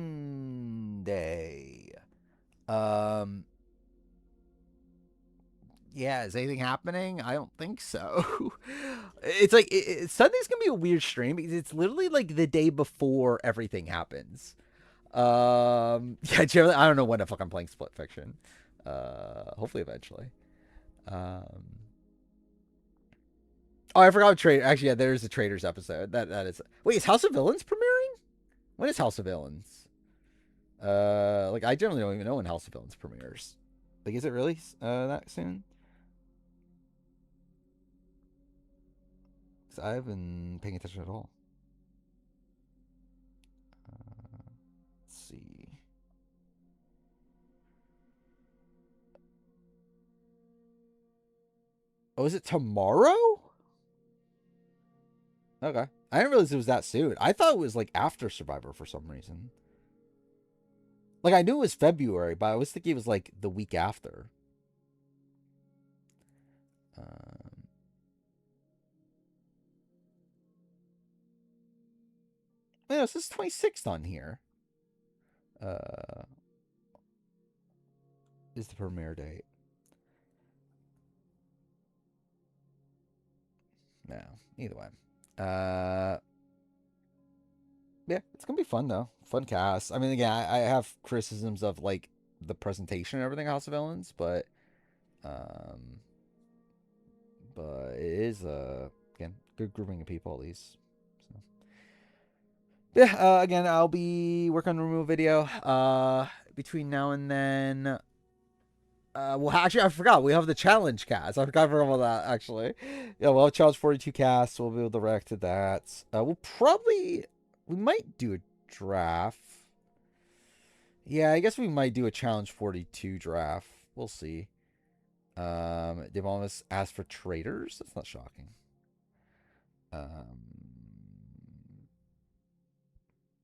Speaker 1: Yeah, is anything happening? I don't think so. It's like Sunday's gonna be a weird stream because it's literally like the day before everything happens. Yeah, generally, I don't know when the fuck I'm playing Split Fiction. Hopefully eventually. Oh, I forgot Trader. Actually, yeah, there's a Traders episode. That is. Wait, is House of Villains premiering? When is House of Villains? Like I generally don't even know when House of Villains premieres. Like, is it really that soon? Because I haven't been paying attention at all. Let's see. Oh, is it tomorrow? Okay. I didn't realize it was that soon. I thought it was like after Survivor for some reason. Like, I knew it was February, but I was thinking it was like the week after. Yeah, this is 26th on here. Is the premiere date. No, either way. Yeah, it's gonna be fun though. Fun cast. I mean, again, I have criticisms of like the presentation and everything, House of Villains, but it is again good grouping of people at least. So. Yeah, again, I'll be working on the removal video. Between now and then. Well, actually, I forgot. We have the challenge cast. I forgot about that, actually. Yeah, we'll have challenge 42 cast. We'll be able to react to that. We might do a draft. Yeah, I guess we might do a challenge 42 draft. We'll see. They've almost asked for traders. That's not shocking.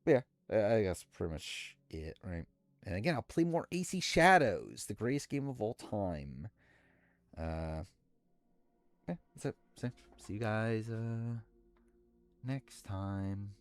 Speaker 1: Yeah, I guess pretty much it, right? And again, I'll play more AC Shadows, the greatest game of all time. Okay, that's it. See you guys next time.